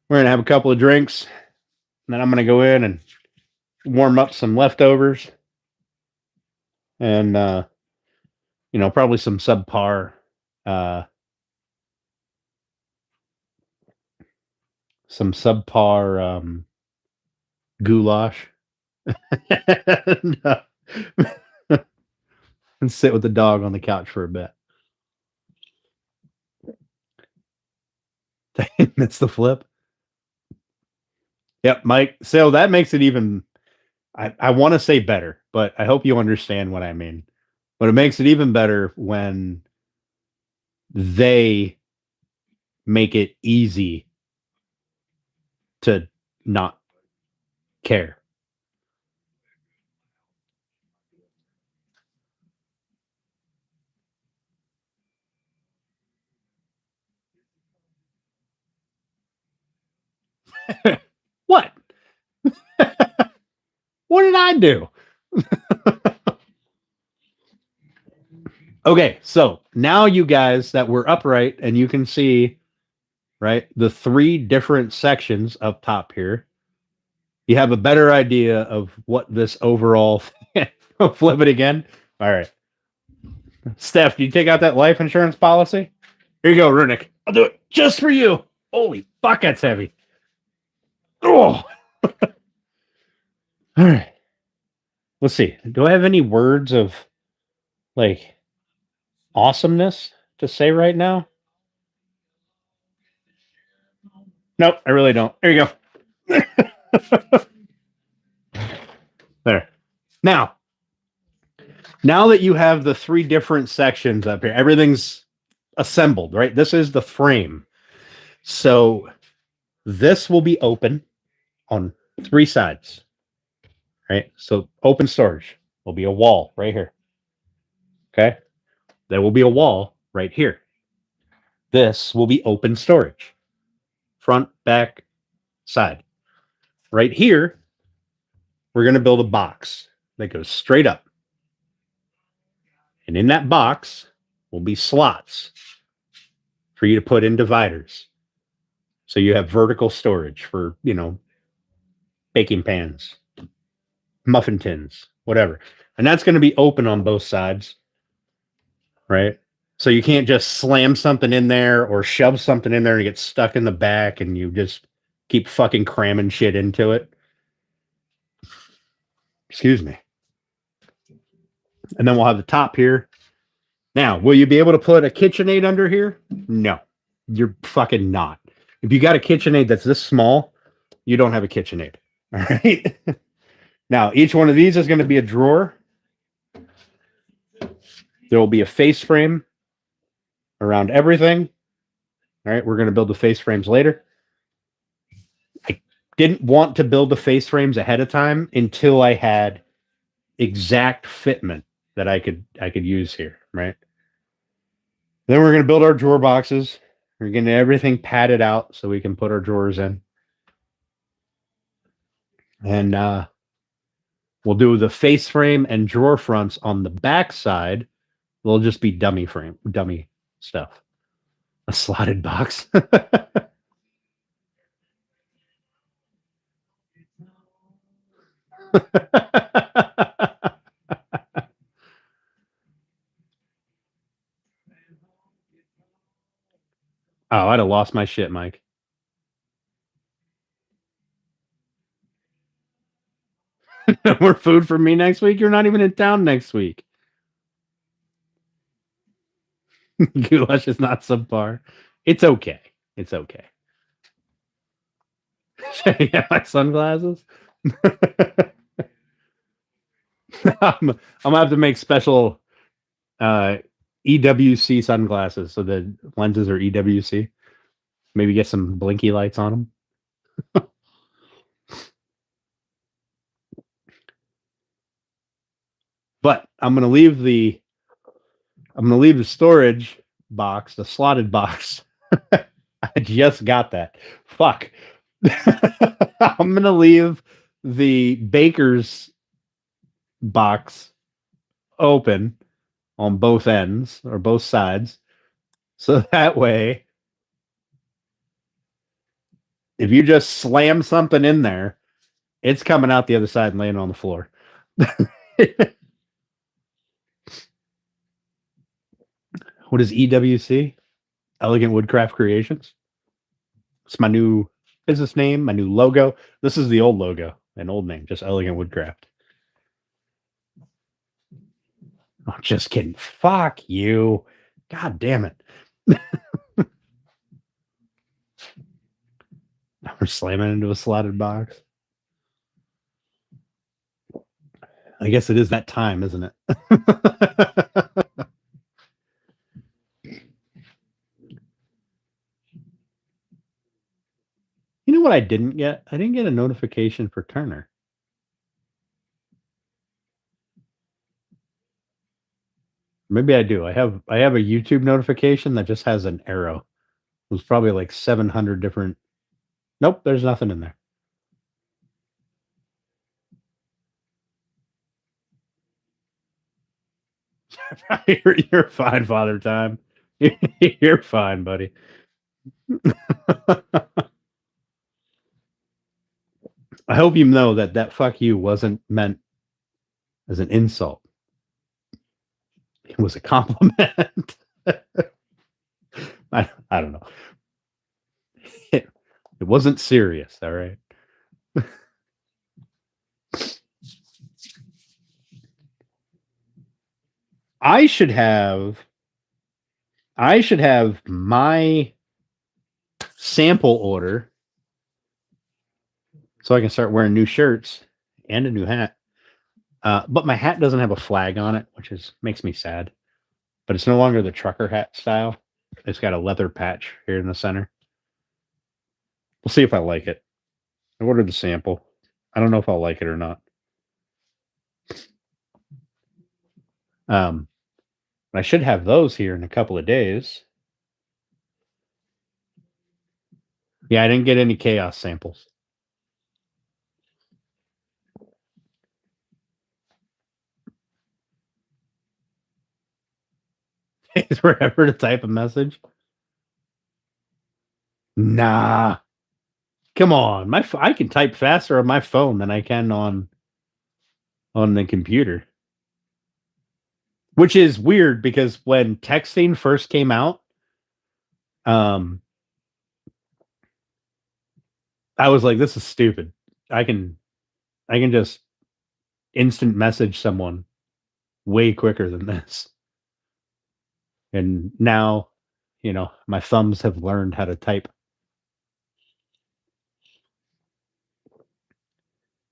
We're going to have a couple of drinks, and then I'm going to go in and warm up some leftovers and, probably some uh, some subpar goulash. and, and sit with the dog on the couch for a bit. That's the flip. Yep, Mike. So that makes it even, I want to say better, but I hope you understand what I mean. But it makes it even better when they make it easy to not care. What? What did I do? Okay, so now you guys that were upright and you can see, right, the three different sections up top here, you have a better idea of what this overall flip it again. All right. Steph, do you take out that life insurance policy? Here you go, Runick. I'll do it just for you. Holy fuck, that's heavy. Oh. All right. Let's see. Do I have any words of like awesomeness to say right now? Nope, I really don't. There you go. There. Now that you have the three different sections up here, everything's assembled, right? This is the frame. So this will be open on three sides, right? So open storage will be a wall right here. Okay. There will be a wall right here. This will be open storage, front, back, side. Right here, we're going to build a box that goes straight up. And in that box will be slots for you to put in dividers. So you have vertical storage for, baking pans, muffin tins, whatever. And that's going to be open on both sides, right? So you can't just slam something in there or shove something in there and it gets stuck in the back and you just keep fucking cramming shit into it. Excuse me. And then we'll have the top here. Now, will you be able to put a KitchenAid under here? No, you're fucking not. If you got a KitchenAid that's this small, you don't have a KitchenAid. All right. Now, each one of these is going to be a drawer. There will be a face frame around everything. All right. We're going to build the face frames later. I didn't want to build the face frames ahead of time until I had exact fitment that I could use here. Right. Then we're going to build our drawer boxes. We're getting everything padded out so we can put our drawers in. And we'll do the face frame and drawer fronts on the back side. They'll just be dummy stuff. A slotted box. Oh, I'd have lost my shit, Mike. No more food for me next week. You're not even in town next week. Goulash is not subpar. It's okay. It's okay. Yeah, my sunglasses. I'm gonna have to make special uh, EWC sunglasses so the lenses are EWC. Maybe get some blinky lights on them. But I'm gonna leave the storage box, the slotted box. I just got that. Fuck. I'm gonna leave the baker's box open on both ends or both sides. So that way, if you just slam something in there, it's coming out the other side and laying on the floor. What is EWC? Elegant Woodcraft Creations. It's my new business name, my new logo. This is the old logo, an old name, just Elegant Woodcraft. Oh, just kidding. Fuck you. God damn it. We're slamming into a slotted box. I guess it is that time, isn't it? You know what I didn't get? I didn't get a notification for Turner. Maybe I do. I have a YouTube notification that just has an arrow. There's probably like 700 different. Nope, there's nothing in there. You're fine, Father Time. You're fine, buddy. I hope you know that fuck you wasn't meant as an insult. It was a compliment. I don't know. It wasn't serious, all right? I should have my sample order so I can start wearing new shirts and a new hat. But my hat doesn't have a flag on it, which makes me sad. But it's no longer the trucker hat style. It's got a leather patch here in the center. We'll see if I like it. I ordered the sample. I don't know if I'll like it or not. I should have those here in a couple of days. Yeah, I didn't get any chaos samples. Is forever to type a message? Nah. Come on. I can type faster on my phone than I can on the computer. Which is weird because when texting first came out, I was like, this is stupid. I can just instant message someone way quicker than this. And now, my thumbs have learned how to type.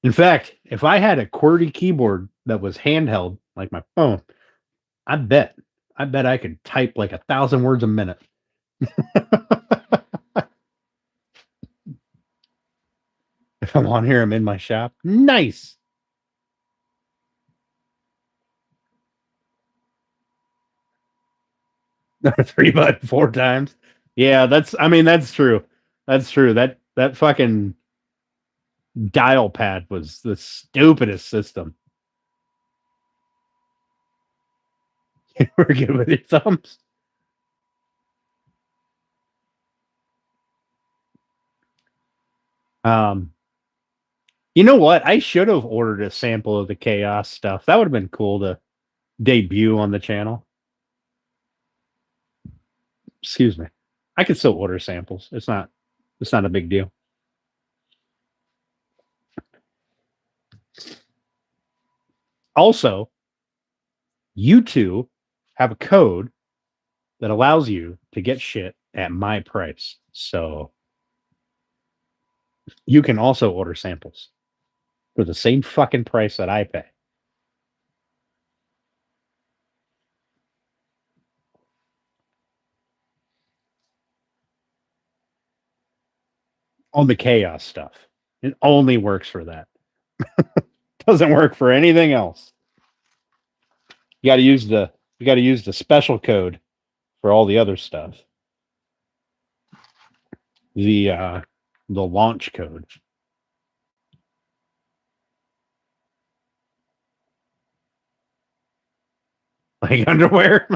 In fact, if I had a QWERTY keyboard that was handheld, like my phone, I bet I could type like 1,000 words a minute. If I'm on here, I'm in my shop. Nice. 3 but 4 times. Yeah, that's true. That's true. That fucking dial pad was the stupidest system. We're good with your thumbs. Um You know what? I should have ordered a sample of the chaos stuff. That would have been cool to debut on the channel. Excuse me. I could still order samples. It's not a big deal. Also, you two have a code that allows you to get shit at my price. So you can also order samples for the same fucking price that I pay. On the chaos stuff. It only works for that. Doesn't work for anything else. You got to use the special code for all the other stuff. The launch code. Like underwear.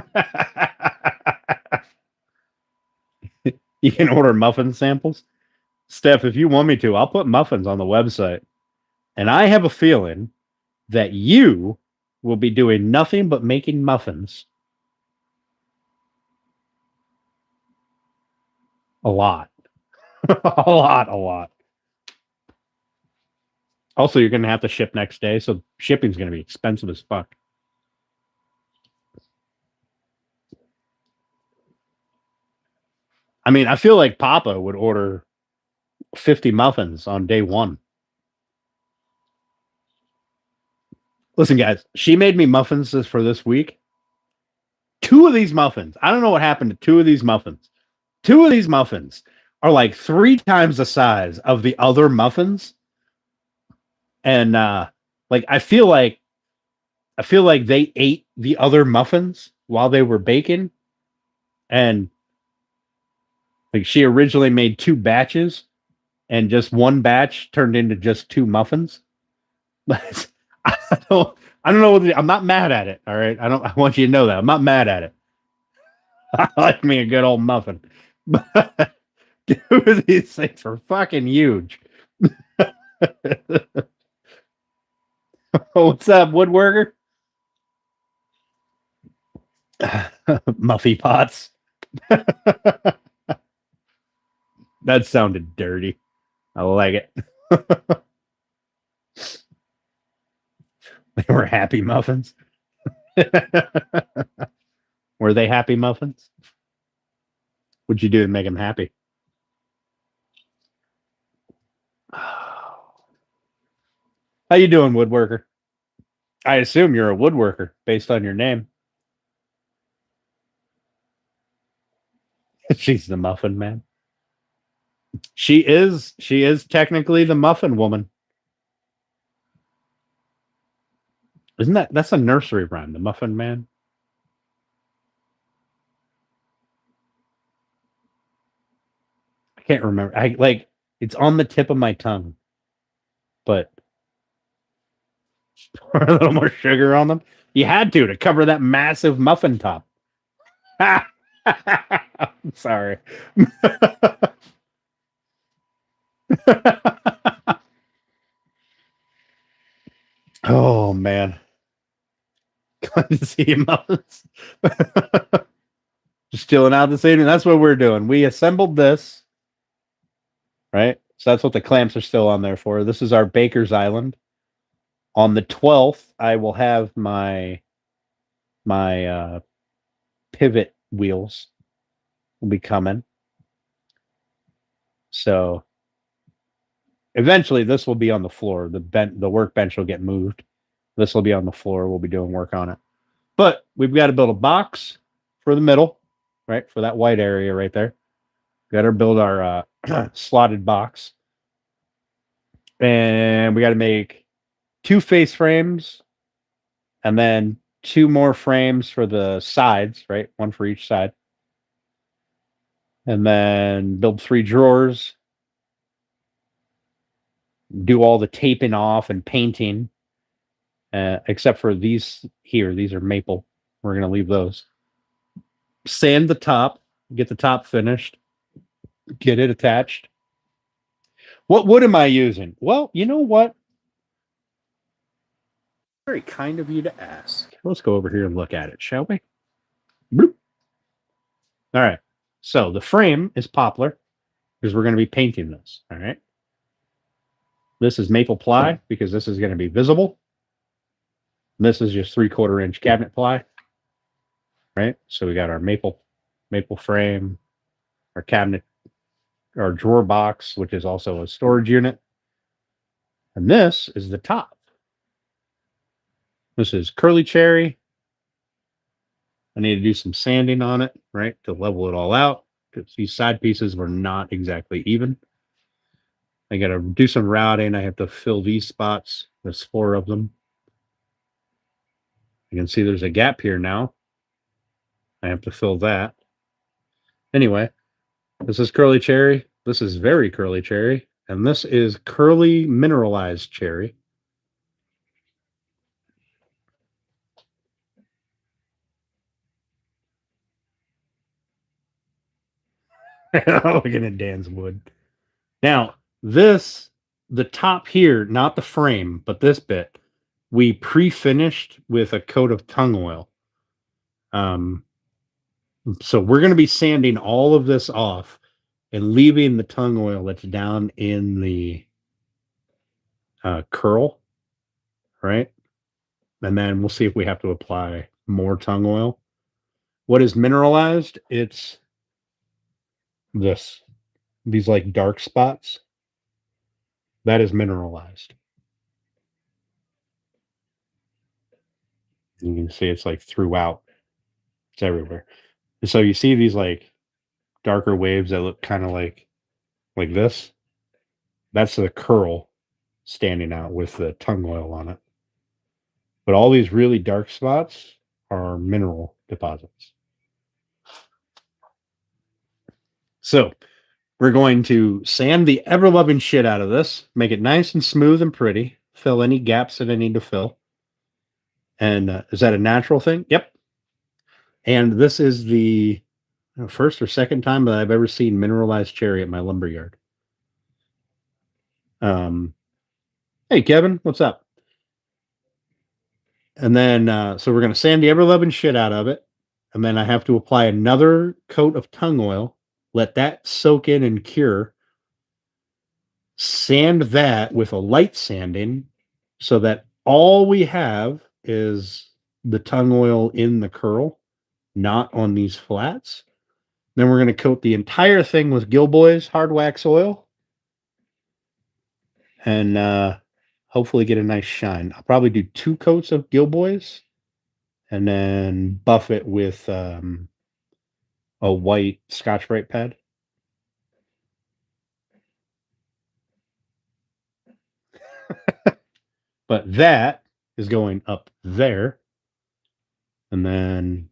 You can order muffin samples. Steph, if you want me to, I'll put muffins on the website. And I have a feeling that you will be doing nothing but making muffins. A lot. a lot. Also, you're going to have to ship next day, so shipping's going to be expensive as fuck. I mean, I feel like Papa would order 50 muffins on day one. Listen, guys, she made me muffins for this week. 2 of these muffins, I don't know what happened to 2 of these muffins. 2 of these muffins are like 3 times the size of the other muffins. And like I feel like they ate the other muffins while they were baking. And like she originally made 2 batches, and just one batch turned into just 2 muffins. But I don't know. I'm not mad at it. All right. I want you to know that I'm not mad at it. I like me a good old muffin. But 2 of these things are fucking huge. What's up, woodworker? Muffy pots. That sounded dirty. I like it. They were happy muffins. Were they happy muffins? What'd you do to make them happy? How you doing, woodworker? I assume you're a woodworker based on your name. She's the muffin man. She is technically the muffin woman. Isn't that's a nursery rhyme, the Muffin Man? I can't remember. It's on the tip of my tongue. But pour a little more sugar on them. You had to cover that massive muffin top. I'm sorry. Oh man. Glad to see you, muffins. Just chilling out this evening. That's what we're doing. We assembled this, right? So that's what the clamps are still on there for. This is our Bakers Island. On the 12th, I will have my pivot wheels will be coming. So eventually this will be on the floor. The workbench will get moved. This will be on the floor. We'll be doing work on it. But we've got to build a box for the middle, right? For that white area right there. Got to build our slotted box. And we got to make 2 face frames and then 2 more frames for the sides, right? 1 for each side. And then build 3 drawers. Do all the taping off and painting. Except for these here. These are maple. We're going to leave those. Sand the top. Get the top finished. Get it attached. What wood am I using? Well, you know what? Very kind of you to ask. Let's go over here and look at it, shall we? Bloop. All right. So the frame is poplar because we're going to be painting this. All right. This is maple ply because this is going to be visible. This is just 3/4 inch cabinet ply. Right. So we got our maple frame, our cabinet, our drawer box, which is also a storage unit. And this is the top. This is curly cherry. I need to do some sanding on it, right, to level it all out because these side pieces were not exactly even. I got to do some routing. I have to fill these spots. There's 4 of them. You can see there's a gap here now. I have to fill that. Anyway, this is curly cherry. This is very curly cherry. And this is curly mineralized cherry. Looking at Dan's wood. Now, this, the top here, not the frame, but this bit, we pre-finished with a coat of tung oil. So we're going to be sanding all of this off and leaving the tung oil that's down in the curl, right? And then we'll see if we have to apply more tung oil. What is mineralized? It's these like dark spots. That is mineralized. You can see it's like throughout. It's everywhere. And so you see these like darker waves that look kind of like this. That's the curl standing out with the tung oil on it. But all these really dark spots are mineral deposits. So we're going to sand the ever-loving shit out of this, make it nice and smooth and pretty, fill any gaps that I need to fill. And is that a natural thing? Yep. And this is the first or second time that I've ever seen mineralized cherry at my lumber yard. Hey, Kevin, what's up? And then, so we're going to sand the ever-loving shit out of it. And then I have to apply another coat of tung oil, let that soak in and cure. Sand that with a light sanding so that all we have is the tung oil in the curl, not on these flats. Then we're going to coat the entire thing with Gilboy's hard wax oil and hopefully get a nice shine. I'll probably do 2 coats of Gilboy's and then buff it with a white Scotch-Brite pad. But that is going up there. And then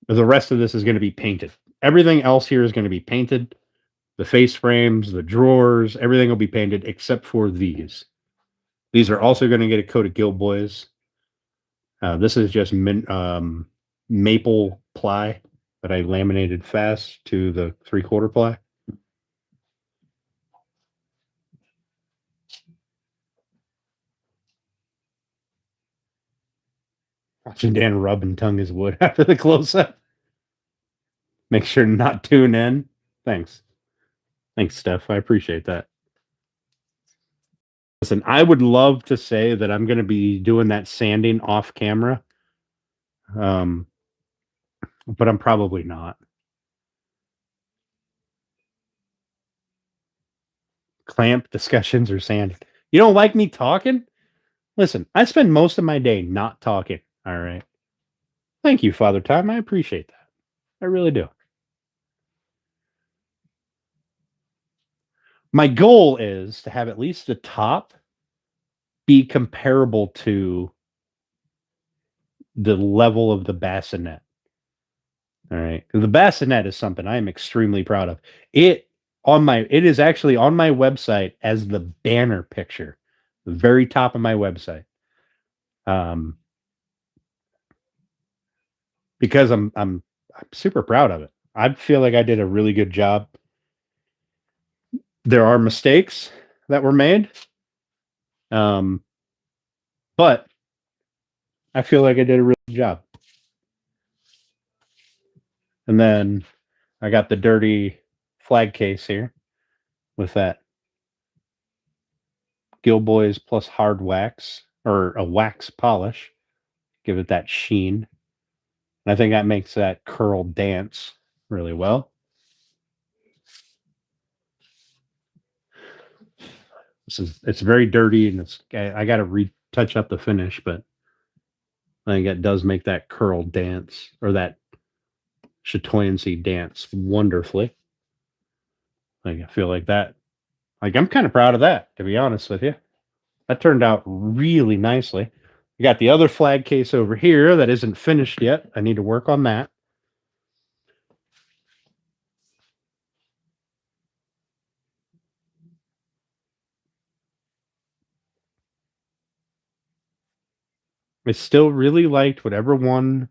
the rest of this is going to be painted. Everything else here is going to be painted. The face frames, the drawers, everything will be painted except for these. These are also going to get a coat of Gilboy's. This is just maple ply that I laminated fast to the 3/4 ply. Watching Dan rub and tongue his wood after the close-up. Make sure to not tune in. Thanks. Thanks, Steph. I appreciate that. Listen, I would love to say that I'm going to be doing that sanding off camera. But I'm probably not. Clamp discussions or sanding. You don't like me talking? Listen, I spend most of my day not talking. All right. Thank you, Father Time. I appreciate that. I really do. My goal is to have at least the top be comparable to the level of the bassinet. All right. The bassinet is something I am extremely proud of. It is actually on my website as the banner picture, the very top of my website. Because I'm super proud of it. I feel like I did a really good job. There are mistakes that were made. But I feel like I did a really good job. And then I got the dirty flag case here with that Gilboys plus hard wax or a wax polish. Give it that sheen. And I think that makes that curl dance really well. It's very dirty and I got to retouch up the finish, but I think it does make that curl dance or that chatoyancy dance wonderfully. Like I feel like that. Like I'm kind of proud of that, to be honest with you. That turned out really nicely. We got the other flag case over here that isn't finished yet. I need to work on that. I still really liked whatever one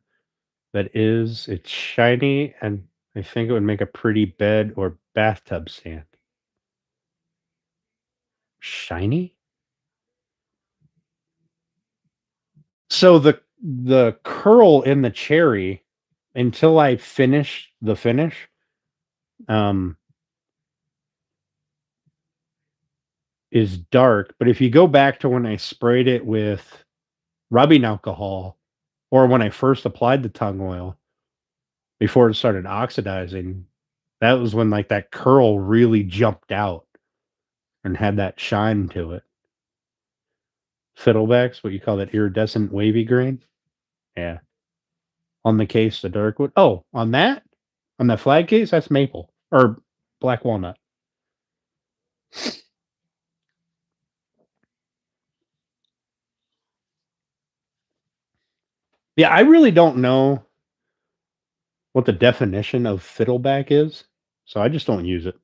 that is. It's shiny, and I think it would make a pretty bed or bathtub stand. Shiny? So the curl in the cherry until I finish the finish, um, is dark. But if you go back to when I sprayed it with rubbing alcohol or when I first applied the tongue oil before it started oxidizing, that was when like that curl really jumped out and had that shine to it. Fiddlebacks, what you call that iridescent wavy grain? Yeah. On the case, the dark wood. Oh, on that? On the flag case, that's maple or black walnut. Yeah, I really don't know what the definition of fiddleback is, so I just don't use it.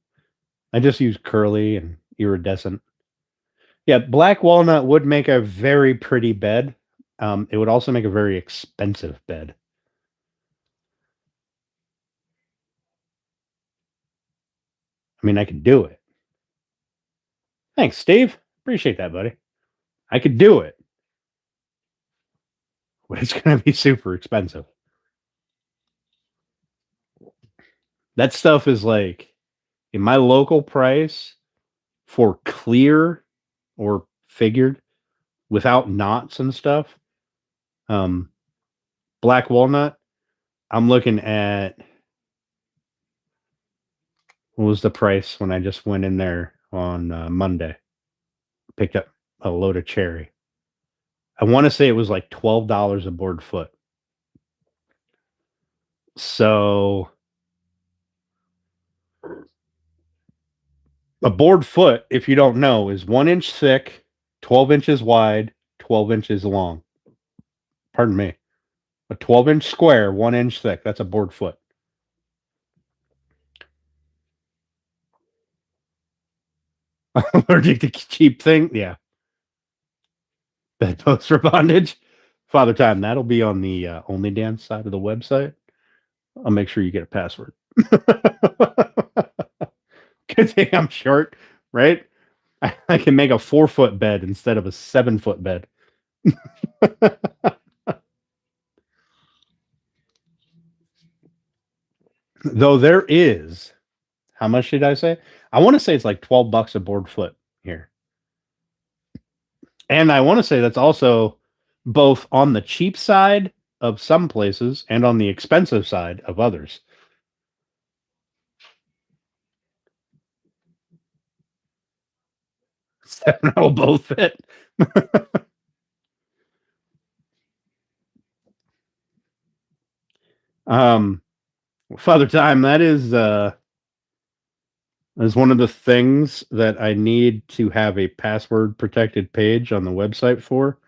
I just use curly and iridescent. Yeah, black walnut would make a very pretty bed. It would also make a very expensive bed. I mean, I could do it. Thanks, Steve. Appreciate that, buddy. I could do it, but it's going to be super expensive. That stuff is like in my local price for clear or figured without knots and stuff. Um, black walnut, I'm looking at what was the price when I just went in there on Monday, picked up a load of cherry. I want to say it was like $12 a board foot. So a board foot, if you don't know, is 1 inch thick, 12 inches wide, 12 inches long. Pardon me. A 12-inch square, 1 inch thick. That's a board foot. Allergic to cheap thing? Yeah. Bedpost for bondage. Father Time, that'll be on the Only Dance side of the website. I'll make sure you get a password. Good thing I'm short, right? I can make a 4-foot bed instead of a 7-foot bed. Though there is, how much did I say? I want to say it's like $12 a board foot here. And I want to say that's also both on the cheap side of some places and on the expensive side of others. Seven will both fit. Father Time, that is one of the things that I need to have a password protected page on the website for.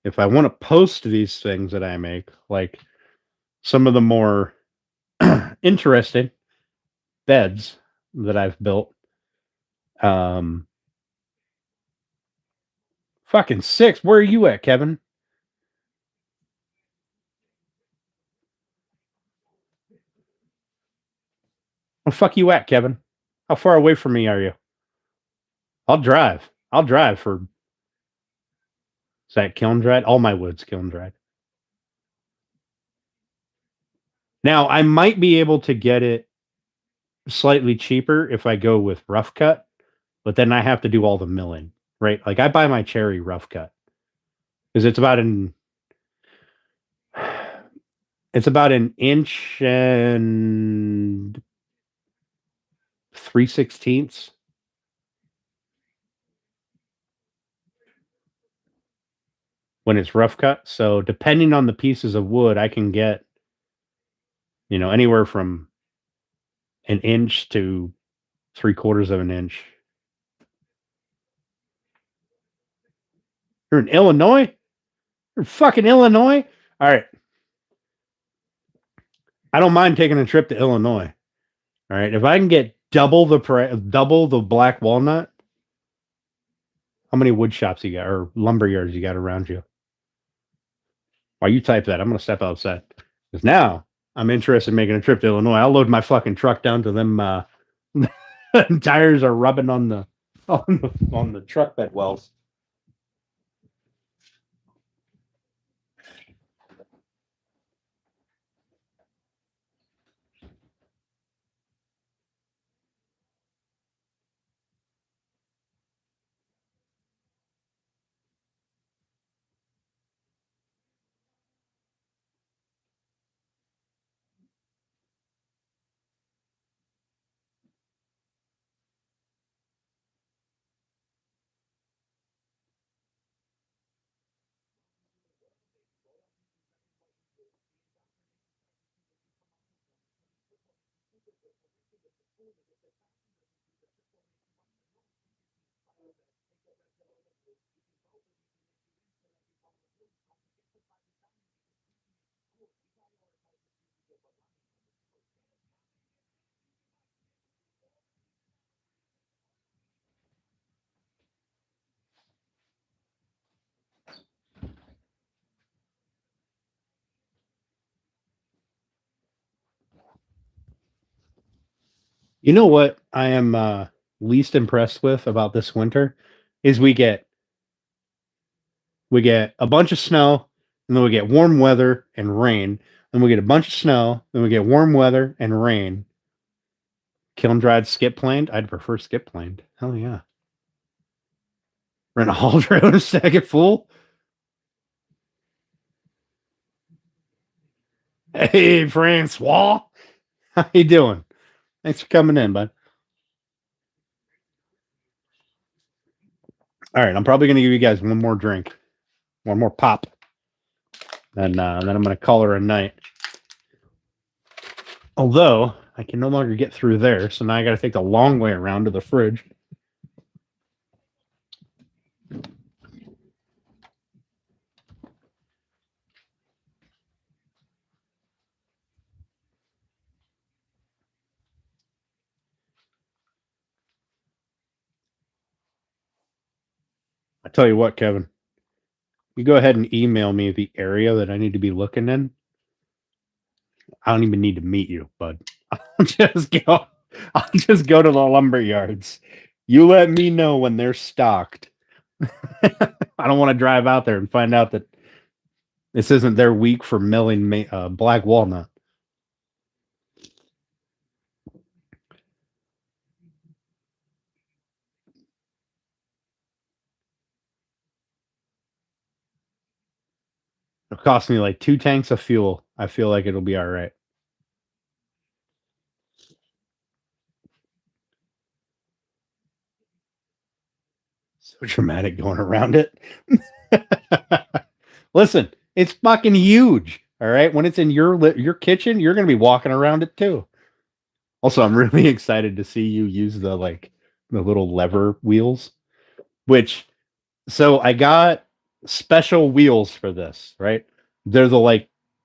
If I want to post these things that I make, like some of the more interesting beds that I've built. Fucking 6. Where are you at, Kevin? Where the fuck you at, Kevin? How far away from me are you? I'll drive. I'll drive for. Is that kiln dried? All my wood's kiln dried. Now I might be able to get it slightly cheaper if I go with rough cut, but then I have to do all the milling, right? Like I buy my cherry rough cut because it's about an inch and 3/16 when it's rough cut. So depending on the pieces of wood, I can get, anywhere from an inch to 3/4 of an inch. You're in Illinois? You're in fucking Illinois? All right. I don't mind taking a trip to Illinois. All right. If I can get double the black walnut, how many wood shops you got or lumber yards you got around you? While you type that, I'm gonna step outside. Because now I'm interested in making a trip to Illinois. I'll load my fucking truck down to them tires are rubbing on the truck bed wells. You know what I am least impressed with about this winter is we get a bunch of snow, and then we get warm weather and rain. Then we get a bunch of snow, then we get warm weather and rain. Kiln dried skip planed. I'd prefer skip planed. Hell yeah. Rent a haul trailer, stack it full. Hey, Francois. How you doing? Thanks for coming in, bud. All right, I'm probably going to give you guys one more drink, one more pop, and then I'm going to call her a night. Although I can no longer get through there, so now I got to take the long way around to the fridge. I tell you what, Kevin, you go ahead and email me the area that I need to be looking in. I don't even need to meet you, bud. I'll just go. I'll just go to the lumber yards. You let me know when they're stocked. I don't want to drive out there and find out that this isn't their week for milling black walnut. It'll cost me like 2 tanks of fuel. I feel like it'll be all right. So dramatic going around it. Listen, it's fucking huge. All right. When it's in your kitchen, you're gonna be walking around it too. Also, I'm really excited to see you use the little lever wheels. Which, so I got special wheels for this. Right? They're the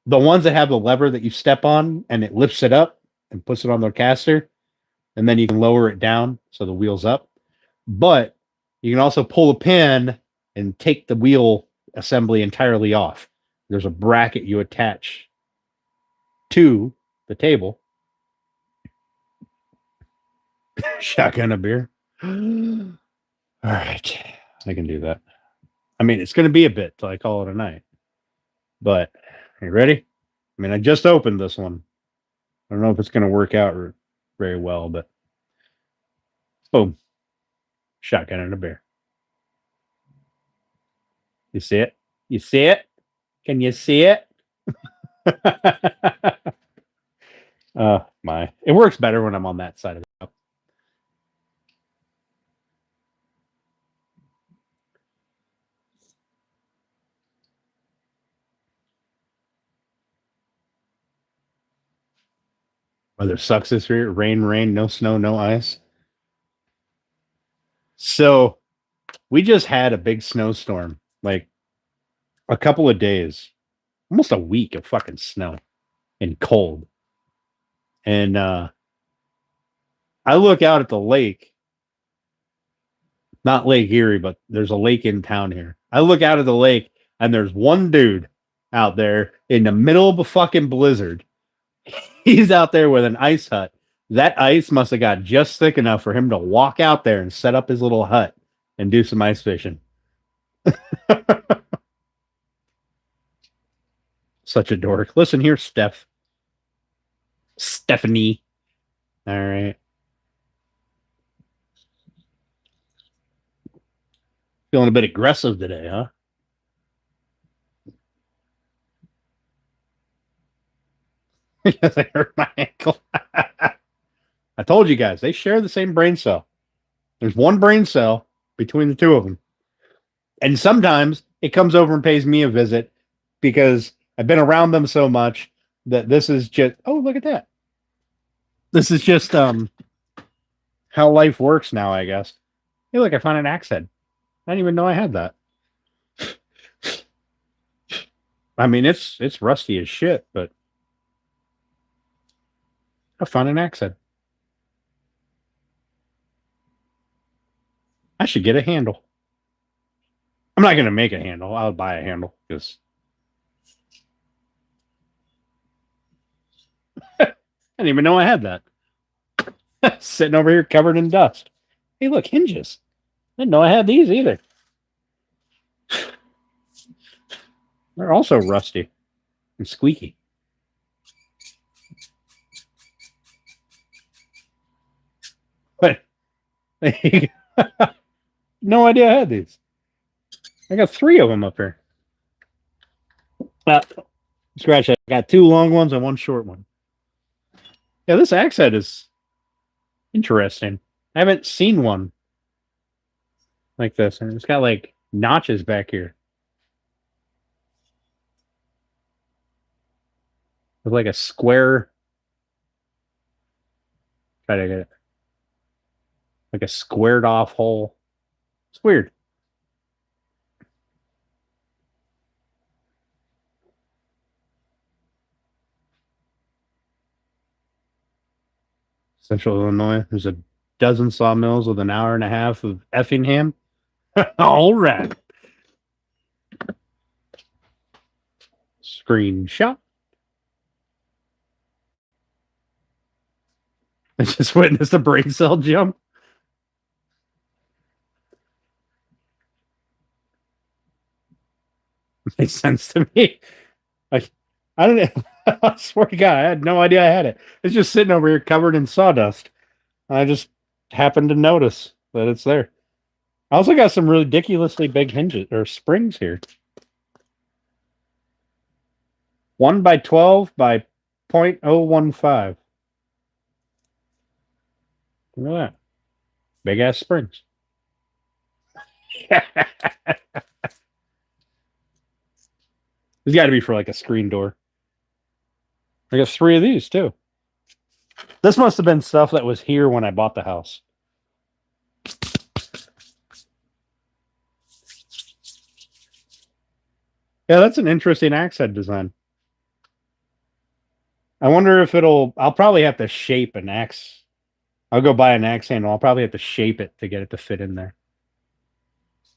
ones that have the lever that you step on and it lifts it up and puts it on the caster, and then you can lower it down so the wheel's up. But you can also pull a pin and take the wheel assembly entirely off. There's a bracket you attach to the table. Shotgun a beer. All right. I can do that. I mean, it's going to be a bit till I call it a night. But are you ready? I mean, I just opened this one. I don't know if it's going to work out very well, but boom. Shotgun and a bear. You see it? You see it? Can you see it? My. It works better when I'm on that side of the cup. Weather sucks this year. Rain, rain, no snow, no ice. So we just had a big snowstorm, like a couple of days, almost a week of fucking snow and cold. And I look out at the lake, not Lake Erie, but there's a lake in town here. I look out at the lake and there's one dude out there in the middle of a fucking blizzard. He's out there with an ice hut. That ice must have got just thick enough for him to walk out there and set up his little hut and do some ice fishing. Such a dork. Listen here, Stephanie. All right. Feeling a bit aggressive today, huh? Because I hurt my ankle. I told you guys, they share the same brain cell. There's one brain cell between the two of them. And sometimes it comes over and pays me a visit because I've been around them so much that this is just, oh, look at that. This is just how life works now, I guess. Hey, look, I found an axe head. I didn't even know I had that. I mean, it's rusty as shit, but I found an axe head. I should get a handle. I'm not going to make a handle. I'll buy a handle because I didn't even know I had that. Sitting over here covered in dust. Hey, look, hinges. I didn't know I had these either. They're also rusty and squeaky. But no idea I had these. I got 3 of them up here. Scratch that. I got 2 long ones and 1 short one. Yeah, this axe head is interesting. I haven't seen one like this. And it's got like notches back here. With like a square. Try to get it. Like a squared off hole. It's weird. Central Illinois. There's a dozen sawmills with an hour and a half of Effingham. All right. Screenshot. I just witnessed a brain cell jump. Makes sense to me. I don't know. I swear to God, I had no idea I had it. It's just sitting over here covered in sawdust. I just happened to notice that it's there. I also got some ridiculously big hinges or springs here. 1 by 12 by 0.015. Look at that. Big ass springs. There's got to be for like a screen door. I got 3 of these too. This must have been stuff that was here when I bought the house. Yeah, that's an interesting axe head design. I wonder if I'll probably have to shape an axe. I'll go buy an axe handle. I'll probably have to shape it to get it to fit in there.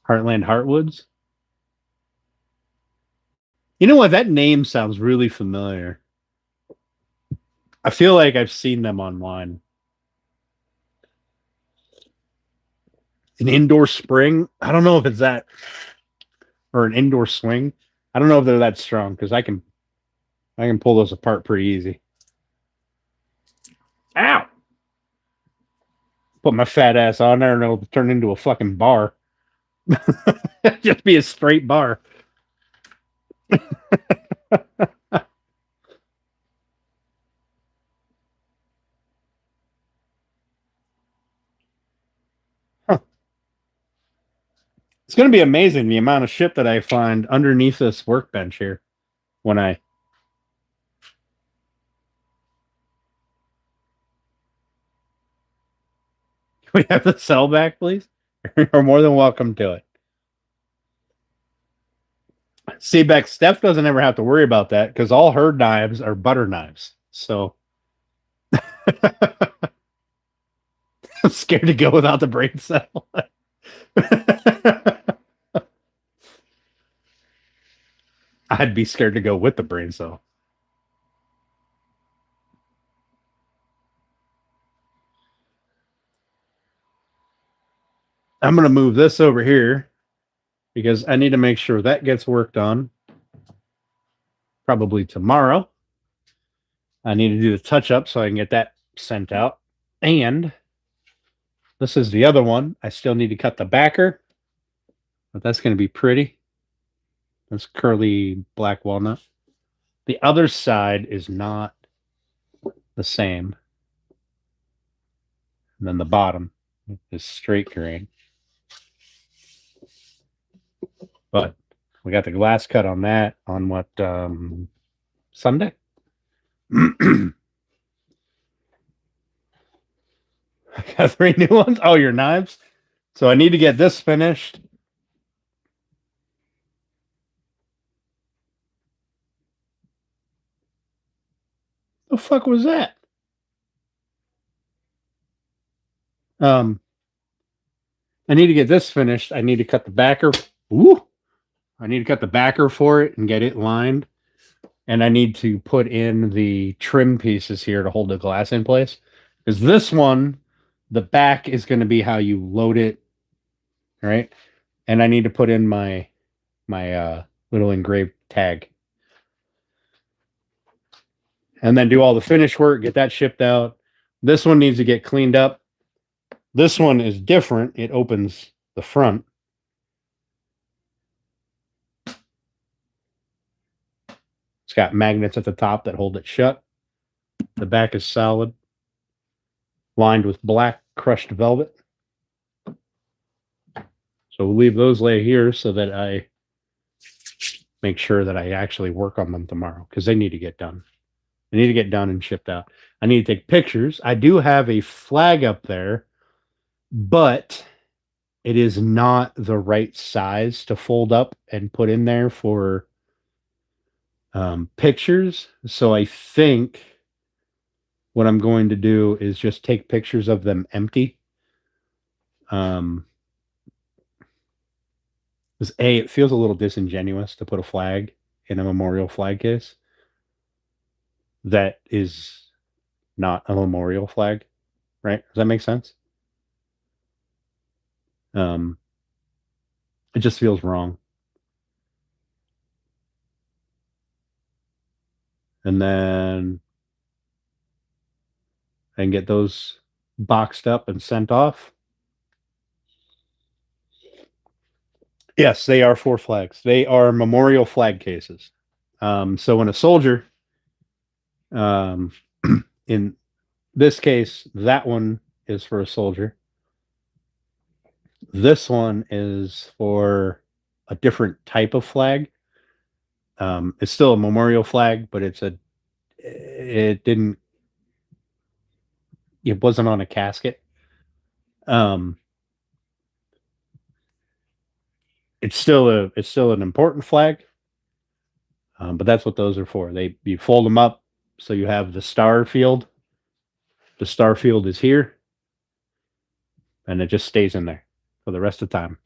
Heartland Heartwoods. You know what? That name sounds really familiar. I feel like I've seen them online. An indoor spring. I don't know if it's that. Or an indoor swing. I don't know if they're that strong because I can pull those apart pretty easy. Ow! Put my fat ass on there and it'll turn into a fucking bar. Just be a straight bar. Huh. It's going to be amazing the amount of shit that I find underneath this workbench here when I. Can we have the cell back, please? You're more than welcome to it. See, Beck, Steph doesn't ever have to worry about that because all her knives are butter knives. So I'm scared to go without the brain cell. I'd be scared to go with the brain cell. I'm going to move this over here because I need to make sure that gets worked on probably tomorrow. I need to do the touch up so I can get that sent out. And this is the other one. I still need to cut the backer, but that's going to be pretty. That's curly black walnut. The other side is not the same. And then the bottom is straight grain. But we got the glass cut on that on what, Sunday? I got 3 new ones. Oh, your knives. So I need to get this finished. The fuck was that? I need to get this finished. I need to cut the backer. Ooh. I need to cut the backer for it and get it lined. And I need to put in the trim pieces here to hold the glass in place. Because this one, the back is going to be how you load it, right? And I need to put in my little engraved tag. And then do all the finish work, get that shipped out. This one needs to get cleaned up. This one is different. It opens the front. It's got magnets at the top that hold it shut. The back is solid, lined with black crushed velvet. So we'll leave those lay here so that I make sure that I actually work on them tomorrow because they need to get done. They need to get done and shipped out. I need to take pictures. I do have a flag up there, but it is not the right size to fold up and put in there for pictures. So I think what I'm going to do is just take pictures of them empty. Because it feels a little disingenuous to put a flag in a memorial flag case that is not a memorial flag, right? Does that make sense? It just feels wrong. And then I can get those boxed up and sent off. Yes, they are 4 flags. They are memorial flag cases. So when a soldier, in this case, that one is for a soldier. This one is for a different type of flag. It's still a memorial flag, but it wasn't on a casket. It's still an important flag. But that's what those are for. You fold them up so you have the star field. The star field is here, and it just stays in there for the rest of the time.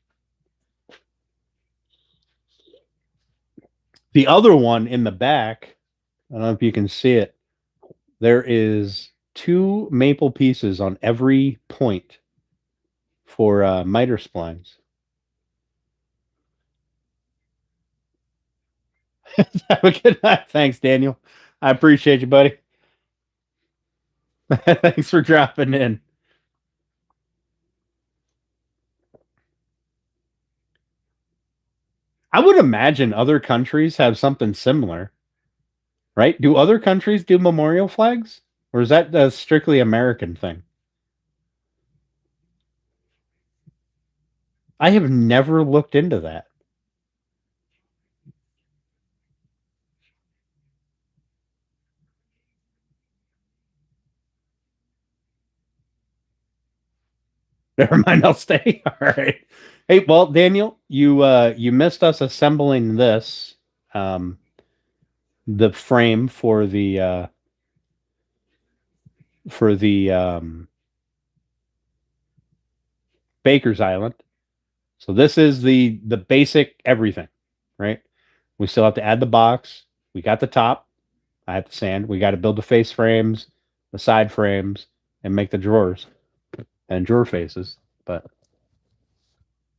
The other one in the back, I don't know if you can see it. There is 2 maple pieces on every point for miter splines. Have a good night. Thanks, Daniel. I appreciate you, buddy. Thanks for dropping in. I would imagine other countries have something similar, right? Do other countries do memorial flags? Or is that a strictly American thing? I have never looked into that. Never mind, I'll stay. All right. Hey, well, Daniel, you missed us assembling this, um, the frame for the Bakers Island. So this is the basic everything, right? We still have to add the box. We got the top. I have to sand. We got to build the face frames, the side frames, and make the drawers and drawer faces. But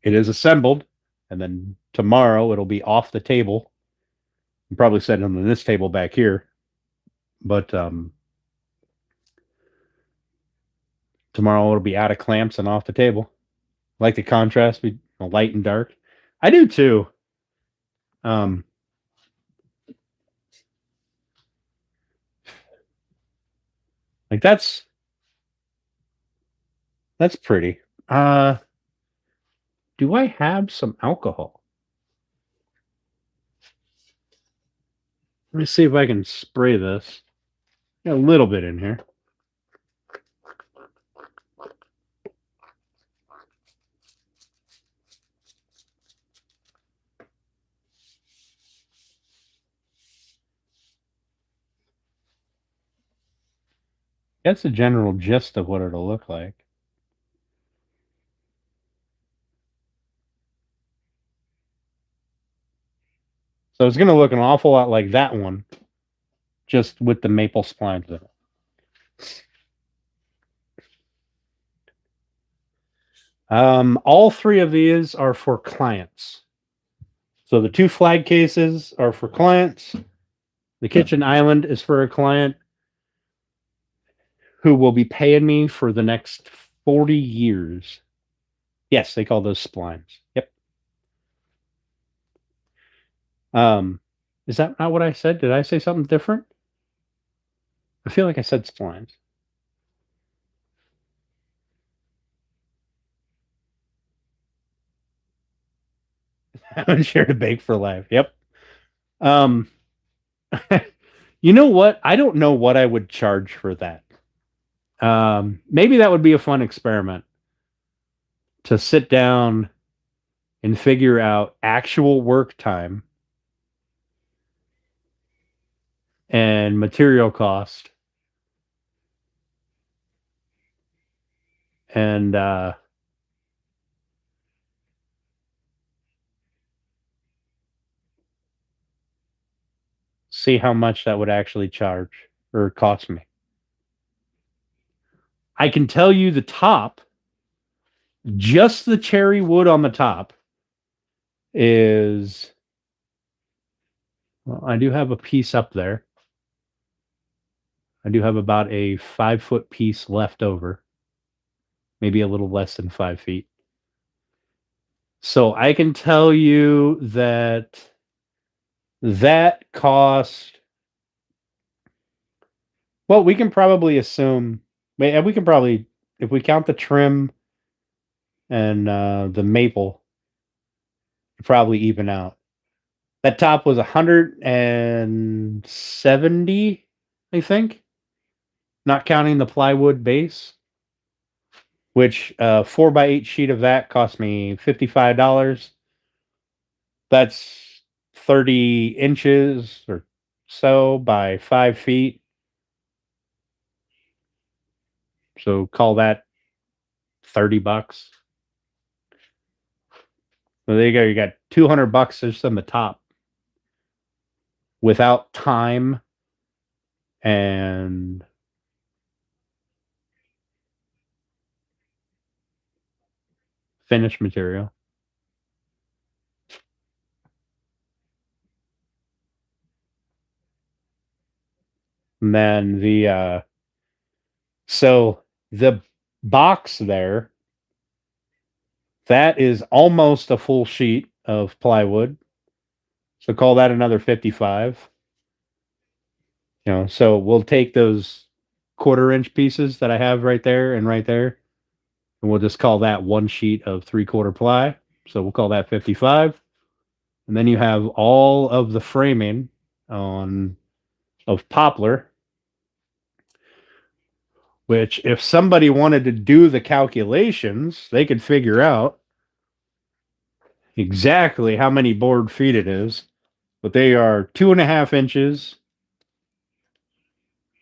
it is assembled, and then tomorrow it'll be off the table. I'm probably setting them on this table back here, but tomorrow it'll be out of clamps and off the table. I like the contrast between light and dark. I do too. Um, like that's pretty. Uh, do I have some alcohol? Let me see if I can spray this. Got a little bit in here. That's the general gist of what it'll look like. So it's going to look an awful lot like that one, just with the maple splines in it. All three of these are for clients. So the two flag cases are for clients. The kitchen island is for a client who will be paying me for the next 40 years. Yes, they call those splines. Yep. Um, is that not what I said? Did I say something different? I feel like I said splines. Share to bake for life. Yep. Um, you know what? I don't know what I would charge for that. Maybe that would be a fun experiment to sit down and figure out actual work time and material cost and see how much that would actually charge or cost me. I can tell you the top, just the cherry wood on the top is, well, I do have a piece up there. I do have about a 5 foot piece left over, maybe a little less than 5 feet. So I can tell you that that cost, well, we can probably assume, we can probably, if we count the trim and the maple, probably even out. That top was 170, I think, not counting the plywood base, which 4x8 sheet of that cost me $55. That's 30 inches or so by 5 feet. So call that $30. So there you go. You got $200 just on the top without time and finish material. And then So the box there, that is almost a full sheet of plywood. So call that another 55. So we'll take those 1/4 inch pieces that I have right there and right there, and we'll just call that one sheet of 3/4 ply. So we'll call that 55. And then you have all of the framing on of poplar, which if somebody wanted to do the calculations, they could figure out exactly how many board feet it is. But they are 2.5 inches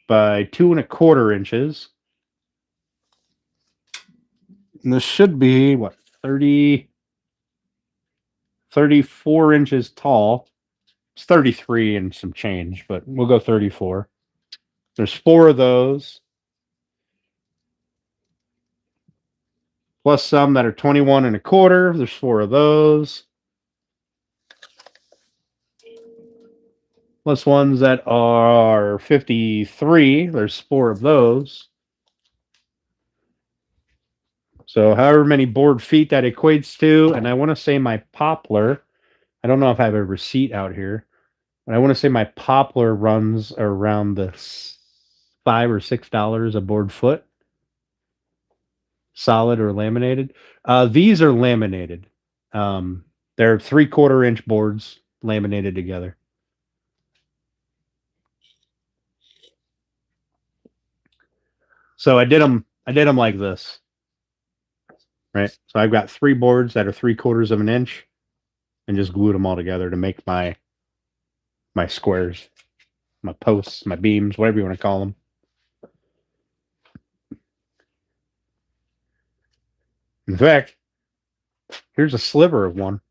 by 2.25 inches. And this should be what, 34 inches tall. It's 33 and some change, but we'll go 34. There's 4 of those, plus some that are 21.25. There's 4 of those, plus ones that are 53. There's 4 of those. So however many board feet that equates to, and I want to say my poplar, I don't know if I have a receipt out here, but I want to say my poplar runs around the $5 or $6 a board foot, solid or laminated. These are laminated. They're 3/4 inch boards laminated together. So I did them like this, right? So I've got 3 boards that are 3/4 of an inch, and just glued them all together to make my squares, my posts, my beams, whatever you want to call them. In fact, here's a sliver of one.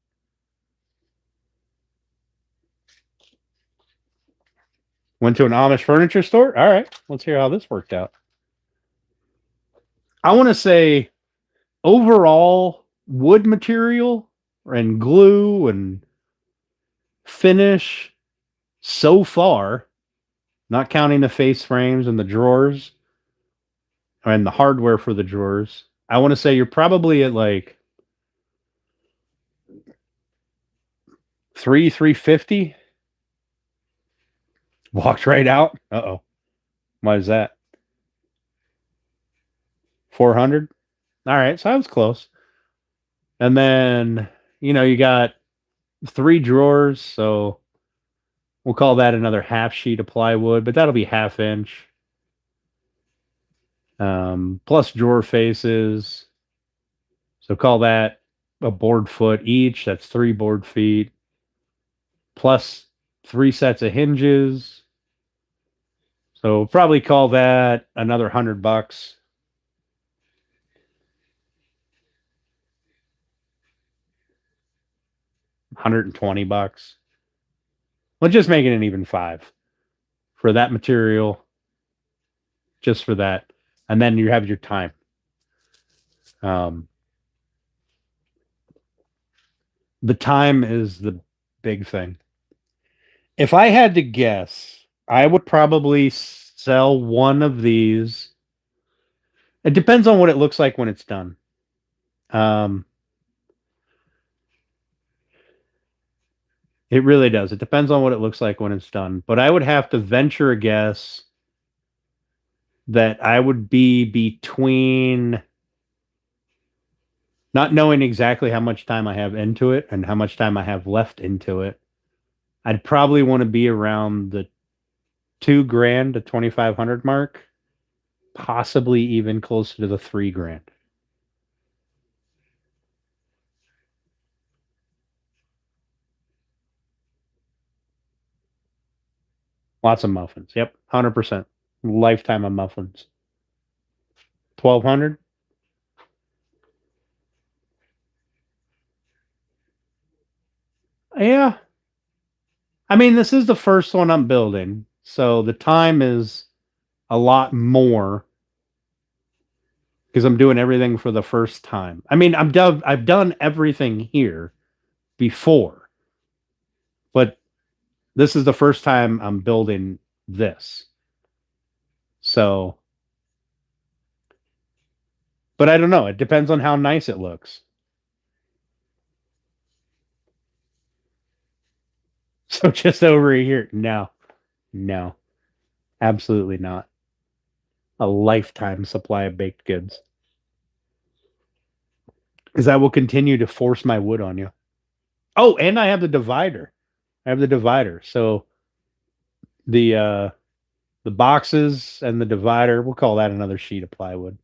Went to an Amish furniture store. All right, let's hear how this worked out. I want to say overall wood material and glue and finish so far, not counting the face frames and the drawers and the hardware for the drawers, I want to say you're probably at like 350. Walked right out. Uh-oh. Why is that? 400. All right, so I was close. And then, you got 3 drawers, so we'll call that another half sheet of plywood, but that'll be 1/2 inch. Plus drawer faces. So call that a board foot each. That's 3 board feet. Plus 3 sets of hinges. So probably call that another $100. $120. Let's just make it an even 5 for that material, just for that. And then you have your time. The time is the big thing. If I had to guess, I would probably sell one of these. It depends on what it looks like when it's done. It really does. It depends on what it looks like when it's done. But I would have to venture a guess that I would be between, not knowing exactly how much time I have into it and how much time I have left into it, I'd probably want to be around the $2,000 to 2,500 mark, possibly even closer to the $3,000. Lots of muffins. Yep, 100%. Lifetime of muffins. 1,200. Yeah. I mean, this is the first one I'm building, so the time is a lot more because I'm doing everything for the first time. I mean, I've done everything here before, but this is the first time I'm building this. So But I don't know. It depends on how nice it looks. So just over here. No, no, absolutely not. A lifetime supply of baked goods. Because I will continue to force my wood on you. Oh, and I have the divider. I have the divider. So the uh the boxes and the divider, we'll call that another sheet of plywood.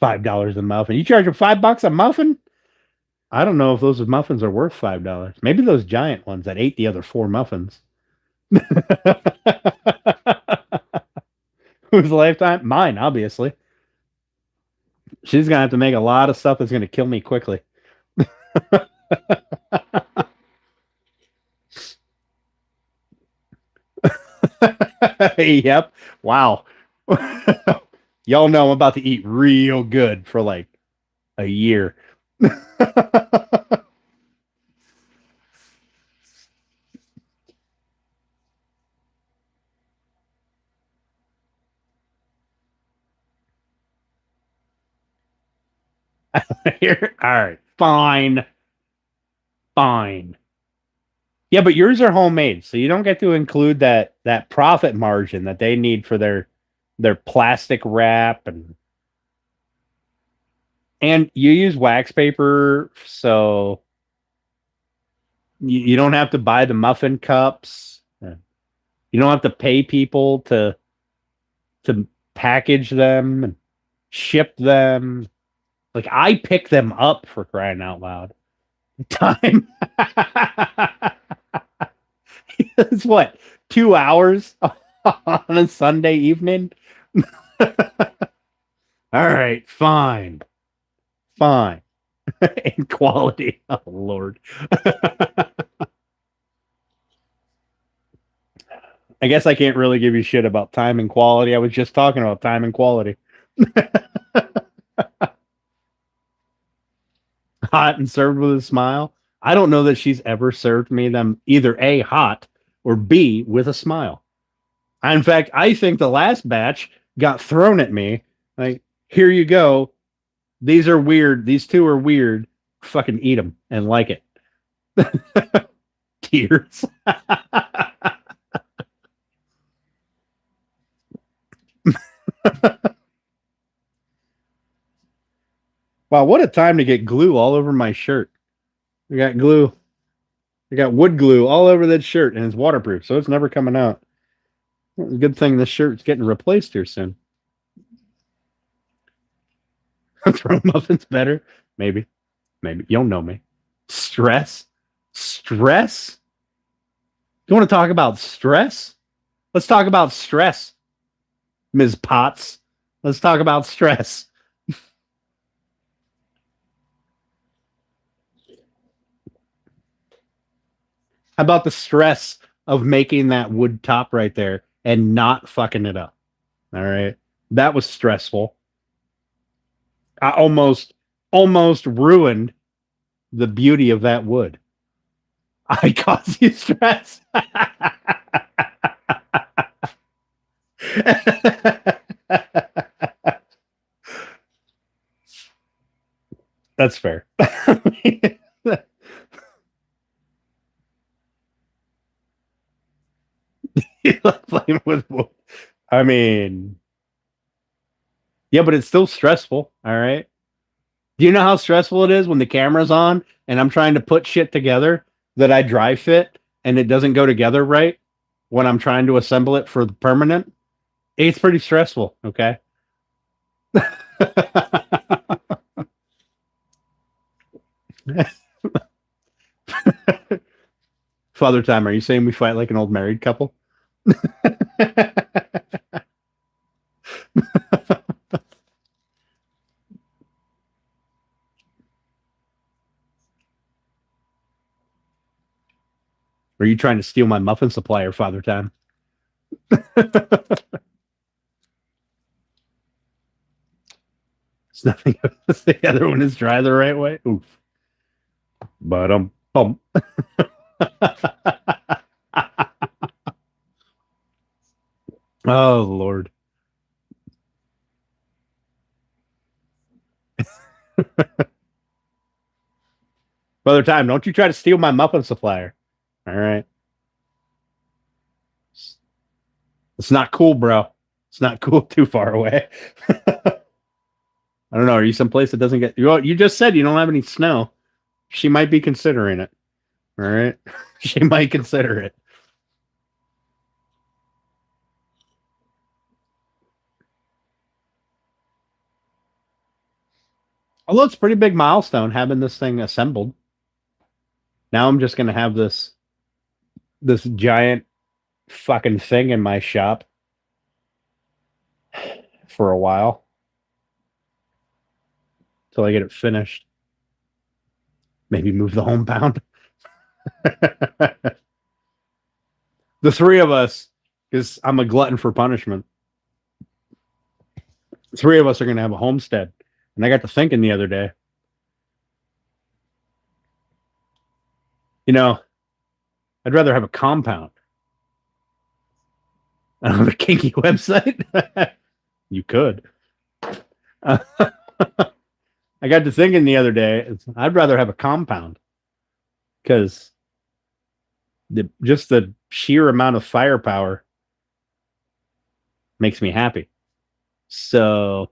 $5 a muffin. You charge them $5 a muffin? I don't know if those muffins are worth $5. Maybe those giant ones that ate the other four muffins. Whose lifetime? Mine, obviously. She's gonna have to make a lot of stuff that's gonna kill me quickly. Yep. Wow. Y'all know I'm about to eat real good for like a year. Here. All right. Fine. Fine. Yeah, but yours are homemade, so you don't get to include that profit margin that they need for their plastic wrap and you use wax paper, so you don't have to buy the muffin cups. You don't have to pay people to package them and ship them. Like I pick them up for crying out loud. Time. It's what, 2 hours on a Sunday evening? All right, fine. Fine. And quality. Oh Lord. I guess I can't really give you shit about time and quality. I was just talking about time and quality. Hot and served with a smile. I don't know that she's ever served me them either A, hot, or B, with a smile. In fact, I think the last batch got thrown at me. Like, here you go. These are weird. These two are weird. Fucking eat them and like it. Tears. Wow, what a time to get glue all over my shirt. We got glue. We got wood glue all over that shirt, and it's waterproof, so it's never coming out. Good thing this shirt's getting replaced here soon. Throw muffins better? Maybe. Maybe. You don't know me. Stress? Stress? You want to talk about stress? Let's talk about stress, Ms. Potts. Let's talk about stress. How about the stress of making that wood top right there and not fucking it up? All right. That was stressful. I almost ruined the beauty of that wood. I caused you stress. That's fair. Playing with wood. I mean, yeah, but it's still stressful. All right. Do you know how stressful it is when the camera's on and I'm trying to put shit together that I dry fit and it doesn't go together right when I'm trying to assemble it for the permanent? It's pretty stressful. Okay. Father Time, are you saying we fight like an old married couple? Are you trying to steal my muffin supplier, Father Time? It's nothing. The other one is dry the right way. Oof. But bump. Oh Lord. Brother Time, don't you try to steal my muffin supplier. All right. It's not cool, bro. It's not cool too far away. I don't know. Are you someplace that doesn't get you just said you don't have any snow. She might be considering it. All right. She might consider it. Although it's a pretty big milestone having this thing assembled. Now I'm just gonna have this giant fucking thing in my shop for a while till I get it finished. Maybe move the homebound. The three of us, because I'm a glutton for punishment. Three of us are gonna have a homestead. And I got to thinking the other day, you know, I'd rather have a compound. I don't have a kinky website. You could. Uh, I got to thinking the other day, I'd rather have a compound because just the sheer amount of firepower makes me happy. So,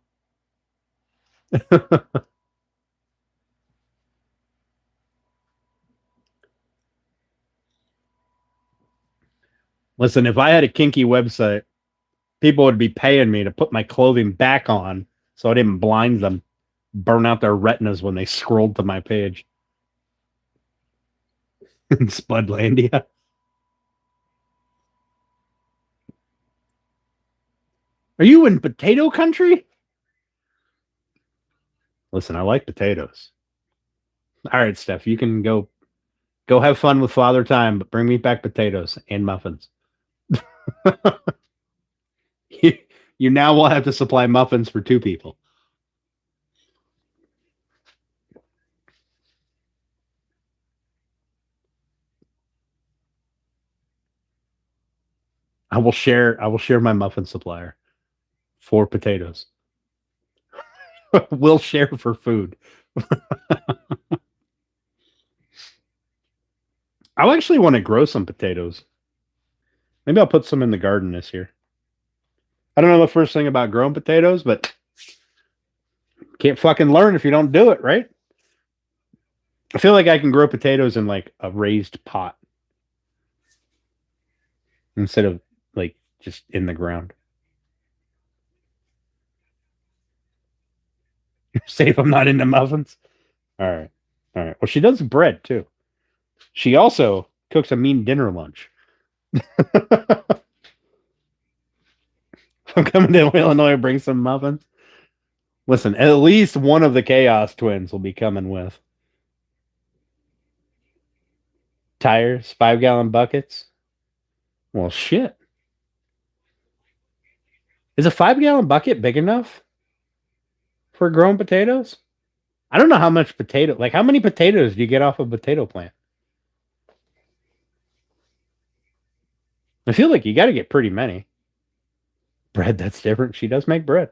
listen, if I had a kinky website, people would be paying me to put my clothing back on so I didn't blind them, burn out their retinas when they scrolled to my page. In Spudlandia. Are you in potato country? Listen, I like potatoes. All right, Steph, you can go have fun with Father Time, but bring me back potatoes and muffins. you, you now will have to supply muffins for two people. I will share my muffin supplier for potatoes. We'll share for food. I actually want to grow some potatoes. Maybe I'll put some in the garden this year. I don't know the first thing about growing potatoes, but can't fucking learn if you don't do it, right? I feel like I can grow potatoes in like a raised pot instead of like just in the ground. Safe I'm not into muffins. All right. All right. Well, she does bread too. She also cooks a mean dinner lunch. I'm coming to Illinois to bring some muffins. Listen, at least one of the Chaos twins will be coming with tires, 5-gallon buckets. Well, shit. Is a 5-gallon bucket big enough for growing potatoes? I don't know how much potato, like how many potatoes do you get off a potato plant? I feel like you got to get pretty many. Bread, that's different. She does make bread.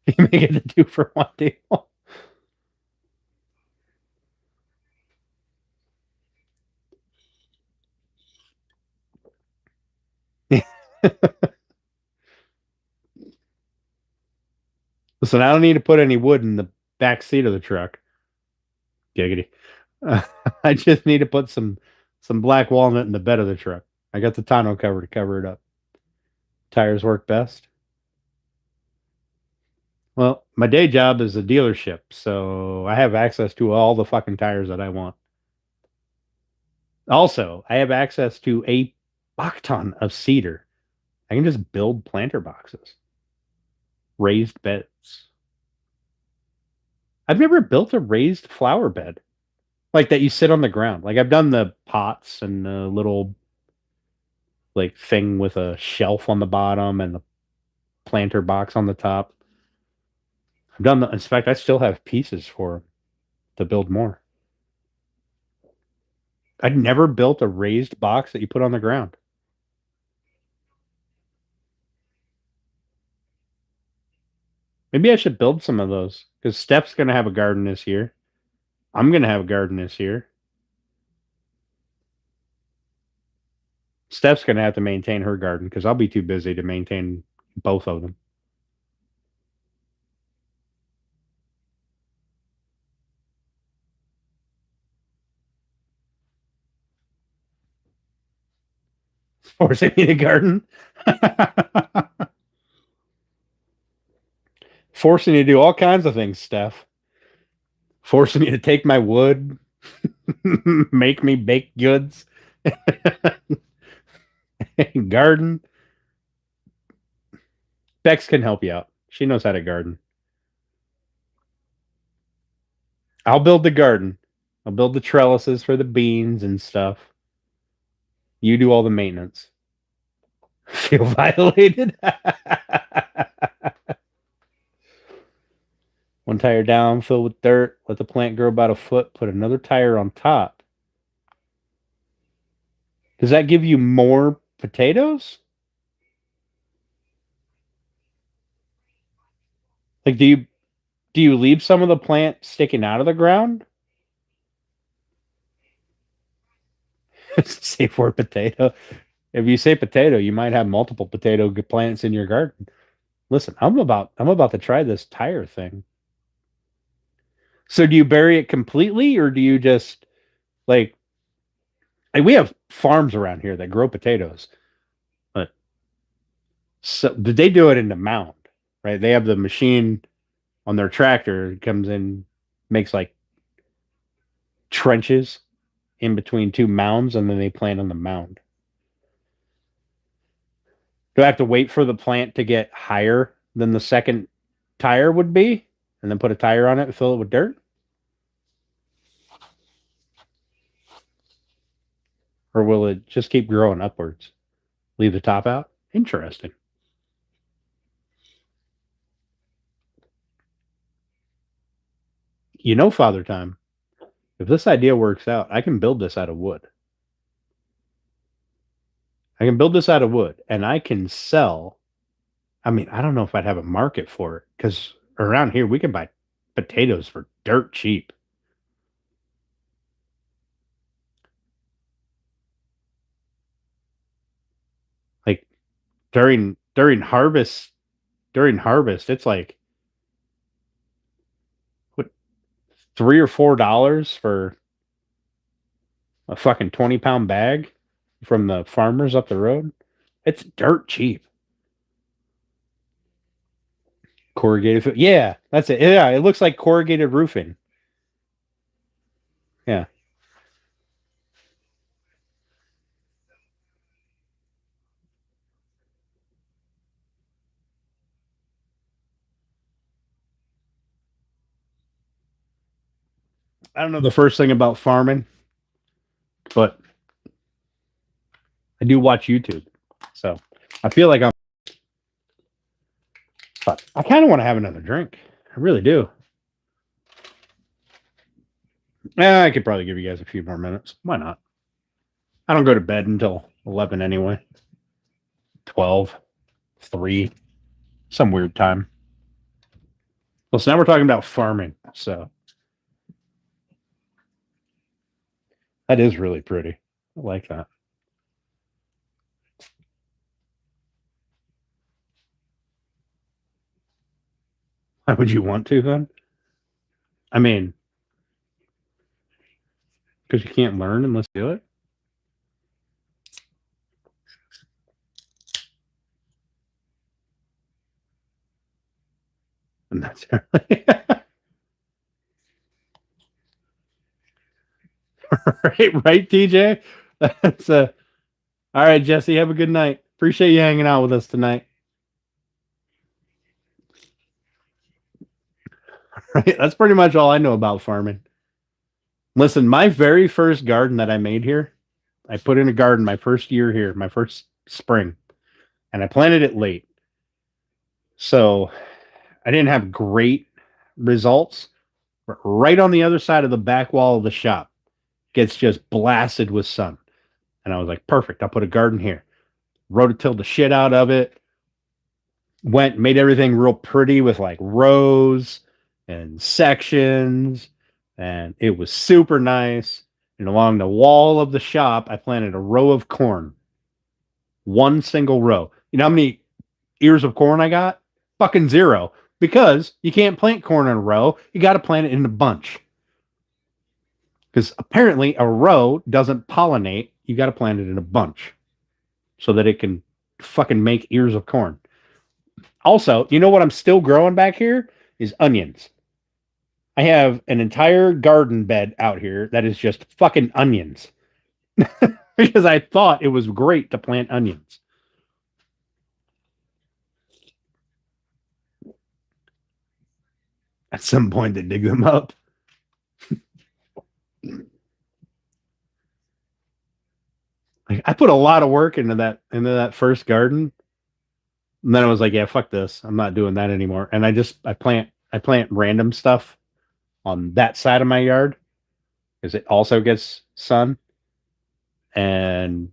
You make it the 2-for-1 deal. Listen, I don't need to put any wood in the back seat of the truck. Giggity. Uh, I just need to put some black walnut in the bed of the truck. I got the tonneau cover to cover it up. Tires work best. Well, my day job is a dealership, so I have access to all the fucking tires that I want. Also, I have access to a fuck ton of cedar. I can just build planter boxes, raised beds. I've never built a raised flower bed like that you sit on the ground. Like I've done the pots and the little like thing with a shelf on the bottom and the planter box on the top. I've done the. In fact, I still have pieces for to build more. I'd never built a raised box that you put on the ground. Maybe I should build some of those because Steph's gonna have a garden this year. I'm gonna have a garden this year. Steph's gonna have to maintain her garden because I'll be too busy to maintain both of them. Forcing me to garden. Forcing you to do all kinds of things, Steph. Forcing you to take my wood, make me baked goods, garden. Bex can help you out. She knows how to garden. I'll build the garden. I'll build the trellises for the beans and stuff. You do all the maintenance. Feel violated? One tire down, fill with dirt, let the plant grow about a foot, put another tire on top. Does that give you more potatoes? Like, do you leave some of the plant sticking out of the ground? Safe word potato. If you say potato, you might have multiple potato plants in your garden. Listen, I'm about to try this tire thing. So do you bury it completely or do you just like we have farms around here that grow potatoes. But so did they do it in the mound, right? They have the machine on their tractor, it comes in, makes like trenches in between two mounds, and then they plant on the mound. Do I have to wait for the plant to get higher than the second tire would be, and then put a tire on it and fill it with dirt? Or will it just keep growing upwards? Leave the top out? Interesting. You know, Father Time, if this idea works out, I can build this out of wood. I can build this out of wood and I can sell. I mean, I don't know if I'd have a market for it because around here we can buy potatoes for dirt cheap. Like during harvest, it's like what $3 or $4 for a fucking 20-pound bag from the farmers up the road. It's dirt cheap. Corrugated. Yeah, that's it. Yeah, it looks like corrugated roofing. Yeah. I don't know the first thing about farming, but I do watch YouTube. So I feel like but I kind of want to have another drink. I really do. I could probably give you guys a few more minutes. Why not? I don't go to bed until 11 anyway. 12, 3, some weird time. Well, so now we're talking about farming. So that is really pretty. I like that. Why would you want to then? I mean, because you can't learn unless you do it. And that's right, TJ. That's all right, Jesse. Have a good night. Appreciate you hanging out with us tonight. Right, that's pretty much all I know about farming. Listen, my very first garden that I made here, I put in a garden my first year here, my first spring, and I planted it late. So I didn't have great results. But right on the other side of the back wall of the shop gets just blasted with sun. And I was like, perfect. I'll put a garden here. Rototilled the shit out of it. made everything real pretty with like rows and sections, and it was super nice. And along the wall of the shop, I planted a row of corn, one single row. You know how many ears of corn I got? Fucking zero. Because you can't plant corn in a row. You got to plant it in a bunch. Because apparently a row doesn't pollinate. You got to plant it in a bunch so that it can fucking make ears of corn. Also, you know what I'm still growing back here is onions. I have an entire garden bed out here that is just fucking onions because I thought it was great to plant onions. At some point, they dig them up. Like, I put a lot of work into that first garden, and then I was like, yeah, fuck this. I'm not doing that anymore. And I plant random stuff on that side of my yard because it also gets sun, and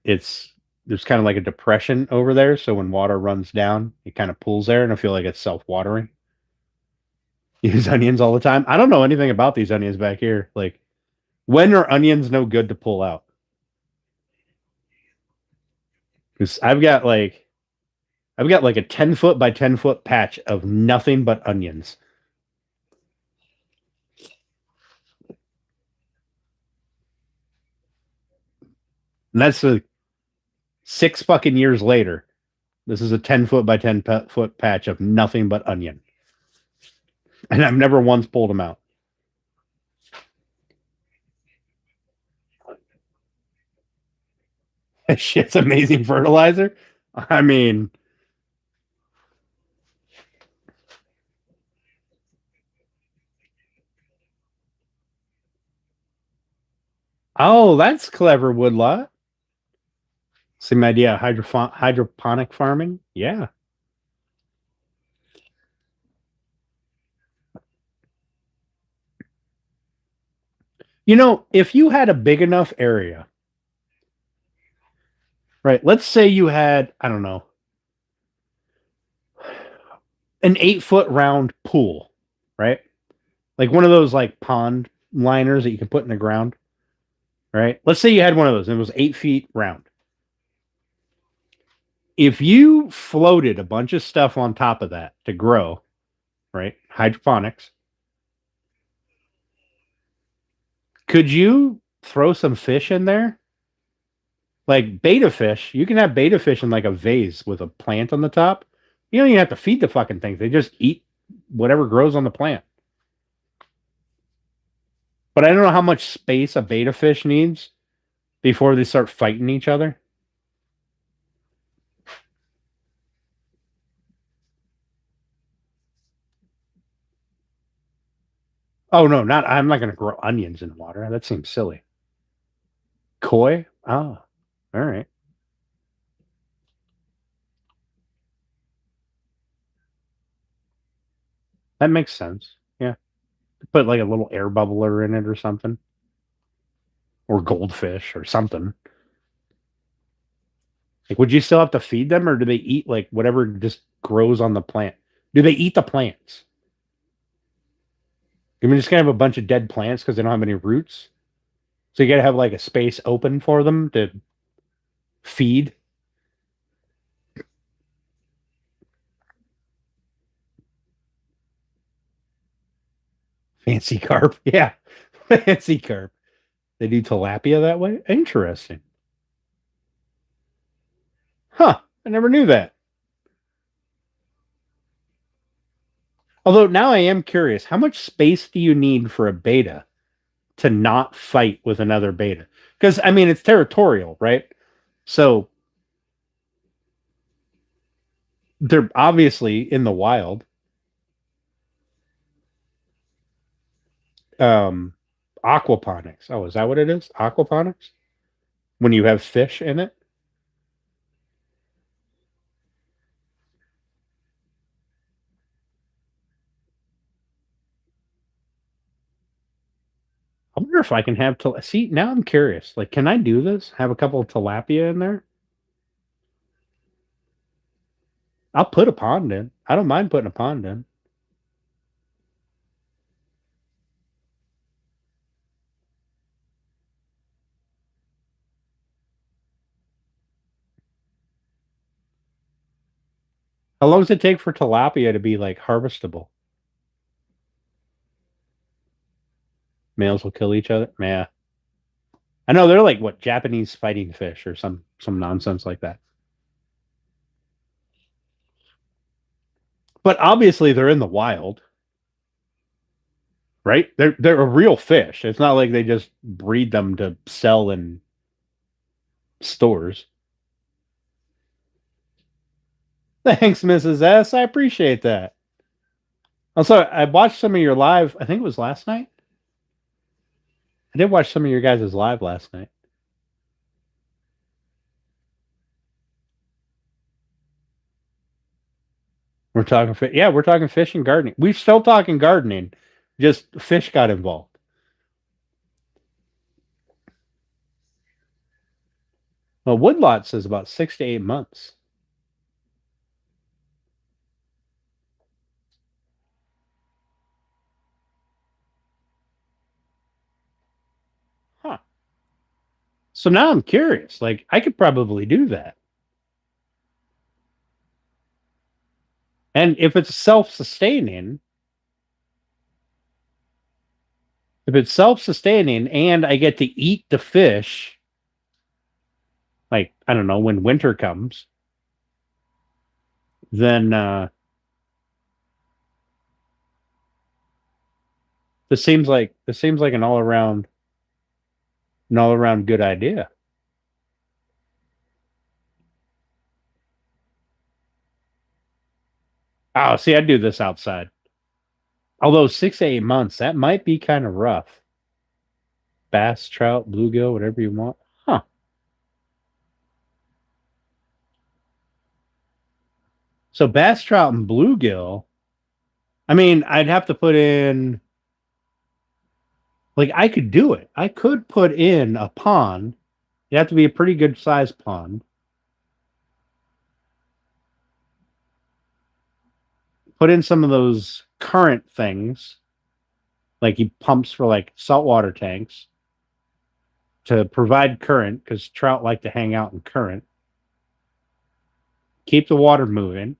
it's there's kind of like a depression over there, so when water runs down, it kind of pools there, and I feel like it's self-watering. Use onions all the time. I don't know anything about these onions back here. Like, when are onions no good to pull out? Because I've got like a 10-foot by 10-foot patch of nothing but onions. And that's 6 fucking years later. This is a 10-foot by 10-foot patch of nothing but onion. And I've never once pulled them out. That shit's amazing fertilizer. I mean, oh, that's clever, Woodlot. Same idea, hydroponic farming. Yeah. You know, if you had a big enough area, right? Let's say you had, I don't know, an 8-foot round pool, right? Like one of those like pond liners that you can put in the ground, right? Let's say you had one of those and it was 8 feet round. If you floated a bunch of stuff on top of that to grow, right? Hydroponics, could you throw some fish in there? Like beta fish, you can have beta fish in like a vase with a plant on the top. You don't even have to feed the fucking things. They just eat whatever grows on the plant. But I don't know how much space a beta fish needs before they start fighting each other. Oh no, not I'm not going to grow onions in water. That seems silly. Koi? Oh, all right. That makes sense. Yeah. Put like a little air bubbler in it or something, or goldfish or something. Like, would you still have to feed them, or do they eat like whatever just grows on the plant? Do they eat the plants? I mean, just gonna have a bunch of dead plants because they don't have any roots. So you gotta have like a space open for them to feed. Fancy carp, yeah, fancy carp. They do tilapia that way. Interesting, huh? I never knew that. Although now I am curious, how much space do you need for a beta to not fight with another beta? Because I mean, it's territorial, right? So they're obviously in the wild. Um, aquaponics. Oh, is that what it is? Aquaponics? When you have fish in it? I wonder if I can have see. Now I'm curious. Like, can I do this? Have a couple of tilapia in there? I'll put a pond in. I don't mind putting a pond in. How long does it take for tilapia to be like harvestable? Males will kill each other. Yeah. I know they're like what Japanese fighting fish or some nonsense like that. But obviously they're in the wild, right? They're a real fish. It's not like they just breed them to sell in stores. Thanks, Mrs. S. I appreciate that. Also, I watched some of your live. I think it was last night. I did watch some of your guys' live last night. We're talking, yeah, we're talking fish and gardening. We're still talking gardening, just fish got involved. Well, woodlot says about 6 to 8 months. Huh. So now I'm curious. Like, I could probably do that. And if it's self-sustaining and I get to eat the fish, like, I don't know, when winter comes, then this seems like an all around good idea. Oh, see, I'd do this outside. Although 6 to 8 months, that might be kind of rough. Bass, trout, bluegill, whatever you want. Huh. So bass, trout, and bluegill. I mean, I'd have to put in, like, I could do it. I could put in a pond. It'd have to be a pretty good sized pond. Put in some of those current things, like he pumps for like saltwater tanks to provide current because trout like to hang out in current. Keep the water moving.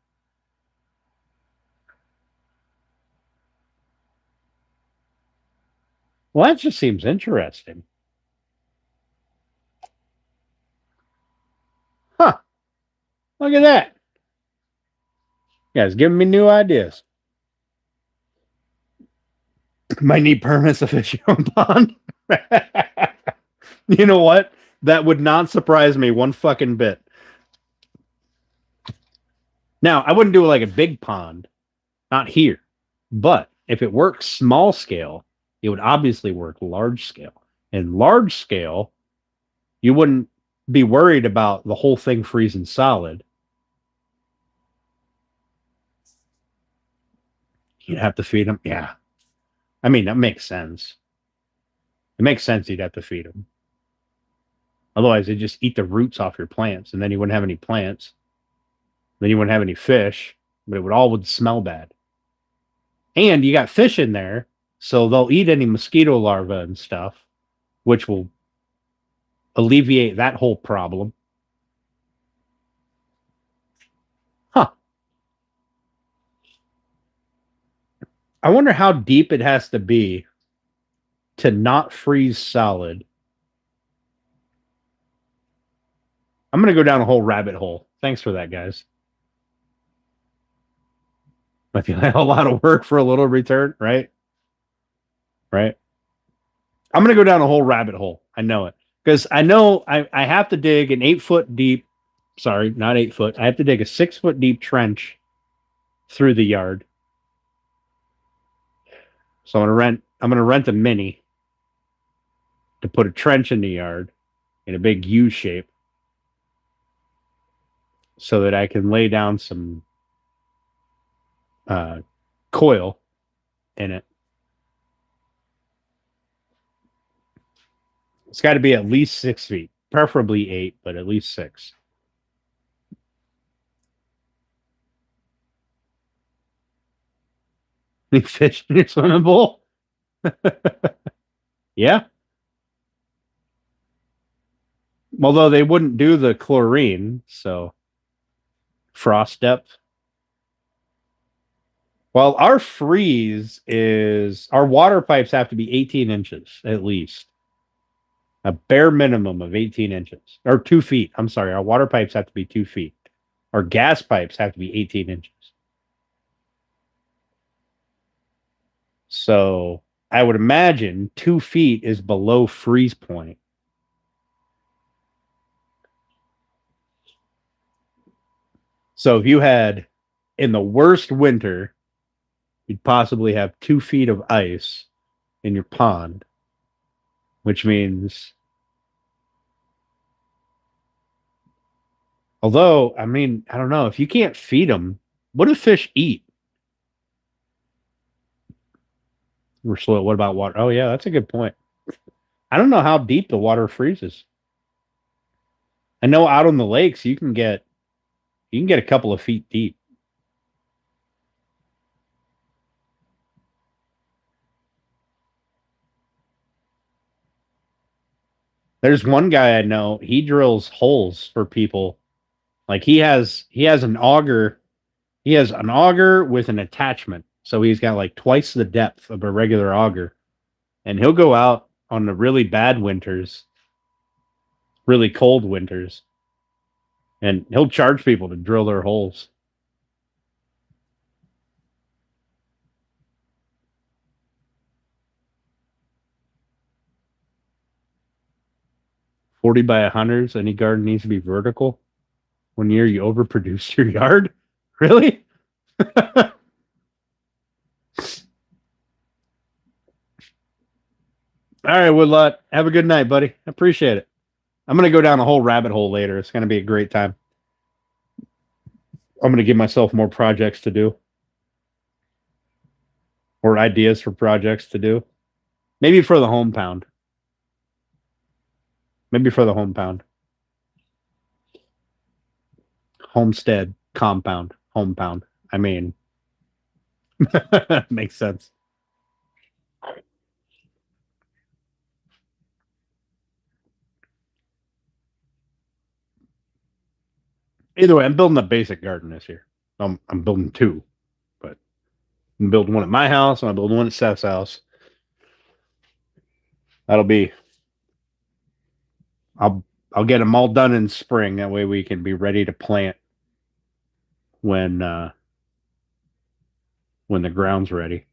Well, that just seems interesting. Huh. Look at that. You guys giving me new ideas. Might need permits to fish your own pond. You know what? That would not surprise me one fucking bit. Now, I wouldn't do like a big pond, not here. But if it works small scale, it would obviously work large scale. And large scale, you wouldn't be worried about the whole thing freezing solid. You'd have to feed them. Yeah. I mean, that makes sense. It makes sense you'd have to feed them. Otherwise, they just eat the roots off your plants, and then you wouldn't have any plants. Then you wouldn't have any fish, but it would smell bad. And you got fish in there, so they'll eat any mosquito larvae and stuff, which will alleviate that whole problem. Huh. I wonder how deep it has to be to not freeze solid. I'm going to go down a whole rabbit hole. Thanks for that, guys. I feel like a lot of work for a little return, right? Right. I'm going to go down a whole rabbit hole. I know it. Because I know I have to dig an 8 foot deep, sorry, not 8 foot. I have to dig a 6 foot deep trench through the yard. So I'm gonna rent a mini to put a trench in the yard in a big U shape so that I can lay down some coil in it. It's got to be at least 6 feet, preferably 8, but at least 6. Any fish in your swimming pool? Yeah. Although they wouldn't do the chlorine, so frost depth. Well, our freeze is our water pipes have to be 18 inches at least. A bare minimum of 18 inches or 2 feet. I'm sorry. Our water pipes have to be 2 feet. Our gas pipes have to be 18 inches. So I would imagine 2 feet is below freeze point. So if you had in the worst winter, you'd possibly have 2 feet of ice in your pond, which means, although, I mean, I don't know, if you can't feed them, what do fish eat? What about water? Oh, yeah, that's a good point. I don't know how deep the water freezes. I know out on the lakes you can get a couple of feet deep. There's one guy I know, he drills holes for people. Like he has an auger. He has an auger with an attachment. So he's got like twice the depth of a regular auger. And he'll go out on the really bad winters, really cold winters, and he'll charge people to drill their holes. $40 by $100. Any garden needs to be vertical. 1 year you overproduce your yard. Really? All right, Woodlot. Have a good night, buddy. I appreciate it. I'm going to go down the whole rabbit hole later. It's going to be a great time. I'm going to give myself more projects to do or ideas for projects to do. Maybe for the home pound. Maybe for the home pound. Homestead, compound, home pound. I mean, makes sense. Either way, I'm building a basic garden this year. I'm building two, but I'm building one at my house and I'm building one at Seth's house. That'll be. I'll get them all done in spring. That way we can be ready to plant when the ground's ready.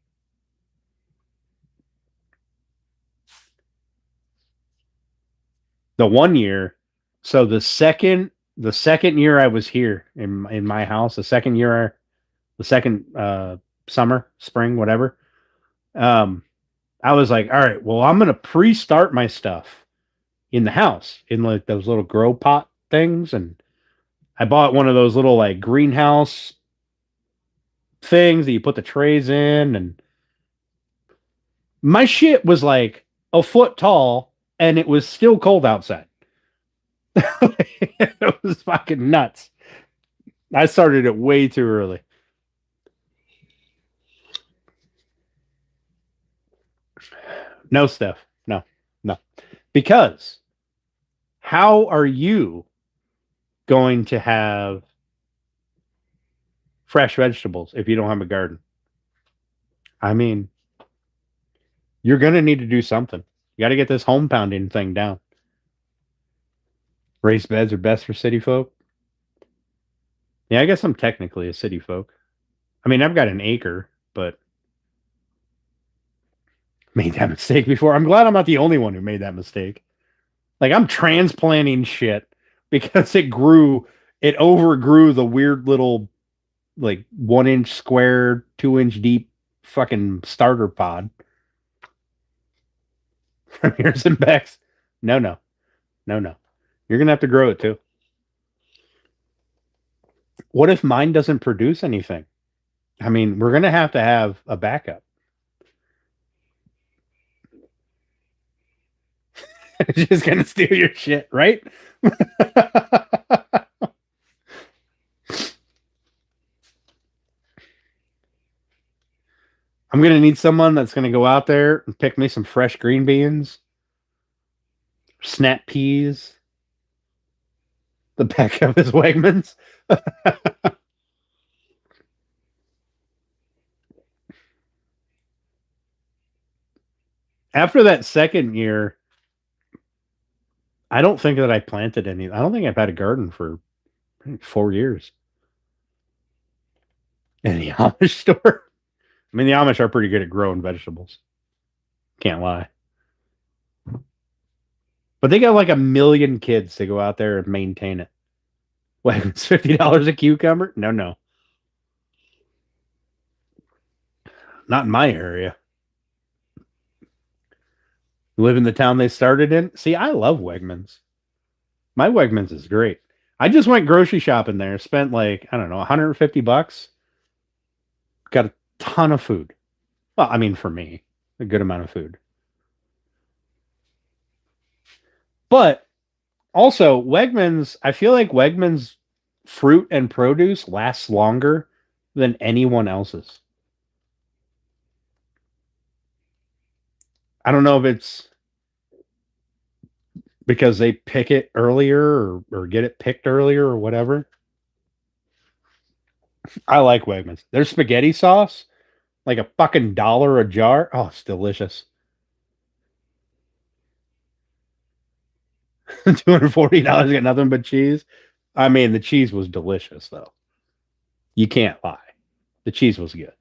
The 1 year, so the second year I was here in my house, the second summer, spring, whatever. I was like, all right, well, I'm gonna pre-start my stuff in the house in like those little grow pot things, and I bought one of those little like greenhouse things that you put the trays in, and my shit was like a foot tall, and it was still cold outside. It was fucking nuts. I started it way too early. No, Steph. No, no. Because how are you going to have fresh vegetables if you don't have a garden? I mean, you're going to need to do something. You got to get this home pounding thing down. Raised beds are best for city folk. Yeah, I guess I'm technically a city folk. I mean, I've got an acre, but made that mistake before. I'm glad I'm not the only one who made that mistake. Like, I'm transplanting shit because it overgrew the weird little, like, 1 inch square, 2 inch deep fucking starter pod from yours and Bex. No, no, no, no. You're going to have to grow it too. What if mine doesn't produce anything? I mean, we're going to have a backup. It's just going to steal your shit, right? I'm gonna need someone that's gonna go out there and pick me some fresh green beans, snap peas, the back of his Wegmans. After that second year, I don't think that I planted any. I don't think I've had a garden for 4 years in the Amish store. I mean, the Amish are pretty good at growing vegetables. Can't lie. But they got like a million kids to go out there and maintain it. What, it's $50 a cucumber? No, no. Not in my area. You live in the town they started in? See, I love Wegmans. My Wegmans is great. I just went grocery shopping there, spent like, I don't know, 150 bucks. Got a ton of food. Well, I mean, for me, a good amount of food. But also, Wegmans, I feel like Wegmans fruit and produce lasts longer than anyone else's. I don't know if it's because they pick it earlier or get it picked earlier or whatever. I like Wegmans. Their spaghetti sauce, like a fucking dollar a jar. Oh, it's delicious. $240 get nothing but cheese. I mean, the cheese was delicious though. You can't lie. The cheese was good.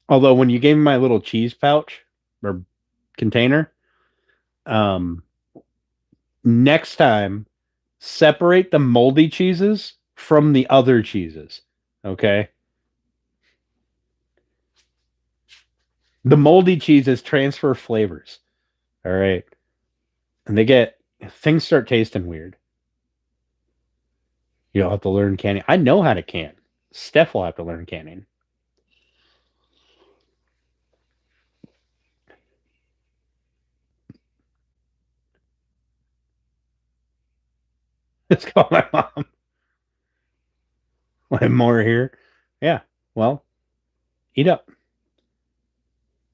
Although when you gave me my little cheese pouch or container, um, next time separate the moldy cheeses from the other cheeses. Okay. The moldy cheeses transfer flavors. All right. And things start tasting weird. You'll have to learn canning. I know how to can. Steph will have to learn canning. Just call my mom. I have more here. Yeah. Well, eat up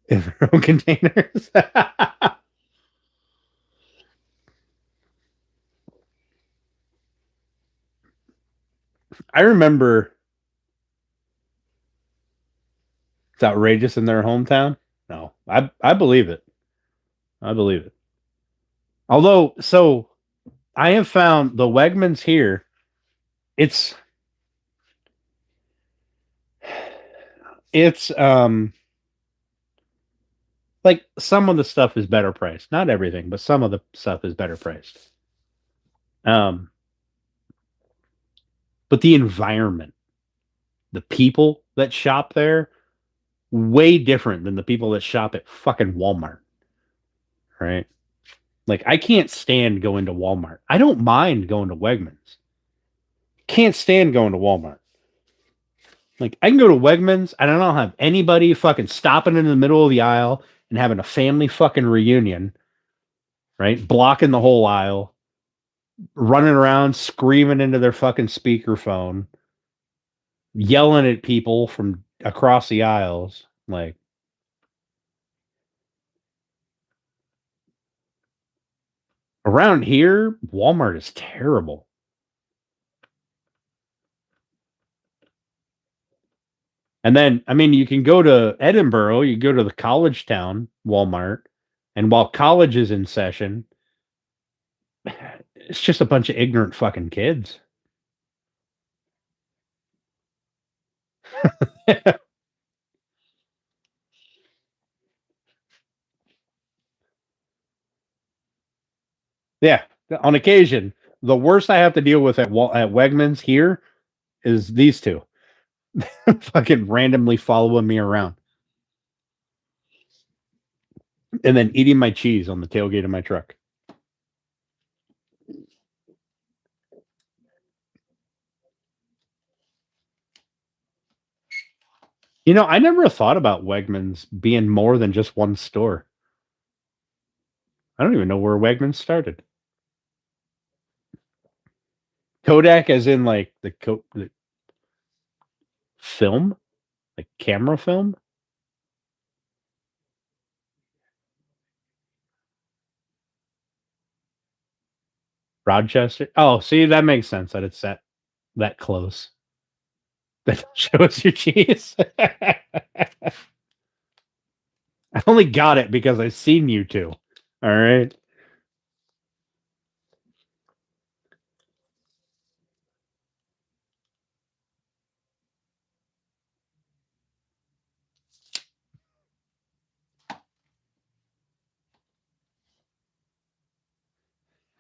in their own containers. I remember it's outrageous in their hometown. No, I believe it. I believe it. Although, so I have found the Wegmans here. It's it's like some of the stuff is better priced. Not everything, but some of the stuff is better priced. Um, but the environment, the people that shop there, way different than the people that shop at fucking Walmart. Right? Like I can't stand going to Walmart. I don't mind going to Wegmans. Can't stand going to Walmart. Like I can go to Wegmans and I don't have anybody fucking stopping in the middle of the aisle and having a family fucking reunion, right? Blocking the whole aisle, running around screaming into their fucking speakerphone, yelling at people from across the aisles. Like around here, Walmart is terrible. And then, I mean, you can go to Edinburgh, you go to the college town Walmart, and while college is in session, it's just a bunch of ignorant fucking kids. Yeah, on occasion, the worst I have to deal with at Wegmans here is these two fucking randomly following me around and then eating my cheese on the tailgate of my truck. You know, I never thought about Wegmans being more than just one store. I don't even know where Wegmans started. Kodak, as in like the film, like camera film. Rochester. Oh, see, that makes sense that it's that close. That shows your cheese. I only got it because I seen you two. All right.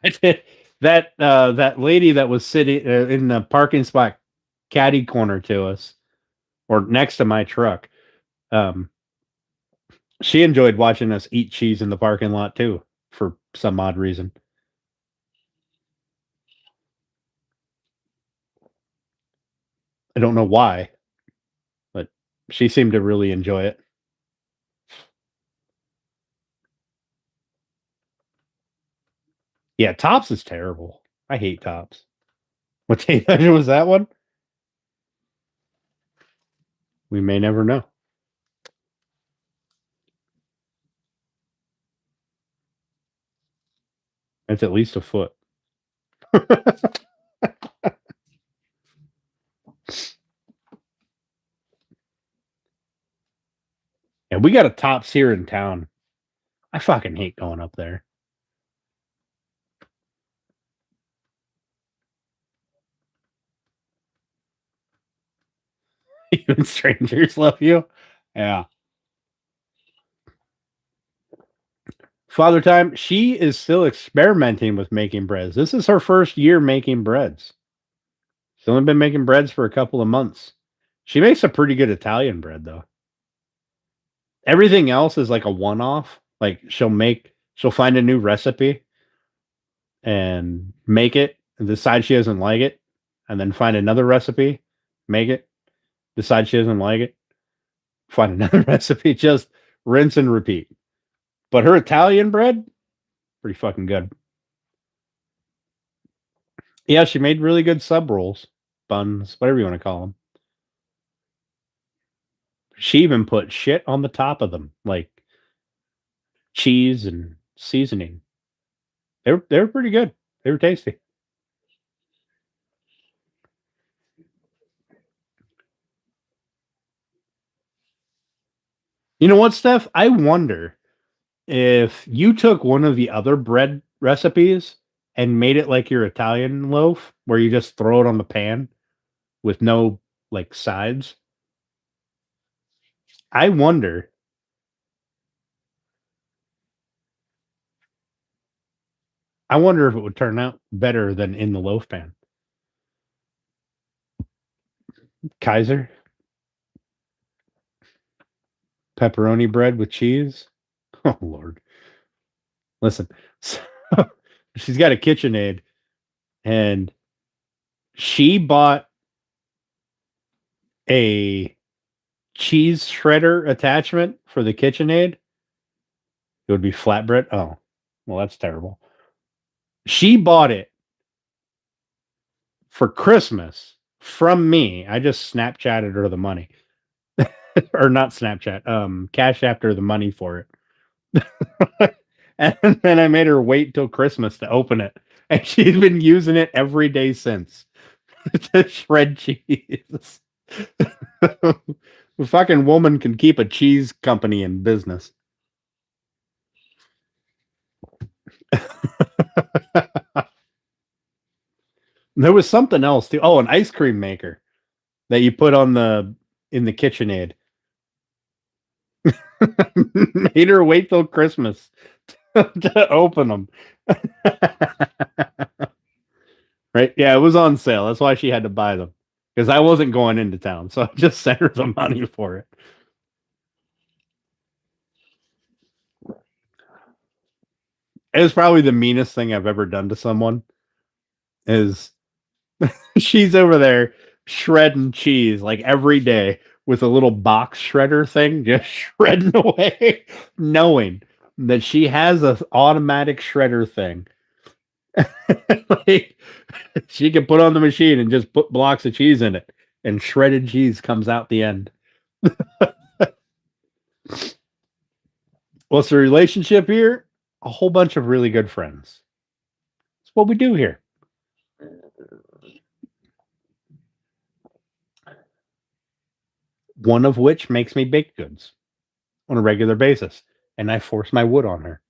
I did. That lady that was sitting in the parking spot caddy corner to us or next to my truck. Um, she enjoyed watching us eat cheese in the parking lot too, for some odd reason. I don't know why, but she seemed to really enjoy it. Yeah, Tops is terrible. I hate Tops. What tape measure was that one? We may never know. It's at least a foot. And we got a Tops here in town. I fucking hate going up there. Even strangers love you. Yeah. Father Time, she is still experimenting with making breads. This is her first year making breads. She's only been making breads for a couple of months. She makes a pretty good Italian bread, though. Everything else is like a one off. Like she'll find a new recipe and make it and decide she doesn't like it, and then find another recipe, make it, decide she doesn't like it, find another recipe, just rinse and repeat. But her Italian bread, pretty fucking good. Yeah, she made really good sub rolls, buns, whatever you want to call them. She even put shit on the top of them, like cheese and seasoning. They were pretty good. They were tasty. You know what, Steph? I wonder if you took one of the other bread recipes and made it like your Italian loaf, where you just throw it on the pan with no like sides. I wonder. I wonder if it would turn out better than in the loaf pan. Kaiser pepperoni bread with cheese. Oh Lord! Listen, so, she's got a KitchenAid, and she bought a cheese shredder attachment for the KitchenAid. It would be flatbread. Oh, well, that's terrible. She bought it for Christmas from me. I just Snapchatted her the money, or not Snapchat. Cash after the money for it, and then I made her wait till Christmas to open it, and she's been using it every day since to shred cheese. The fucking woman can keep a cheese company in business. There was something else too. Oh, an ice cream maker that you put on the in the KitchenAid. Made her wait till Christmas to open them. Right? Yeah, it was on sale. That's why she had to buy them, because I wasn't going into town, so I just sent her the money for it. It was probably the meanest thing I've ever done to someone. Is she's over there shredding cheese like every day with a little box shredder thing, just shredding away, knowing that she has an automatic shredder thing. Like, she can put on the machine and just put blocks of cheese in it, and shredded cheese comes out the end. What's the relationship here? A whole bunch of really good friends. That's what we do here. One of which makes me baked goods on a regular basis, and I force my wood on her.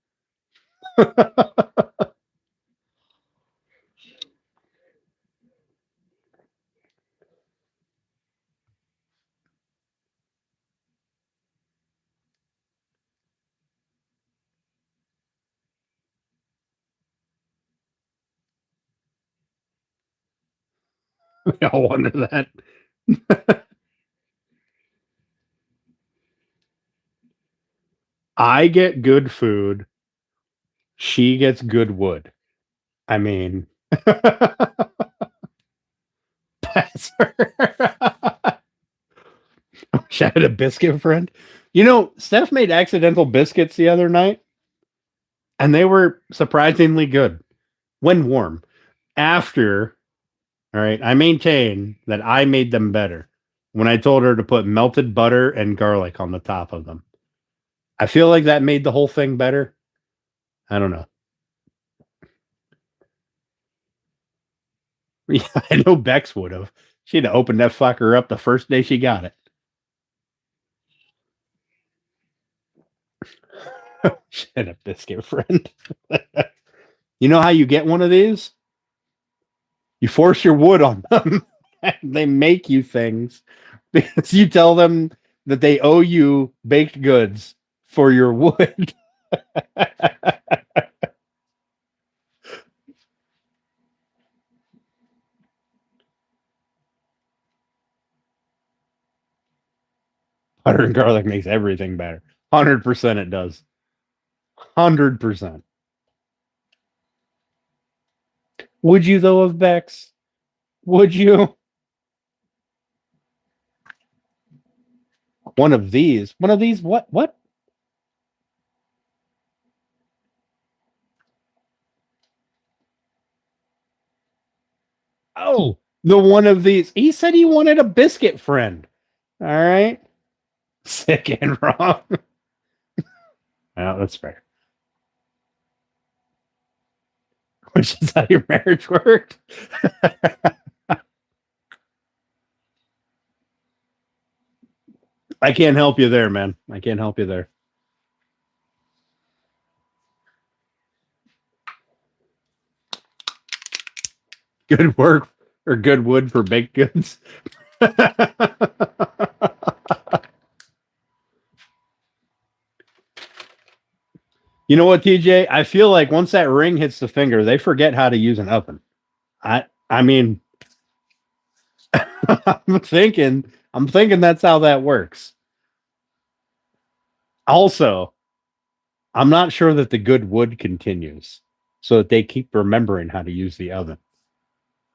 We all wonder that. I get good food. She gets good wood. I mean, pass her. I wish I had a biscuit friend. You know, Steph made accidental biscuits the other night, and they were surprisingly good when warm. After, all right, I maintain that I made them better when I told her to put melted butter and garlic on the top of them. I feel like that made the whole thing better. I don't know. Yeah, I know Bex would have. She'd have opened that fucker up the first day she got it. She had a biscuit friend. You know how you get one of these? You force your wood on them. They make you things because you tell them that they owe you baked goods for your wood. Butter and garlic makes everything better. 100% it does. 100%. Would you though of Bex? Would you? One of these. One of these what? What? Oh, the one of these. He said he wanted a biscuit friend. All right. Sick and wrong. Well, that's fair. Which is how your marriage worked. I can't help you there, man. I can't help you there. Good work or good wood for baked goods. You know what, TJ? I feel like once that ring hits the finger, they forget how to use an oven. I mean, I'm thinking that's how that works. Also, I'm not sure that the good wood continues, so that they keep remembering how to use the oven.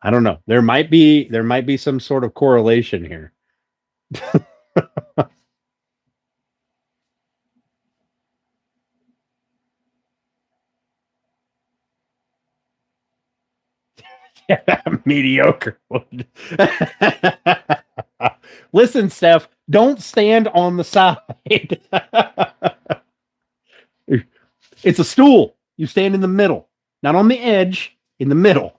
I don't know. There might be some sort of correlation here. Mediocre wood. Listen, Steph, don't stand on the side. It's a stool. You stand in the middle, not on the edge, in the middle.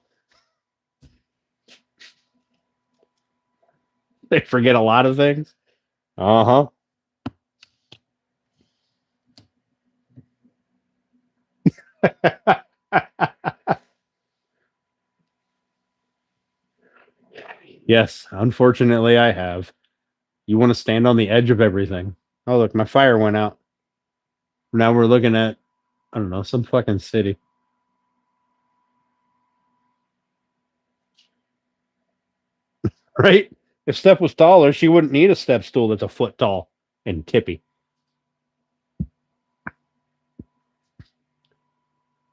They forget a lot of things. Uh huh. Yes, unfortunately, I have. You want to stand on the edge of everything. Oh, look, my fire went out. Now we're looking at, I don't know, some fucking city. Right? If Steph was taller, she wouldn't need a step stool that's a foot tall and tippy.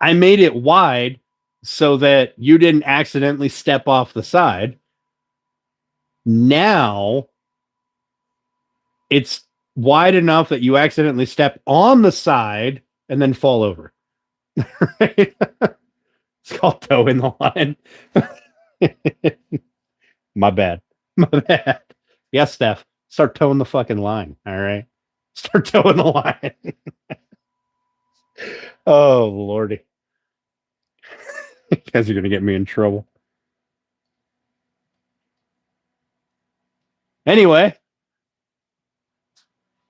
I made it wide so that you didn't accidentally step off the side. Now it's wide enough that you accidentally step on the side and then fall over. Right? It's called toe in the line. My bad. My bad. Yes, Steph. Start towing the fucking line. All right. Start towing the line. Oh, Lordy. You guys are going to get me in trouble. Anyway,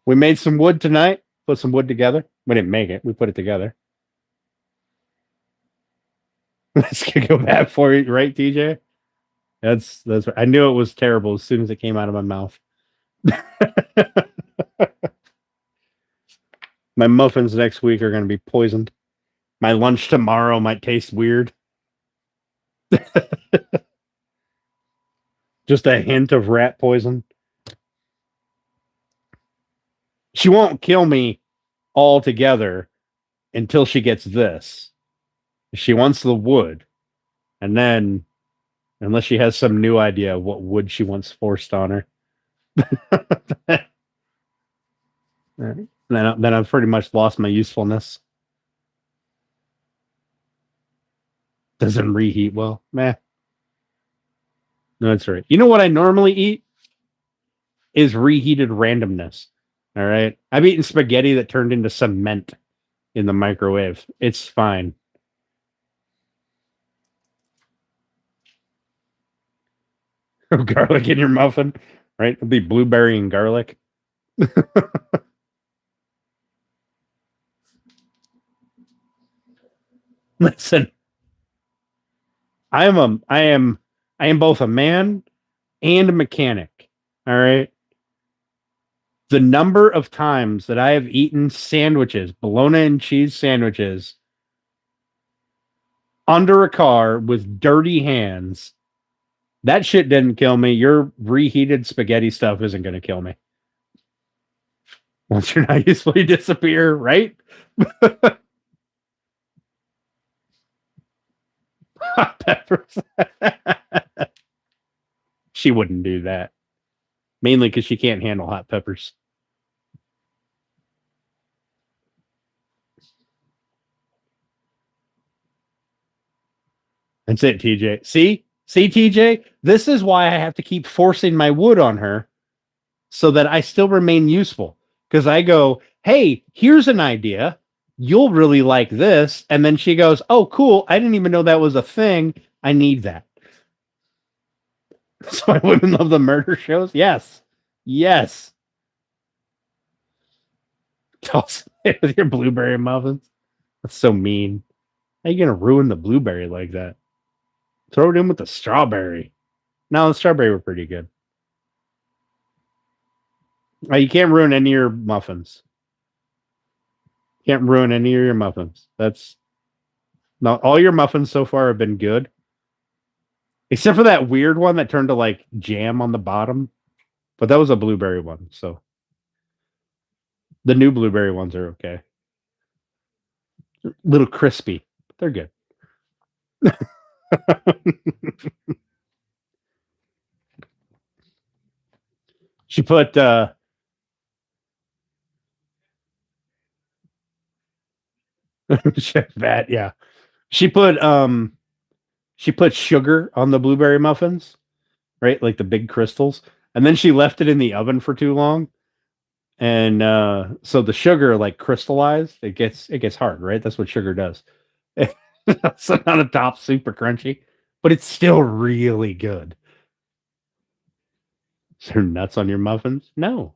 we made some wood tonight. Put some wood together. We didn't make it. We put it together. This could go bad for you, right, TJ? That's. I knew it was terrible as soon as it came out of my mouth. My muffins next week are going to be poisoned. My lunch tomorrow might taste weird. Just a hint of rat poison. She won't kill me altogether until she gets this. She wants the wood. And then, unless she has some new idea of what wood she wants forced on her, then I've pretty much lost my usefulness. Doesn't reheat well. Meh. No, that's right. You know what I normally eat? Is reheated randomness. All right. I've eaten spaghetti that turned into cement in the microwave. It's fine. Garlic in your muffin, right? It'll be blueberry and garlic. Listen, I am both a man and a mechanic. All right. The number of times that I have eaten sandwiches, bologna and cheese sandwiches, under a car with dirty hands, that shit didn't kill me. Your reheated spaghetti stuff isn't going to kill me. Once you're not usefully disappear, right? Hot peppers. She wouldn't do that. Mainly because she can't handle hot peppers. That's it, TJ. See, TJ? This is why I have to keep forcing my wood on her so that I still remain useful. Because I go, hey, here's an idea. You'll really like this. And then she goes, oh, cool. I didn't even know that was a thing. I need that. That's why women love the murder shows. Yes. Yes. Toss it with your blueberry muffins. That's so mean. How are you going to ruin the blueberry like that? Throw it in with the strawberry. No, the strawberry were pretty good. You can't ruin any of your muffins. Can't ruin any of your muffins. That's not all your muffins so far have been good. Except for that weird one that turned to like jam on the bottom. But that was a blueberry one, so the new blueberry ones are okay. A little crispy, but they're good. She put that, yeah. She put sugar on the blueberry muffins, right? Like the big crystals. And then she left it in the oven for too long. And so the sugar like crystallized. It gets hard, right? That's what sugar does. So on the top, super crunchy, but it's still really good. Is there nuts on your muffins? No.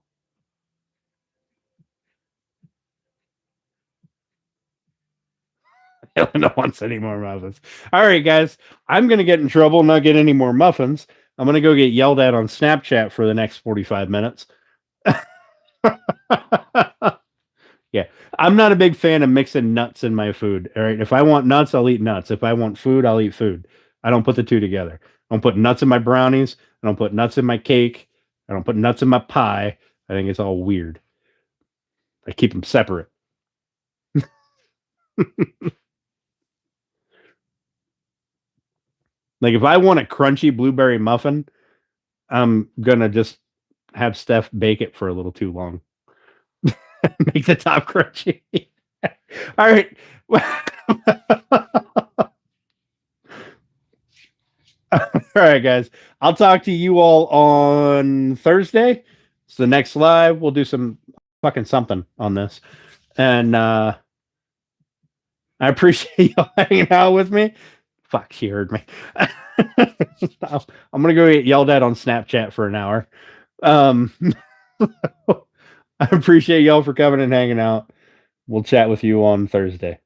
Elena wants any more muffins. All right, guys. I'm going to get in trouble, not get any more muffins. I'm going to go get yelled at on Snapchat for the next 45 minutes. Yeah. I'm not a big fan of mixing nuts in my food. All right. If I want nuts, I'll eat nuts. If I want food, I'll eat food. I don't put the two together. I don't put nuts in my brownies. I don't put nuts in my cake. I don't put nuts in my pie. I think it's all weird. I keep them separate. Like if I want a crunchy blueberry muffin, I'm gonna just have Steph bake it for a little too long. Make the top crunchy. All right. All right, guys. I'll talk to you all on Thursday. It's the next live. We'll do some fucking something on this. And I appreciate y'all hanging out with me. Fuck, she heard me. I'm gonna go get yelled at on Snapchat for an hour. I appreciate y'all for coming and hanging out. We'll chat with you on Thursday.